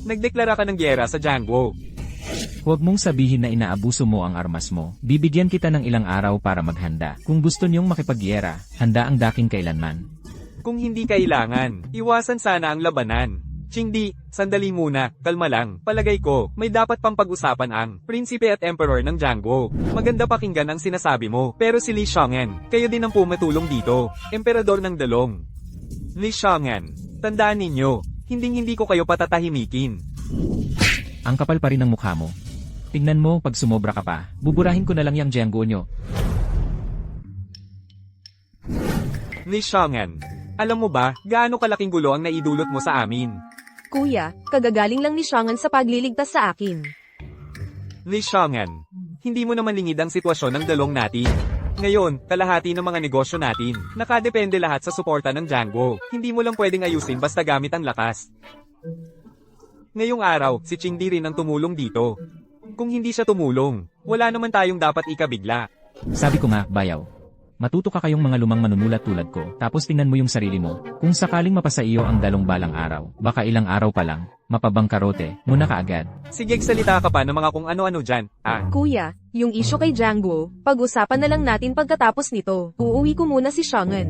Nagdeklara ka ng gyera sa Jiangguo. Huwag mong sabihin na inaabuso mo ang armas mo. Bibigyan kita ng ilang araw para maghanda. Kung gusto niyong makipagyera, handa ang daking kailanman. Kung hindi kailangan, iwasan sana ang labanan. Qingdi, sandali muna, kalma lang. Palagay ko, may dapat pang pag-usapan ang Prinsipe at Emperor ng Jiangguo. Maganda pakinggan ang sinasabi mo, pero si Li Xiang'an, kayo din ang pumatulong dito. Emperador ng Dalong. Li Xiang'an, tandaan ninyo, hindi ko kayo patatahimikin. Ang kapal pa rin ng mukha mo. Tingnan mo, pag sumobra ka pa, buburahin ko na lang yung Jiangguo nyo. Li Xiang'an, alam mo ba, gaano kalaking gulo ang naidulot mo sa amin? Kuya, kagagaling lang ni Xiang'an sa pagliligtas sa akin. Li Xiang'an, hindi mo naman lingid ang sitwasyon ng Dalong natin. Ngayon, kalahati ng mga negosyo natin, nakadepende lahat sa suporta ng Jiangguo. Hindi mo lang pwedeng ayusin basta gamit ang lakas. Ngayong araw, si Qingdi rin ang tumulong dito. Kung hindi siya tumulong, wala naman tayong dapat ikabigla. Sabi ko nga, bayaw. Matuto ka kayong mga lumang manunulat tulad ko, tapos tingnan mo yung sarili mo. Kung sakaling mapasa iyo ang Dalong balang araw, baka ilang araw pa lang, mapabangkarote, muna ka agad. Sige, salita ka pa ng mga kung ano-ano dyan. Kuya, yung issue kay Jiangguo, pag-usapan na lang natin pagkatapos nito. Uuwi ko muna si Xiang'an.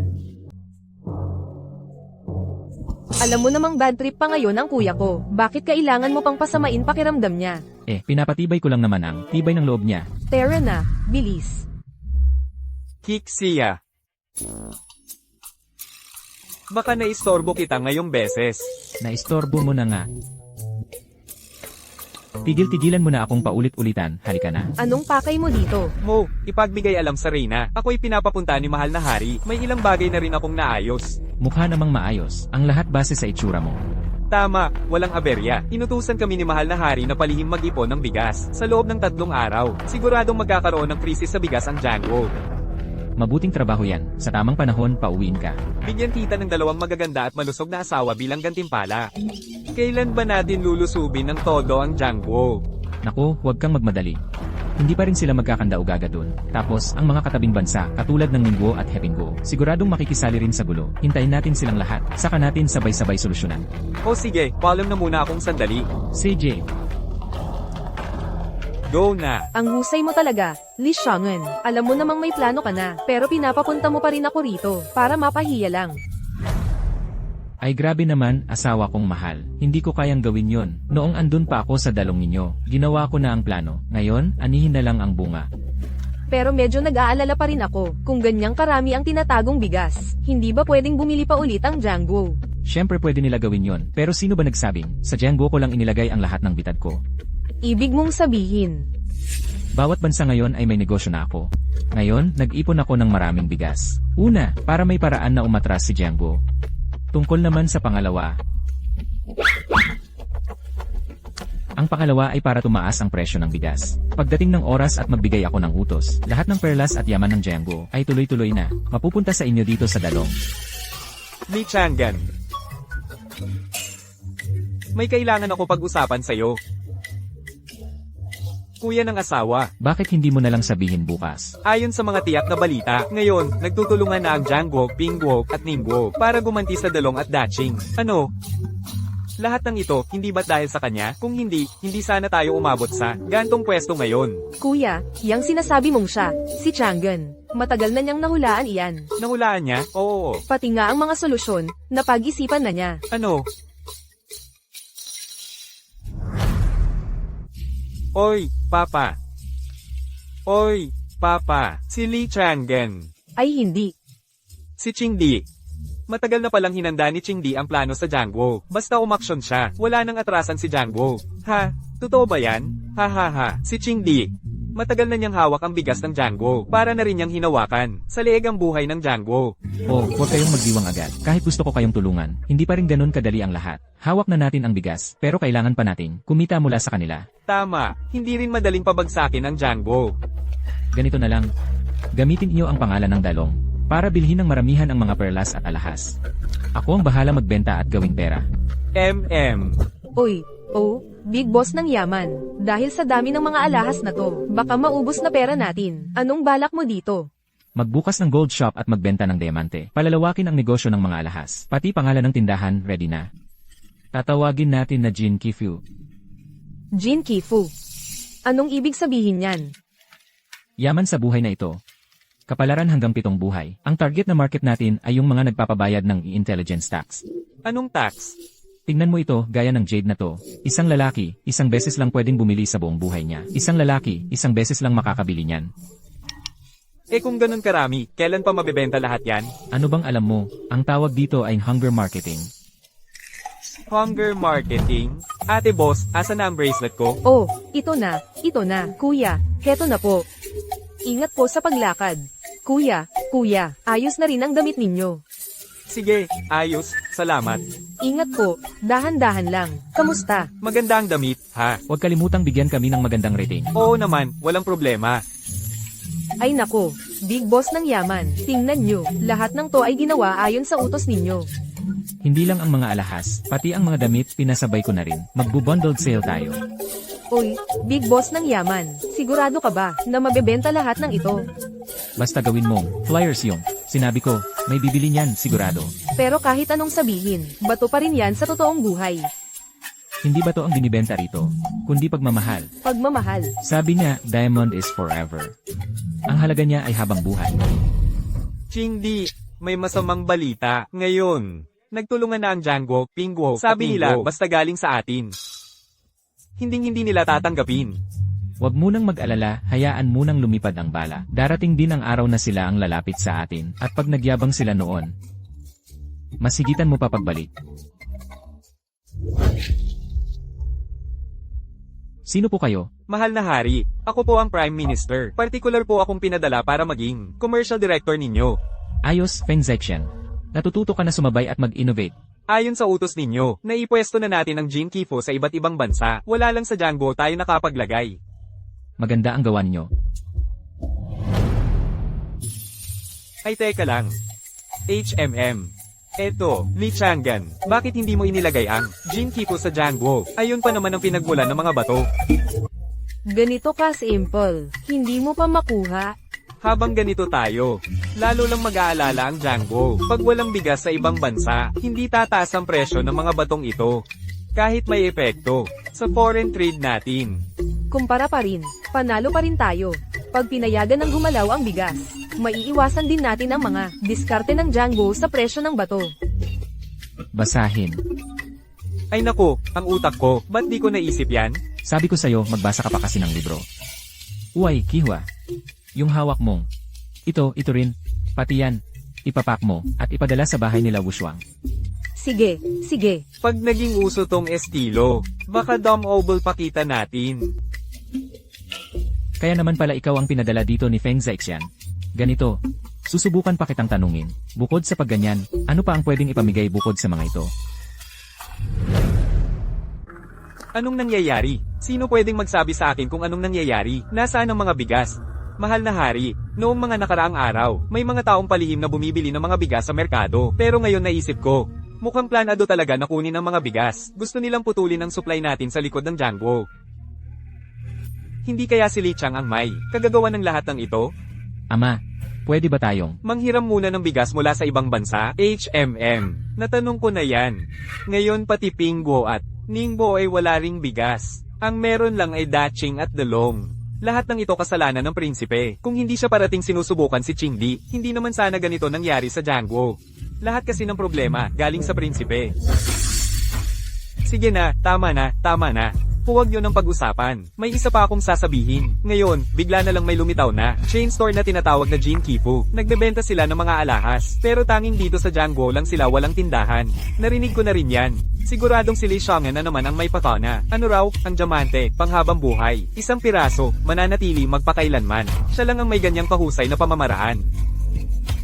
Alam mo namang bad trip pa ngayon ang kuya ko. Bakit kailangan mo pang pasamain pakiramdam niya? Pinapatibay ko lang naman ang tibay ng loob niya. Tara na, bilis. Kixia. Baka naistorbo kita ngayong beses. Naistorbo mo na nga. Tigil-tigilan mo na akong paulit-ulitan, halika na. Anong pakay mo dito? Mo, ipagbigay alam sa Reyna. Ako'y pinapapunta ni Mahal na Hari. May ilang bagay na rin akong naayos. Mukha namang maayos, ang lahat base sa itsura mo. Tama, walang aberya. Inutusan kami ni Mahal na Hari na palihim mag-ipon ng bigas. Sa loob ng 3 araw, siguradong magkakaroon ng krisis sa bigas ang Jiangguo. Mabuting trabaho yan, sa tamang panahon pauwiin ka. Bigyan kita ng 2 magaganda at malusog na asawa bilang gantimpala. Kailan ba natin lulusubin ng todo ang Jiangguo? Naku, huwag kang magmadali. Hindi pa rin sila magkakandaugaga dun. Tapos, ang mga katabing bansa, katulad ng Ningguo at Hepingguo, siguradong makikisali rin sa gulo. Hintayin natin silang lahat, saka natin sabay-sabay solusyonan. O sige, paalam na muna akong sandali. CJ, Go na! Ang husay mo talaga, Li Xiang'an. Alam mo namang may plano ka na, pero pinapapunta mo pa rin ako rito, para mapahiya lang. ay grabe naman, asawa kong mahal. Hindi ko kayang gawin yon. Noong andun pa ako sa dalong ninyo, ginawa ko na ang plano. Ngayon, anihin na lang ang bunga. Pero medyo nag-aalala pa rin ako, kung ganyang karami ang tinatagong bigas, hindi ba pwedeng bumili pa ulit ang Jiangguo? Siyempre pwede nila gawin yon, pero sino ba nagsabing, sa Jiangguo ko lang inilagay ang lahat ng bitad ko? Ibig mong sabihin, Bawat bansa ngayon ay may negosyo na ako. Ngayon, nag-ipon ako ng maraming bigas. Una, para may paraan na umatras si Jiangguo. Tungkol naman sa pangalawa. Ang pangalawa ay para tumaas ang presyo ng bigas. Pagdating ng oras at magbigay ako ng utos, lahat ng perlas at yaman ng Jiangguo ay tuloy-tuloy na. Mapupunta sa inyo dito sa Dalong. Li Xiang'an. May kailangan ako pag-usapan sa'yo. Kuya ng asawa. Bakit hindi mo na lang sabihin bukas? Ayon sa mga tiyak na balita, ngayon, nagtutulungan na ang Jiangguo, Pingguo, at Ningguo para gumanti sa Dalong at Daching. Ano? Lahat ng ito, hindi ba't dahil sa kanya? Kung hindi, hindi sana tayo umabot sa gantong pwesto ngayon. Kuya, yang sinasabi mong siya, si Chang'an. Matagal na niyang nahulaan iyan. Nahulaan niya? Oo. Pati nga ang mga solusyon, napag-isipan na niya. Ano? Oy, Papa. Oy, Papa. Si Li Chang'an. Ay hindi. Si Qingdi. Matagal na palang hinanda ni Qingdi ang plano sa Jiangwo. Basta umaksyon siya, wala nang atrasan si Jiangwo. Ha? Totoo ba yan? Ha ha ha. Si Qingdi. Matagal na niyang hawak ang bigas ng Jiangwo. Para na rin niyang hinawakan. Sa leeg ang buhay ng Jiangwo. Oh, huwag kayong magdiwang agad. Kahit gusto ko kayong tulungan, hindi pa rin ganun kadali ang lahat. Hawak na natin ang bigas, pero kailangan pa natin kumita mula sa kanila. Tama. Hindi rin madaling pabagsakin ang Jiangwo. Ganito na lang. Gamitin niyo ang pangalan ng dalong para bilhin ng maramihan ang mga perlas at alahas. Ako ang bahala magbenta at gawing pera. Uy, oh, big boss ng yaman. Dahil sa dami ng mga alahas na to, baka maubos na pera natin. Anong balak mo dito? Magbukas ng gold shop at magbenta ng diamante. Palalawakin ang negosyo ng mga alahas. Pati pangalan ng tindahan, ready na. Tatawagin natin na Jin Kifu. Jin Kifu. Anong ibig sabihin yan? Yaman sa buhay na ito. Kapalaran hanggang 7 buhay. Ang target na market natin ay yung mga nagpapabayad ng intelligence tax. Anong tax? Tingnan mo ito, gaya ng Jade na to. Isang lalaki, isang beses lang pwedeng bumili sa buong buhay niya. Isang lalaki, isang beses lang makakabili niyan. Eh kung ganun karami, kailan pa mabebenta lahat yan? Ano bang alam mo? Ang tawag dito ay hunger marketing. Hunger marketing? Ate boss, asa na ang bracelet ko? Oh, ito na, kuya, heto na po. Ingat po sa paglakad. Kuya, ayos na rin ang damit ninyo. Sige, ayos, salamat. Ingat po, dahan-dahan lang. Kamusta? Maganda ang damit, ha? Huwag kalimutang bigyan kami ng magandang rating. Oo naman, walang problema. Ay nako, big boss ng yaman. Tingnan nyo, lahat ng to ay ginawa ayon sa utos ninyo. Hindi lang ang mga alahas, pati ang mga damit pinasabay ko na rin. Magbu-bundled sale tayo. Uy, big boss ng yaman. Sigurado ka ba na mabebenta lahat ng ito? Basta gawin mong flyers yung sinabi ko, may bibili niyan sigurado. Pero kahit anong sabihin, bato pa rin yan sa totoong buhay. Hindi ba to ang binibenta rito? Kundi pagmamahal. Pagmamahal. Sabi niya, diamond is forever. Ang halaga niya ay habang buhay. Qingdi, may masamang balita. Ngayon, nagtulungan na ang Jiangwo, Pingguo. Sabi nila, basta galing sa atin. Hindi nila tatanggapin. Huwag munang mag-alala, hayaan munang lumipad ang bala. Darating din ang araw na sila ang lalapit sa atin, at pag nagyabang sila noon, masigitan mo pa pagbalik. Sino po kayo? Mahal na hari, ako po ang Prime Minister. Particular po akong pinadala para maging commercial director ninyo. Ayos, Feng Zexian. Natututo ka na sumabay at mag-innovate. Ayon sa utos ninyo, naipwesto na natin ang Jin Kifu sa iba't ibang bansa. Wala lang sa Jiangwo tayo nakapaglagay. Maganda ang gawa ninyo. Ay teka lang. HMM. Eto, Li Chang'an. Bakit hindi mo inilagay ang Jin Kifu sa Jiangwo? Ayun pa naman ang pinagmulan ng mga bato. Ganito ka simple. Hindi mo pa makuha. Habang ganito tayo, lalo lang mag-aalala ang Jiangwo. Pag walang bigas sa ibang bansa, hindi tataas ang presyo ng mga batong ito. Kahit may epekto sa foreign trade natin. Kumpara pa rin, panalo pa rin tayo. Pag pinayagan ng gumalaw ang bigas, maiiwasan din natin ang mga diskarte ng Jiangwo sa presyo ng bato. Basahin. Ay nako, ang utak ko, ba't di ko naisip yan? Sabi ko sa'yo, magbasa ka pa kasi ng libro. Uy, Kihwa. Yung hawak mong. Ito rin. Pati yan. Ipapak mo, at ipadala sa bahay nila Wushuang. Sige. Pag naging uso tong estilo, baka Dom Oval pakita natin. Kaya naman pala ikaw ang pinadala dito ni Feng Zexian. Ganito. Susubukan pa kitang tanungin. Bukod sa pagganyan, ano pa ang pwedeng ipamigay bukod sa mga ito? Anong nangyayari? Sino pwedeng magsabi sa akin kung anong nangyayari? Nasaan ang mga bigas? Mahal na hari, noong mga nakaraang araw, may mga taong palihim na bumibili ng mga bigas sa merkado. Pero ngayon naisip ko, mukhang planado talaga na kunin ang mga bigas. Gusto nilang putulin ang supply natin sa likod ng Jiangwo. Hindi kaya si Li Chang ang may kagagawa ng lahat ng ito? Ama, Pwede ba tayong? Manghiram muna ng bigas mula sa ibang bansa? HMM. Natanong ko na yan. Ngayon pati Pingbo at Ningbo ay wala ring bigas. Ang meron lang ay Daching at Delong. Lahat ng ito kasalanan ng prinsipe. Kung hindi siya parating sinusubukan si Qingdi, hindi naman sana ganito nangyari sa Jiangguo. Lahat kasi ng problema galing sa prinsipe. Sige na, tama na, tama na. Huwag yun ang pag-usapan. May isa pa akong sasabihin. Ngayon, bigla na lang may lumitaw na chain store na tinatawag na Jin Kifu. Nagbebenta sila ng mga alahas. Pero tanging dito sa Jiangguo lang sila walang tindahan. Narinig ko na rin yan. Siguradong si Li Xiong'an na naman ang may patana. Ano raw? Ang diamante, panghabang buhay. Isang piraso, mananatili magpakailanman. Siya lang ang may ganyang kahusay na pamamaraan.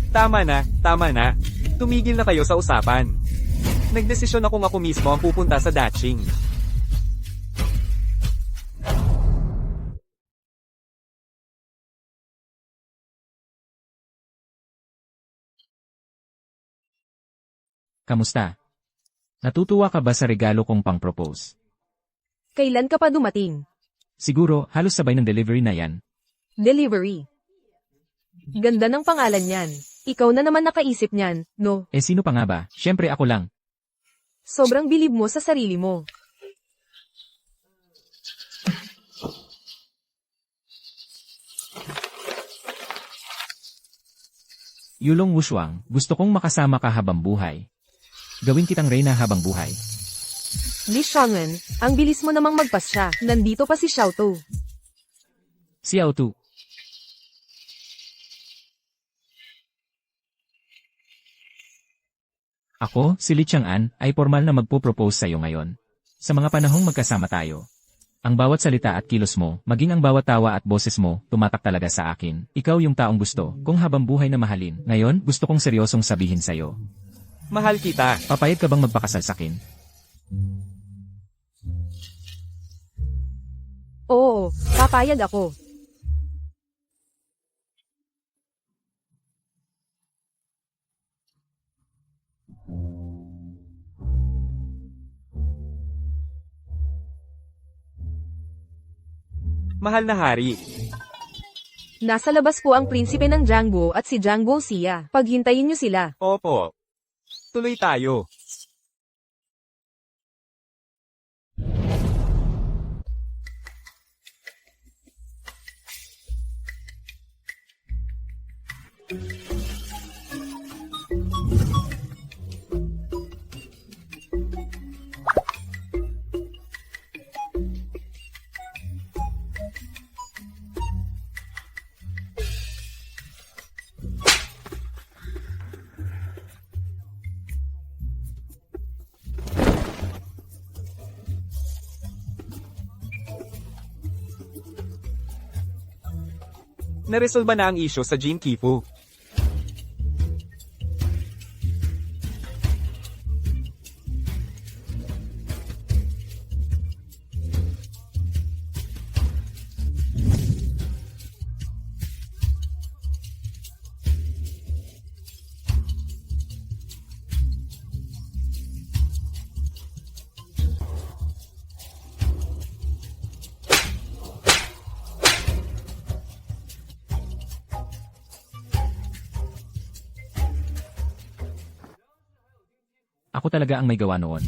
Tama na, tama na. Tumigil na kayo sa usapan. Nagdesisyon akong ako mismo ang pupunta sa Daching. Kamusta? Natutuwa ka ba sa regalo kong pang-propose? Kailan ka pa dumating? Siguro, halos sabay ng delivery na yan. Delivery. Ganda ng pangalan niyan. Ikaw na naman nakaisip niyan, no? Sino pa nga ba? Siyempre ako lang. Sobrang bilib mo sa sarili mo. Yulong Wushuang, gusto kong makasama ka habang buhay. Gawin kitang reyna habang buhay. Li Xiong'an, ang bilis mo namang magpasya. Nandito pa si Xiao Tu. Si Autu. Ako, si Li Chang'an, ay formal na magpo-propose sa'yo ngayon. Sa mga panahong magkasama tayo. Ang bawat salita at kilos mo, maging ang bawat tawa at boses mo, tumatak talaga sa akin. Ikaw yung taong gusto, kung habang buhay na mahalin. Ngayon, gusto kong seryosong sabihin sa'yo. Mahal kita. Papayag ka bang magpakasal sakin? Oo, papayag ako. Mahal na hari. Nasa labas po ang prinsipe ng Jiangguo at si Jiangguo Xia. Paghintayin niyo sila. Opo. Tuloy tayo. Naresolba na ang isyo sa Jin Kifu. Ako talaga ang may gawa noon.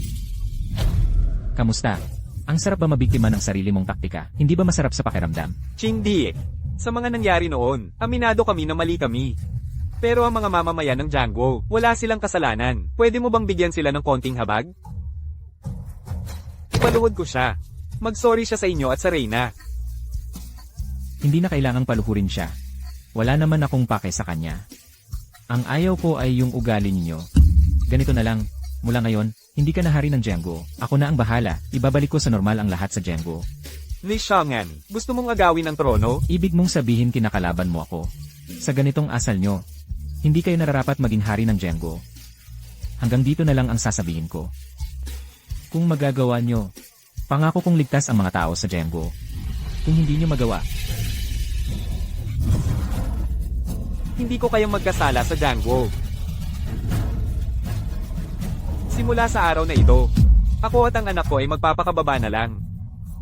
Kamusta? Ang sarap ba mabiktima ng sarili mong taktika? Hindi ba masarap sa pakiramdam? Qingdi. Sa mga nangyari noon, aminado kami na mali kami. Pero ang mga mamamayan ng Jiangguo, wala silang kasalanan. Pwede mo bang bigyan sila ng konting habag? Ipaluhod ko siya. Mag-sorry siya sa inyo at sa Reyna. Hindi na kailangang paluhurin siya. Wala naman akong pake sa kanya. Ang ayaw ko ay yung ugali ninyo. Ganito na lang. Mula ngayon, hindi ka na hari ng Jiangguo. Ako na ang bahala. Ibabalik ko sa normal ang lahat sa Jiangguo. Li Xiong'an, gusto mong agawin ang trono? Ibig mong sabihin kinakalaban mo ako. Sa ganitong asal nyo, hindi kayo nararapat maging hari ng Jiangguo. Hanggang dito na lang ang sasabihin ko. Kung magagawa nyo, pangako kong ligtas ang mga tao sa Jiangguo. Kung hindi nyo magawa, Hindi ko kayang magkasala sa Jiangguo. Simula sa araw na ito, ako at ang anak ko ay magpapakababa na lang.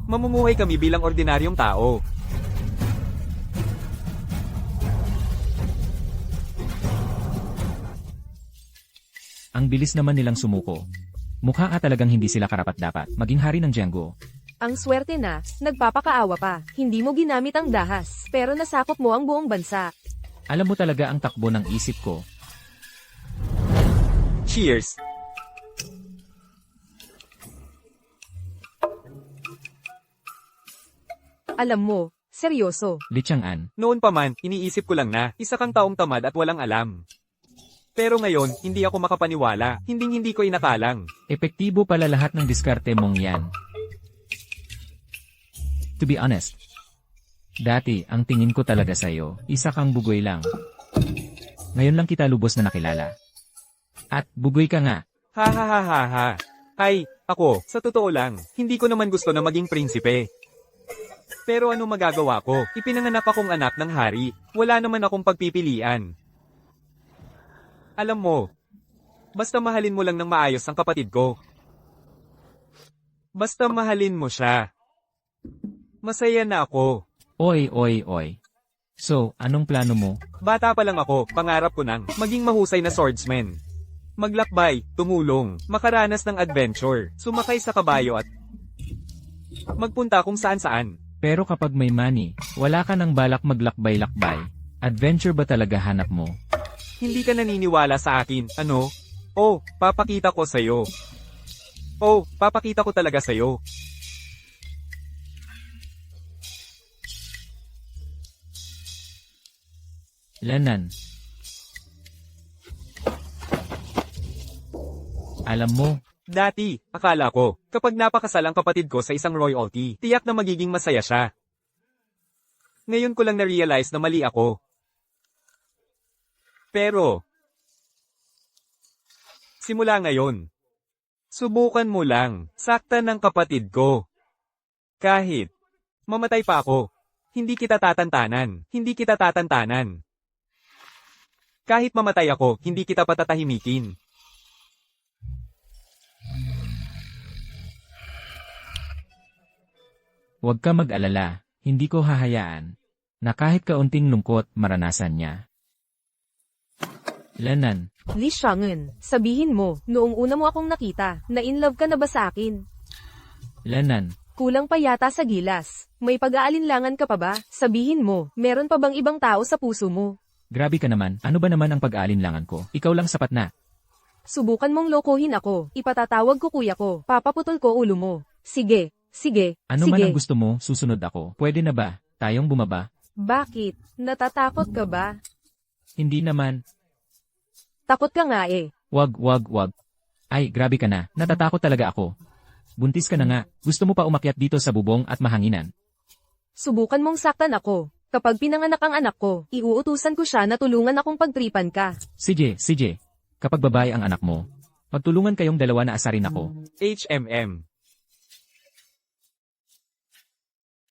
Mamumuhay kami bilang ordinaryong tao. Ang bilis naman nilang sumuko. Mukha talagang hindi sila karapat-dapat maging hari ng Jiangguo. Ang swerte na, nagpapakaawa pa. Hindi mo ginamit ang dahas, pero nasakop mo ang buong bansa. Alam mo talaga ang takbo ng isip ko. Cheers! Alam mo, seryoso. Li Chang'an, Noon pa man, iniisip ko lang na, isa kang taong tamad at walang alam. Pero ngayon, hindi ako makapaniwala, hindi ko inakalang. epektibo pala lahat ng diskarte mong yan. To be honest, dati ang tingin ko talaga sa'yo, isa kang bugoy lang. Ngayon lang kita lubos na nakilala. At bugoy ka nga. Ha ha ha ha ha. Ay, ako, sa totoo lang, hindi ko naman gusto na maging prinsipe. Pero ano magagawa ko? Ipinanganak akong anak ng hari, wala naman akong pagpipilian. Alam mo, basta mahalin mo lang ng maayos ang kapatid ko. Basta mahalin mo siya. Masaya na ako. Oy. So, anong plano mo? Bata pa lang ako, pangarap ko nang maging mahusay na swordsman. Maglakbay, tumulong, makaranas ng adventure, sumakay sa kabayo at magpunta kung saan-saan. Pero kapag may money, wala ka nang balak maglakbay-lakbay. Adventure ba talaga hanap mo? Hindi ka naniniwala sa akin, ano? Oh, papakita ko sa'yo. Oh, papakita ko talaga sa'yo. Lanan. Alam mo, Dati, akala ko, kapag napakasal ang kapatid ko sa isang royalty, tiyak na magiging masaya siya. Ngayon ko lang na-realize na mali ako. Pero, simula ngayon, subukan mo lang, saktan ng kapatid ko. Kahit, mamatay pa ako, hindi kita tatantanan, hindi kita tatantanan. Kahit mamatay ako, hindi kita patatahimikin. huwag ka mag-alala, hindi ko hahayaan na kahit kaunting lungkot maranasan niya. Lanan, Li Chang'an, sabihin mo, noong una mo akong nakita, na in love ka na ba sa akin? Lanan, Kulang pa yata sa gilas. May pag-aalinlangan ka pa ba? Sabihin mo, meron pa bang ibang tao sa puso mo? grabe ka naman, ano ba naman ang pag-aalinlangan ko? Ikaw lang sapat na. Subukan mong lokohin ako. Ipatatawag ko kuya ko. Papaputol ko ulo mo. Sige. Ano man ang gusto mo, susunod ako. Pwede na ba? Tayong bumaba? Bakit? Natatakot ka ba? Hindi naman. Takot ka nga eh. Wag. Ay, grabe ka na. Natatakot talaga ako. Buntis ka na nga. Gusto mo pa umakyat dito sa bubong at mahanginan. Subukan mong saktan ako. Kapag pinanganak ang anak ko, iuutusan ko siya na tulungan akong pagtripan ka. CJ. Kapag babae ang anak mo, magtulungan kayong dalawa na asarin ako. HMM.